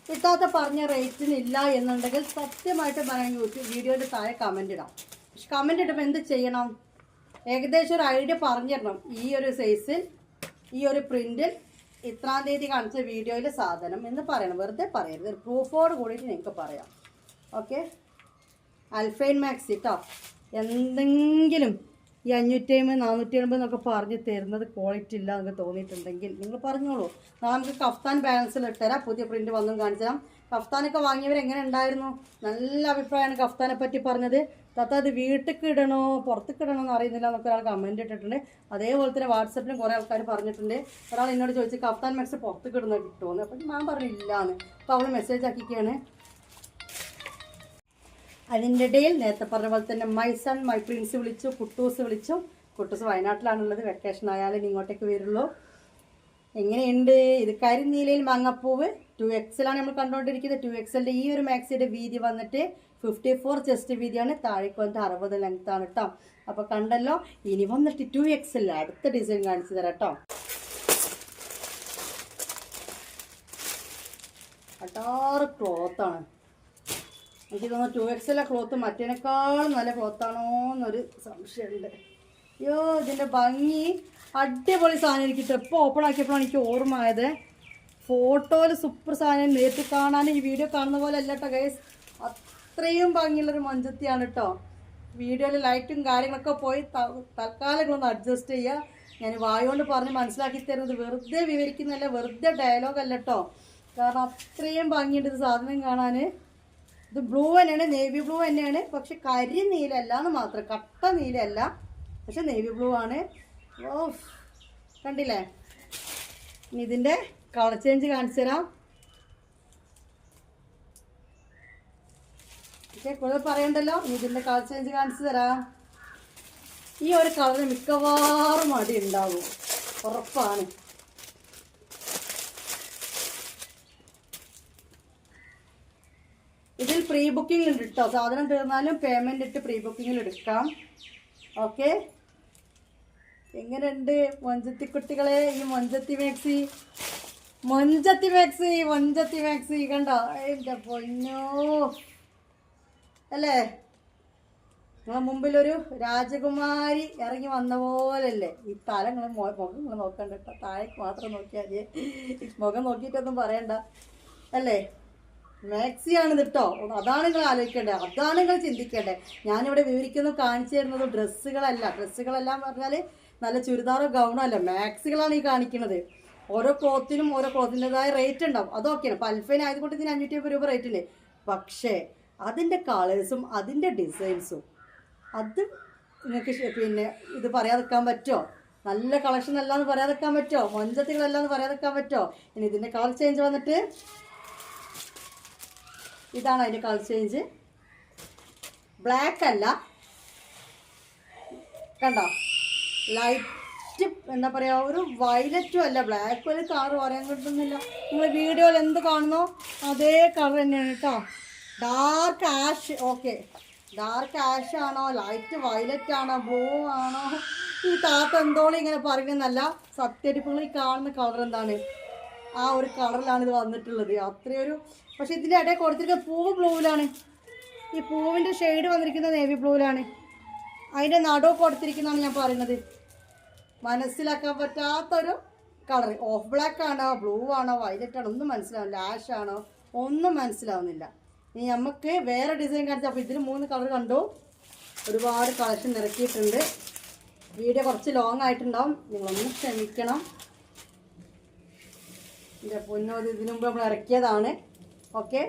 കിട്ടാത്ത പറഞ്ഞ റേറ്റിനില്ല എന്നുണ്ടെങ്കിൽ സത്യമായിട്ട് പറയാൻ വീഡിയോയുടെ താഴെ കമൻ്റ് ഇടാം. പക്ഷെ കമൻ്റ് ഇടുമ്പോൾ എന്ത് ചെയ്യണം? ഏകദേശം ഒരു ഐഡിയ പറഞ്ഞിടണം. ഈ ഒരു സൈസിൽ, ഈ ഒരു പ്രിൻറ്റിൽ, ഇത്രാം തീയതി കാണിച്ച വീഡിയോയിൽ സാധനം എന്ന് പറയണം. വെറുതെ പറയരുത്, ഒരു പ്രൂഫോട് കൂടിയിട്ട് നിങ്ങൾക്ക് പറയാം. ഓക്കെ, അൽഫൈൻ മാക്സി കേട്ടോ. എന്തെങ്കിലും ഈ 550 470 എന്നൊക്കെ പറഞ്ഞ് തരുന്നത് ക്വാളിറ്റി ഇല്ല എന്നൊക്കെ തോന്നിയിട്ടുണ്ടെങ്കിൽ നിങ്ങൾ പറഞ്ഞോളൂ. നമുക്ക് കഫ്താൻ ബാലൻസിൽ ഇട്ടുതരാം. പുതിയ പ്രിൻറ്റ് വന്നും കാണിച്ചു തരാം. കഫ്താനൊക്കെ വാങ്ങിയവർ എങ്ങനെ ഉണ്ടായിരുന്നു? നല്ല അഭിപ്രായമാണ് കഫ്താനെ പറ്റി പറഞ്ഞത്. തത്ത അത് വീട്ടിലേക്ക് ഇടണോ പുറത്തേക്ക് ഇടണോ എന്ന് അറിയുന്നില്ല എന്നൊക്കെ ഒരാൾ കമൻറ്റ് ഇട്ടിട്ടുണ്ട്. അതേപോലെ തന്നെ വാട്സപ്പിലും കുറേ ആൾക്കാർ പറഞ്ഞിട്ടുണ്ട്. ഒരാൾ എന്നോട് ചോദിച്ചു കഫ്താൻ മാക്സ് പുറത്തേക്ക് ഇടുന്ന കിട്ടുമെന്ന്. അപ്പം ഞാൻ പറഞ്ഞില്ലാന്ന്. അപ്പോൾ അവൾ മെസ്സേജ് ആക്കിക്കുകയാണ്. അതിൻ്റെ ഇടയിൽ നേരത്തെ പറഞ്ഞ പോലെ തന്നെ മൈ സൺ മൈ പ്രിൻസ് വിളിച്ചു, കുട്ടൂസ് വിളിച്ചു. കുട്ടൂസ് വയനാട്ടിലാണുള്ളത്. വെക്കേഷൻ ആയാലും ഇങ്ങോട്ടേക്ക് വരുള്ളൂ. എങ്ങനെയുണ്ട്? ഇത് കരിനീലയിൽ മാങ്ങപ്പൂവ് 2XL ആണ് നമ്മൾ കണ്ടുകൊണ്ടിരിക്കുന്നത്. 2XLൻ്റെ ഈ ഒരു മാക്സിയുടെ വീതി വന്നിട്ട് 54 ചെസ്റ്റ് വീതിയാണ്. താഴേക്ക് വന്നിട്ട് 60 ലെങ്ത് ആണ് കേട്ടോ. അപ്പോൾ കണ്ടല്ലോ. ഇനി വന്നിട്ട് 2XL അടുത്ത ഡിസൈൻ കാണിച്ചു തരാം കേട്ടോ. അടാറ് ക്ലോത്താണ്. എനിക്ക് തോന്നുന്നു 2XL ക്ലോത്ത് മറ്റേനേക്കാളും നല്ല ക്ലോത്താണോ എന്നൊരു സംശയമുണ്ട്. അയ്യോ, ഇതിൻ്റെ ഭംഗി അടിപൊളി സാധനം. എനിക്കിട്ട് എപ്പോൾ ഓപ്പൺ ആക്കിയപ്പോഴാണ് എനിക്ക് ഓർമ്മ ആയത്. ഫോട്ടോയിൽ സൂപ്പർ സാധനം, നേരിട്ട് കാണാൻ ഈ വീഡിയോ കാണുന്ന പോലെ അല്ല കേട്ടോ ഗൈസ്. അത്രയും ഭംഗിയുള്ളൊരു മഞ്ചത്തിയാണ് കേട്ടോ. വീഡിയോയിൽ ലൈറ്റും കാര്യങ്ങളൊക്കെ പോയി തൽക്കാലങ്ങളൊന്ന് അഡ്ജസ്റ്റ് ചെയ്യുക. ഞാൻ വായുകൊണ്ട് പറഞ്ഞ് മനസ്സിലാക്കി തരുന്നത് വെറുതെ വിവരിക്കുന്നതല്ല, വെറുതെ ഡയലോഗ് അല്ല കേട്ടോ. കാരണം അത്രയും ഭംഗിയുണ്ട് ഇത് സാധനം കാണാൻ. ഇത് ബ്ലൂ തന്നെയാണ്, നേവി ബ്ലൂ തന്നെയാണ്. പക്ഷെ കരി നീലല്ല എന്ന് മാത്രം, കട്ട നീലല്ല, പക്ഷെ നേവി ബ്ലൂ ആണ്. ഓ, കണ്ടില്ലേ? ഇനി ഇതിൻ്റെ കളർ ചേഞ്ച് കാണിച്ചു തരാം. പക്ഷേ കൂടുതൽ പറയണ്ടല്ലോ. ഇനി ഇതിൻ്റെ കളർ ചേഞ്ച് കാണിച്ചു തരാം. ഈ ഒരു കളറിന് മിക്കവാറും മടി ഉണ്ടാവും, ഉറപ്പാണ്. ഇതിൽ പ്രീ ബുക്കിംഗ് ഉണ്ട് കേട്ടോ. സാധനം തീർന്നാലും പേയ്മെൻ്റ് ഇട്ട് പ്രീ ബുക്കിങ്ങിൽ എടുക്കാം. ഓക്കെ, എങ്ങനെയുണ്ട് മൊഞ്ചത്തി കുട്ടികളെ? ഈ മൊഞ്ചത്തി മാക്സി, മൊഞ്ചത്തി മാക്സി, മൊഞ്ചത്തി മാക്സി കണ്ടോ? എൻ്റെ പൊന്നോ അല്ലേ? നിങ്ങളെ മുമ്പിലൊരു രാജകുമാരി ഇറങ്ങി വന്ന പോലല്ലേ? ഈ തല നിങ്ങൾ മുഖം നിങ്ങൾ നോക്കണ്ട കേട്ടോ. താഴേക്ക് മാത്രം നോക്കിയാൽ മതി, മുഖം നോക്കിയിട്ടൊന്നും പറയണ്ട അല്ലേ? മാക്സിയാണ് കേട്ടോ. അതാണ് നിങ്ങൾ ആലോചിക്കേണ്ടത്, അതാണ് നിങ്ങൾ ചിന്തിക്കേണ്ടത്. ഞാനിവിടെ വിവരിക്കുന്നു, കാണിച്ചു തരുന്നത് ഡ്രസ്സുകളെല്ലാം പറഞ്ഞാൽ നല്ല ചുരിദാറോ ഗൗണോ അല്ല, മാക്സികളാണ് ഈ കാണിക്കുന്നത്. ഓരോ ക്ലോത്തിനും ഓരോ ക്ലോത്തിൻ്റെതായ റേറ്റ് ഉണ്ടാവും. അതൊക്കെയാണ്. ഇപ്പോൾ അൽഫൈൻ ആയതുകൊണ്ട് ഇതിന് 550 രൂപ റേറ്റില്ലേ. പക്ഷേ അതിൻ്റെ കളേഴ്സും അതിൻ്റെ ഡിസൈൻസും അത് നിങ്ങൾക്ക് പിന്നെ ഇത് പറയാതെക്കാൻ പറ്റുമോ? നല്ല കളക്ഷൻ അല്ലാന്ന് പറയാതെക്കാൻ പറ്റുമോ? മൊഞ്ചത്തികളല്ലാന്ന് പറയാതെക്കാൻ പറ്റുമോ? ഇനി ഇതിൻ്റെ കളർ ചേഞ്ച് വന്നിട്ട് ഇതാണ് അതിൻ്റെ കളർ ചേഞ്ച്. ബ്ലാക്ക് അല്ല, കണ്ടോ? ലൈറ്റ് എന്താ പറയുക, ഒരു വയലറ്റും അല്ല, ബ്ലാക്കും അല്ല, കളർ പറയാൻ കിട്ടുന്നില്ല. നിങ്ങൾ വീഡിയോയിൽ എന്ത് കാണുന്നോ അതേ കളർ തന്നെയാണ് കേട്ടോ. Dark ash. Okay, dark ash ആണോ, ലൈറ്റ് വയലറ്റ് ആണോ, ബ്ലൂ ആണോ? ഈ താത്ത എന്തോളം ഇങ്ങനെ പറയുന്നതല്ല, സത്യടിപ്പുകൾ ഈ കാണുന്ന കളർ എന്താണ്, ആ ഒരു കളറിലാണ് ഇത് വന്നിട്ടുള്ളത്. അത്രയൊരു, പക്ഷെ ഇതിൻ്റെ ഇടയിൽ കൊടുത്തിരിക്കുന്ന പൂവ് ബ്ലൂവിലാണ്. ഈ പൂവിൻ്റെ ഷെയ്ഡ് വന്നിരിക്കുന്നത് നേവി ബ്ലൂവിലാണ്. അതിൻ്റെ നടുവ് കൊടുത്തിരിക്കുന്നതാണ് ഞാൻ പറയുന്നത്. മനസ്സിലാക്കാൻ പറ്റാത്തൊരു കളർ. ഓഫ് ബ്ലാക്ക് ആണോ, ബ്ലൂ ആണോ, വയലറ്റ് ആണോ ഒന്നും മനസ്സിലാവുന്നില്ല, ആഷ് ആണോ ഒന്നും മനസ്സിലാവുന്നില്ല. ഇനി നമുക്ക് വേറെ ഡിസൈൻ കാണിച്ചാൽ, അപ്പോൾ ഇതിൽ 3 കളർ കണ്ടു. ഒരുപാട് കളക്ഷൻ ഇറക്കിയിട്ടുണ്ട്. വീഡിയോ കുറച്ച് ലോങ് ആയിട്ടുണ്ടാവും, നിങ്ങളൊന്ന് ക്ഷമിക്കണം. എൻ്റെ പൊന്നോ, ഇതിനു മുമ്പ് നമ്മൾ ഇറക്കിയതാണ്. ഓക്കെ,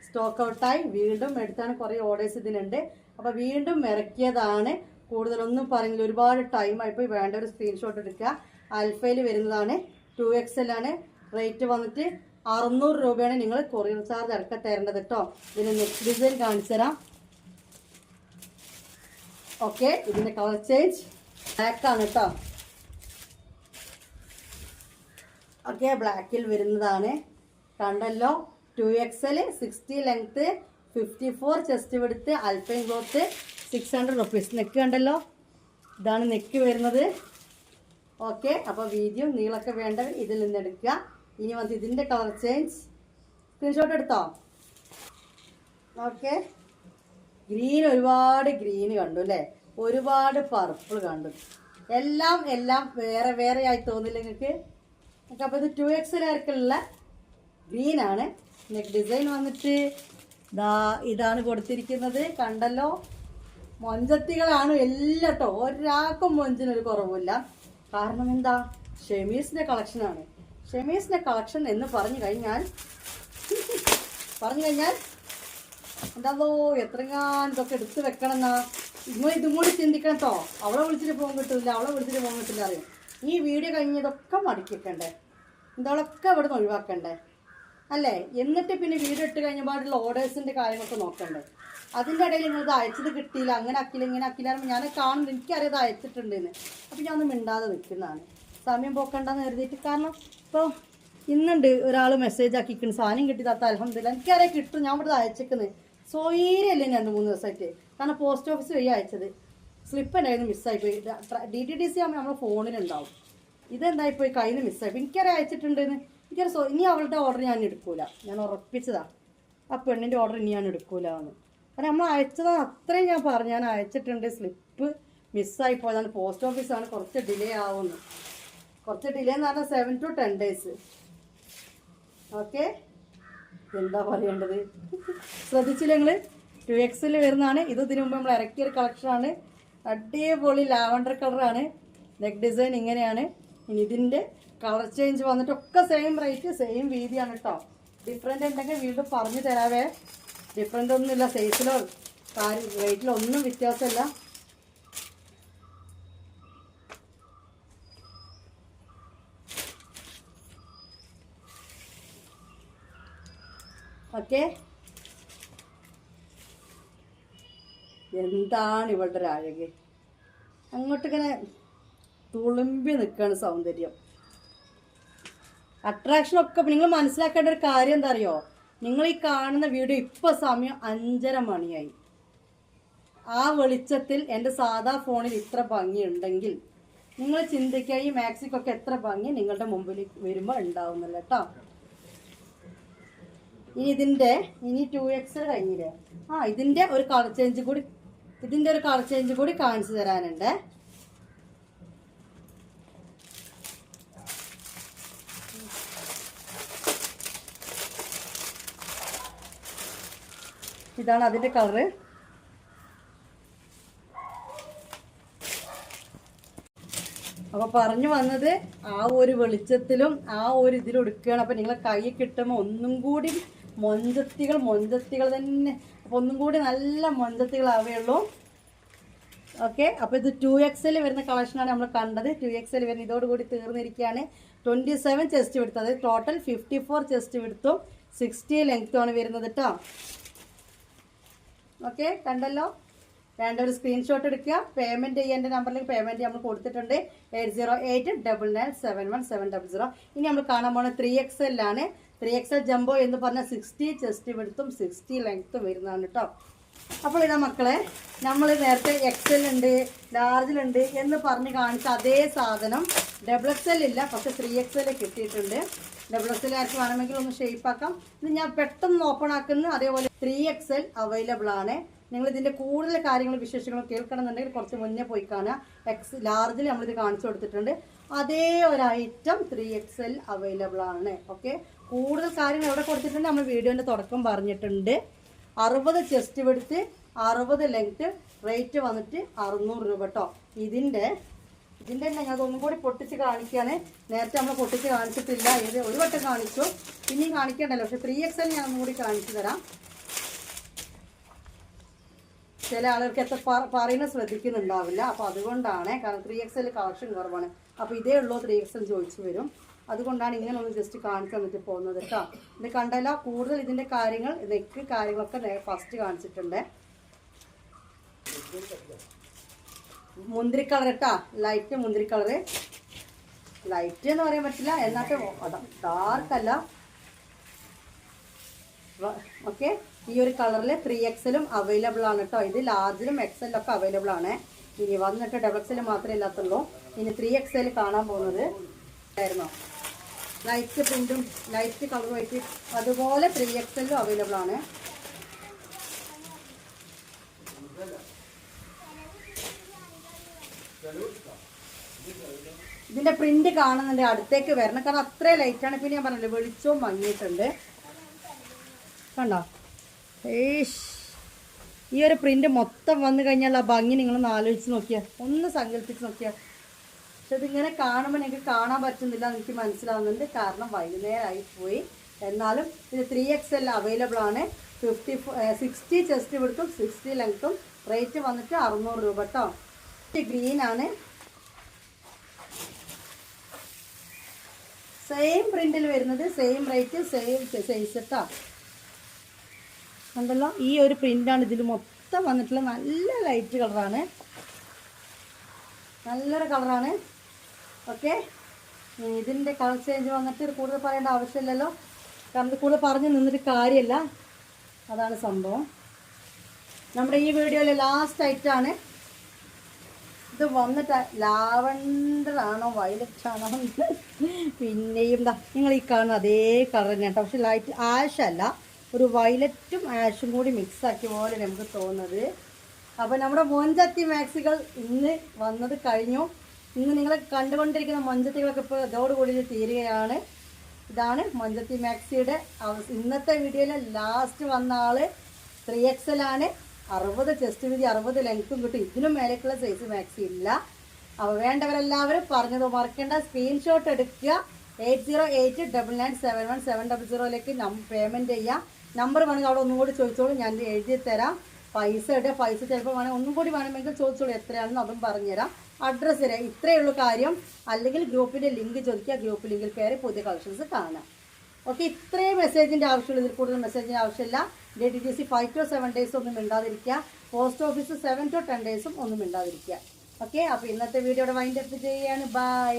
സ്റ്റോക്ക് ഔട്ടായി വീണ്ടും എടുത്താണ്. കുറേ ഓർഡേഴ്സ് ഇതിനുണ്ട്. അപ്പോൾ വീണ്ടും ഇറക്കിയതാണ്. കൂടുതലൊന്നും പറയുന്നില്ല, ഒരുപാട് ടൈമായിപ്പോൾ. വേണ്ട ഒരു സ്ക്രീൻഷോട്ട് എടുക്കുക. ആൽഫയിൽ വരുന്നതാണ്, 2XL ആണ്. റേറ്റ് വന്നിട്ട് 600 രൂപയാണ്. നിങ്ങൾ കൊറിയർ ചാർജ് ഇറക്കി തരേണ്ടത് കേട്ടോ. ഇതിന് നെക്സ്റ്റ് ഡിസൈൻ കാണിച്ചു തരാം. ഓക്കെ, ഇതിൻ്റെ കളർ ചേഞ്ച് ബ്ലാക്കാണ് കേട്ടോ. ഓക്കെ, ബ്ലാക്കിൽ വരുന്നതാണ്. കണ്ടല്ലോ, 2XL 60 ലെങ്ത്ത്, 54 ചെസ്റ്റ് വിടുത്ത്, അൽപ്പൈൻ ക്ലോത്ത്, 600 റുപ്പീസ്. നെക്ക് കണ്ടല്ലോ, ഇതാണ് നെക്ക് വരുന്നത്. ഓക്കെ, അപ്പോൾ വീഡിയോ നീളൊക്കെ വേണ്ടവർ ഇതിൽ നിന്ന് എടുക്കുക. ഇനി വന്ന് ഇതിൻ്റെ കളർ ചേഞ്ച് സ്ക്രീൻഷോട്ട് എടുത്തോ. ഓക്കെ, ഗ്രീൻ, ഒരുപാട് ഗ്രീൻ കണ്ടു അല്ലേ, ഒരുപാട് പർപ്പിൾ കണ്ടു. എല്ലാം വേറെ വേറെ ആയി തോന്നില്ല നിങ്ങൾക്ക്. അപ്പോൾ ഇത് 2XL ആർക്കുള്ള ഗ്രീനാണ്. നെക്ക് ഡിസൈൻ വന്നിട്ട് ഇതാണ് കൊടുത്തിരിക്കുന്നത്. കണ്ടല്ലോ, മൊഞ്ചത്തികളാണ് എല്ലാം കേട്ടോ. ഒരാൾക്കും മൊഞ്ചിനൊരു കുറവില്ല. കാരണം എന്താ, ഷെമീസിൻ്റെ കളക്ഷനാണ്. ഷെമീസിൻ്റെ കളക്ഷൻ എന്ന് പറഞ്ഞു കഴിഞ്ഞാൽ എന്താണോ എത്രങ്ങാൻ ഇതൊക്കെ എടുത്ത് വെക്കണം എന്നാ. ഇതും കൂടി ചിന്തിക്കണം കേട്ടോ. അവളെ വിളിച്ചിട്ട് പോകാൻ കിട്ടില്ല, അറിയും. ഈ വീഡിയോ കഴിഞ്ഞതൊക്കെ മടക്കി വെക്കണ്ടേ, ഇതോളൊക്കെ ഇവിടെ നിന്ന് ഒഴിവാക്കണ്ടേ അല്ലേ? എന്നിട്ട് പിന്നെ വീഡിയോ ഇട്ട് കഴിഞ്ഞപാടുള്ള ഓർഡേഴ്സിൻ്റെ കാര്യങ്ങളൊക്കെ നോക്കണ്ടേ. അതിൻ്റെ ഇടയിൽ നിങ്ങളിത് അയച്ചത് കിട്ടിയില്ല, അങ്ങനെ ആക്കില്ല ഇങ്ങനെ ആക്കില്ല. ഞാൻ കാണുന്നു, എനിക്കറിയാം ഇത് അയച്ചിട്ടുണ്ടെന്ന്. അപ്പോൾ ഞാൻ ഒന്ന് മിണ്ടാതെ നിൽക്കുന്നതാണ്, സമയം പോക്കണ്ടെന്ന് കരുതിയിട്ട്. കാരണം ഇപ്പോൾ ഇന്നുണ്ട് ഒരാൾ മെസ്സേജ് ആക്കിക്കുന്നു, സാധനം കിട്ടിയതാത്ത അൽഹംദുലില്ലാ. എനിക്കറിയാം കിട്ടും, ഞാൻ ഇവിടെ അയച്ചേക്കുന്നത്. സോയിരല്ലേ 2-3 ദിവസമായിട്ട്. കാരണം പോസ്റ്റ് ഓഫീസ് വഴി അയച്ചത്, സ്ലിപ്പ് ഉണ്ടായിരുന്നു, മിസ്സായിപ്പോയി. DTDC ആകുമ്പോൾ നമ്മുടെ ഫോണിലുണ്ടാവും. ഇതെന്തായിപ്പോയി, കയ്യിൽ നിന്ന് മിസ്സായിപ്പോയി. എനിക്കറിയാം അയച്ചിട്ടുണ്ടെന്ന്. ഇനി അവളുടെ ഓർഡർ ഞാൻ എടുക്കൂല, ഞാൻ ഉറപ്പിച്ചതാ. ആ പെണ്ണിൻ്റെ ഓർഡർ ഇനി ഞാൻ എടുക്കൂല എന്ന്. കാരണം നമ്മൾ അയച്ചതാണ്, അത്രയും ഞാൻ പറഞ്ഞു. ഞാൻ അയച്ചിട്ടുണ്ട്, സ്ലിപ്പ് മിസ്സായി പോയതാണ്. പോസ്റ്റ് ഓഫീസാണ്, കുറച്ച് ഡിലേ ആവുന്നു. കുറച്ച് ഡിലേ എന്ന് പറഞ്ഞാൽ 7 to 10 days. ഓക്കെ, എന്താ പറയേണ്ടത്, ശ്രദ്ധിച്ചില്ല നിങ്ങൾ. 2XL വരുന്നതാണ്. ഇതിനു മുമ്പ് നമ്മൾ ഇറക്കിയൊരു കളക്ഷനാണ്. അടിപൊളി ലാവണ്ടർ കളറാണ്. നെക്ക് ഡിസൈൻ ഇങ്ങനെയാണ്. ഇനി ഇതിൻ്റെ കളർ ചേഞ്ച് വന്നിട്ടൊക്കെ സെയിം റേറ്റ്, സെയിം വീതിയാണ് കേട്ടോ. ഡിഫറെൻ്റ് ഉണ്ടെങ്കിൽ വീണ്ടും പറഞ്ഞു തരാവേ. ഡിഫറെൻ്റ് ഒന്നുമില്ല, സൈസിലോ റേറ്റിലോ ഒന്നും വ്യത്യാസമില്ല. ഓക്കെ, എന്താണ് ഇവളുടെ ഒരു അഴക്, അങ്ങോട്ടിങ്ങനെ തുളുമ്പി നിൽക്കുകയാണ് സൗന്ദര്യം. അട്രാക്ഷനൊക്കെ നിങ്ങൾ മനസ്സിലാക്കേണ്ട ഒരു കാര്യം എന്താ അറിയോ, നിങ്ങൾ ഈ കാണുന്ന വീഡിയോ ഇപ്പോൾ സമയം 5:30 മണിയായി. ആ വെളിച്ചത്തിൽ എൻ്റെ സാധാ ഫോണിൽ ഇത്ര ഭംഗിയുണ്ടെങ്കിൽ നിങ്ങൾ ചിന്തിക്കുക ഈ മാക്സിക്കൊക്കെ എത്ര ഭംഗി നിങ്ങളുടെ മുമ്പിൽ വരുമ്പോൾ ഉണ്ടാവുന്നില്ല കേട്ടോ. ഇനി 2XL കഴിഞ്ഞില്ലേ, ഇതിൻ്റെ ഒരു കളർ ചേഞ്ച് കൂടി കാണിച്ചു തരാനുണ്ട്. ഇതാണ് അതിൻ്റെ കളറ്. അപ്പോൾ പറഞ്ഞു വന്നത് ആ ഒരു വെളിച്ചത്തിലും ആ ഒരു ഇതിലും എടുക്കുകയാണ്. അപ്പോൾ നിങ്ങളെ കൈ കിട്ടുമ്പോൾ ഒന്നും കൂടി മൊഞ്ചത്തികൾ തന്നെ. അപ്പോൾ ഒന്നും കൂടി നല്ല മൊഞ്ചത്തികളാവുകയുള്ളൂ. ഓക്കെ, അപ്പോൾ ഇത് 2XL വരുന്ന കളക്ഷനാണ് നമ്മൾ കണ്ടത്. 2XL വരുന്ന ഇതോടുകൂടി തീർന്നിരിക്കുകയാണ്. 27 ചെസ്റ്റ് വിടുത്ത്, അതായത് ടോട്ടൽ 54 ചെസ്റ്റ് വിടുത്തും 60 ലെങ്ത്തുമാണ് വരുന്നത് കേട്ടോ. ഓക്കെ, കണ്ടല്ലോ. വേണ്ട ഒരു സ്ക്രീൻഷോട്ട് എടുക്കുക. പേയ്മെൻറ്റ് ചെയ്യേണ്ട നമ്പറിലേക്ക് പേയ്മെൻറ്റ് നമ്മൾ കൊടുത്തിട്ടുണ്ട്. 8089971700. ഇനി നമ്മൾ കാണാൻ പോകുന്നത് 3XL ആണ്. 3XL ജംബോ എന്ന് പറഞ്ഞാൽ 60 ചെസ്റ്റ് വിടുത്തും 60 ലെങ്ത്തും വരുന്നതാണ് കേട്ടോ. അപ്പോൾ ഇതാ മക്കളെ, നമ്മൾ നേരത്തെ XL ഉണ്ട്, ലാർജിലുണ്ട് എന്ന് പറഞ്ഞ് കാണിച്ച അതേ സാധനം XXL ഇല്ല, പക്ഷെ 3XL കിട്ടിയിട്ടുണ്ട്. XXL ആർക്ക് വേണമെങ്കിൽ ഒന്ന് ഷേപ്പ് ആക്കാം. ഇത് ഞാൻ പെട്ടെന്ന് ഓപ്പൺ ആക്കുന്നു. അതേപോലെ 3XL അവൈലബിൾ ആണ്. നിങ്ങൾ ഇതിൻ്റെ കൂടുതൽ കാര്യങ്ങളും വിശേഷങ്ങളും കേൾക്കണമെന്നുണ്ടെങ്കിൽ കുറച്ച് മുന്നേ പോയി കാണുക. ലാർജിൽ നമ്മളിത് കാണിച്ചു കൊടുത്തിട്ടുണ്ട്. അതേ ഒരു ഐറ്റം 3XL അവൈലബിൾ ആണ്. ഓക്കെ, കൂടുതൽ കാര്യങ്ങൾ എവിടെ കൊടുത്തിട്ടുണ്ട് നമ്മൾ വീഡിയോൻ്റെ തുടക്കം പറഞ്ഞിട്ടുണ്ട്. 60 ചെസ്റ്റ് വിഡ്ത്ത് 60 ലെങ്ത്ത്. റേറ്റ് വന്നിട്ട് 600 രൂപ കേട്ടോ. ഇതിൻ്റെ ഞങ്ങൾ ഒന്നും കൂടി പൊട്ടിച്ച് കാണിക്കുകയാണ്. നേരത്തെ നമ്മൾ പൊട്ടിച്ച് കാണിച്ചിട്ടില്ല, ഇത് ഒരു വട്ടം കാണിച്ചു, പിന്നെയും കാണിക്കണ്ടല്ലോ. പക്ഷെ 3XL ഞാൻ ഒന്നും കൂടി കാണിച്ചു തരാം. ചില ആളുകൾക്ക് എത്ര പറയുന്നത് ശ്രദ്ധിക്കുന്നുണ്ടാവില്ല, അപ്പോൾ അതുകൊണ്ടാണ്. കാരണം 3XL കളക്ഷൻ കുറവാണ്. അപ്പോൾ ഇതേ ഉള്ളൂ 3XL ചോദിച്ചു വരും. അതുകൊണ്ടാണ് ഇങ്ങനെ ഒന്ന് ജസ്റ്റ് കാണിച്ചു തന്നിട്ട് പോകുന്നത് കേട്ടോ. ഇത് കണ്ടല്ല, കൂടുതൽ ഇതിൻ്റെ കാര്യങ്ങൾ നെക്ക് കാര്യങ്ങളൊക്കെ ഫസ്റ്റ് കാണിച്ചിട്ടുണ്ട്. മുന്തിരി കളർ കേട്ടോ, ലൈറ്റ് മുന്തിരി കളറ്. ലൈറ്റ് എന്ന് പറയാൻ പറ്റില്ല, എന്നിട്ട് ഡാർക്കല്ല. ഓക്കെ, ഈ ഒരു കളറിൽ 3XL അവൈലബിൾ ആണ് കേട്ടോ. ഇത് ലാർജിലും XL ഒക്കെ അവൈലബിൾ ആണ്. ഇനി വന്നിട്ട് XXL മാത്രമേ ഇല്ലാത്തുള്ളൂ. ഇനി 3XL കാണാൻ പോകുന്നത് ആയിരുന്നോ, ലൈറ്റ് പ്രിന്റും ലൈറ്റ് കളറുമായിട്ട് അതുപോലെ 3XL അവൈലബിൾ ആണ്. ഇതിന്റെ പ്രിന്റ് കാണുന്നുണ്ട്, അടുത്തേക്ക് വരണം, കാരണം അത്രയും ലൈറ്റാണ്. പിന്നെ ഞാൻ പറഞ്ഞില്ലേ, വെളിച്ചവും മങ്ങിയിട്ടുണ്ട് കണ്ടോ. ഈ ഒരു പ്രിന്റ് മൊത്തം വന്നു കഴിഞ്ഞാൽ ആ ഭംഗി നിങ്ങളൊന്ന് ആലോചിച്ച് നോക്കിയാൽ, ഒന്ന് സങ്കല്പിച്ച് നോക്കിയാൽ. പക്ഷെ ഇതിങ്ങനെ കാണുമ്പോൾ എനിക്ക് കാണാൻ പറ്റുന്നില്ല, എനിക്ക് മനസ്സിലാവുന്നുണ്ട്, കാരണം വൈകുന്നേരമായി പോയി. എന്നാലും ഇത് 3XL അവൈലബിൾ ആണ്. 60 ചെസ്റ്റ് വിഡ്ത്തും 60 ലെങ്ത്തും. റേറ്റ് വന്നിട്ട് 600 രൂപ കേട്ടോ. ഗ്രീൻ ആണ്, സെയിം പ്രിന്റിൽ വരുന്നത്, സെയിം റേറ്റ്, സെയിം സൈസ് കേട്ടോ. കണ്ടല്ലോ, ഈ ഒരു പ്രിൻ്റാണ് ഇതിൽ മൊത്തം വന്നിട്ടുള്ള. നല്ല ലൈറ്റ് കളറാണ്, നല്ലൊരു കളറാണ്. ഓക്കെ, ഇതിൻ്റെ കളർ ചേഞ്ച് വന്നിട്ട് കൂടുതൽ പറയേണ്ട ആവശ്യമില്ലല്ലോ, കാരണം ഇത് കൂടുതൽ പറഞ്ഞ് നിന്നിട്ട് കാര്യമില്ല. അതാണ് സംഭവം. നമ്മുടെ ഈ വീഡിയോയിലെ ലാസ്റ്റ് ഐറ്റാണ് ഇത്. വന്നിട്ട് ലാവണ്ടർ ആണോ വയലറ്റ് ആണോ പിന്നെയും നിങ്ങൾ ഈ കാണുന്ന അതേ കളർ തന്നെ കേട്ടോ. പക്ഷെ ലൈറ്റ് ആഷ് അല്ല, ഒരു വയലറ്റും ആഷും കൂടി മിക്സ് ആക്കിയ പോലെ നമുക്ക് തോന്നുന്നത്. അപ്പോൾ നമ്മുടെ മൊഞ്ചത്തി മാക്സികൾ ഇന്ന് വന്നത് കഴിഞ്ഞു. ഇന്ന് നിങ്ങൾ കണ്ടുകൊണ്ടിരിക്കുന്ന മൊഞ്ചത്തികളൊക്കെ ഇപ്പോൾ ഇതോടുകൂടി തീരുകയാണ്. ഇതാണ് മൊഞ്ചത്തി മാക്സിയുടെ ഇന്നത്തെ വീഡിയോയിലെ ലാസ്റ്റ് വന്ന ആൾ. 3XL ആണ്, 60 ചെസ്റ്റ് വീതി 60 ലെങ്ത്തും കിട്ടും. ഇതിനും മേലേക്കുള്ള സൈസ് മാക്സി ഇല്ല. അപ്പോൾ വേണ്ടവരെല്ലാവരും പറഞ്ഞത് മറക്കേണ്ട, സ്ക്രീൻഷോട്ട് എടുക്കുക. 8089971700 പേയ്മെൻറ്റ് ചെയ്യുക. നമ്പർ വേണമെങ്കിൽ അവിടെ ഒന്നും കൂടി ചോദിച്ചോളൂ, ഞാൻ എഴുതി തരാം. പൈസ ചിലപ്പോൾ വേണമെങ്കിൽ ഒന്നും കൂടി വേണമെങ്കിൽ ചോദിച്ചോളൂ എത്രയാണെന്ന്, അതും പറഞ്ഞുതരാം. അഡ്രസ്സ് തരാം. ഇത്രയേ ഉള്ളൂ കാര്യം. അല്ലെങ്കിൽ ഗ്രൂപ്പിൻ്റെ ലിങ്ക് ചോദിക്കുക, ഗ്രൂപ്പ് ലിങ്കിൽ കയറി പുതിയ കളക്ഷൻസ് കാണാം. ഓക്കെ, ഇത്രയും മെസ്സേജിൻ്റെ ആവശ്യമുള്ളൂ, ഇതിൽ കൂടുതൽ മെസ്സേജിൻ്റെ ആവശ്യമില്ല. DTDC 5 to 7 days ഒന്നും മിണ്ടാതിരിക്കുക. പോസ്റ്റ് ഓഫീസ് 7 to 10 days ഒന്നും മിണ്ടാതിരിക്കുക. ഓക്കെ, അപ്പോൾ ഇന്നത്തെ വീഡിയോയുടെ വൈൻഡ് അപ്പ് ചെയ്യുകയാണ്. ബൈ.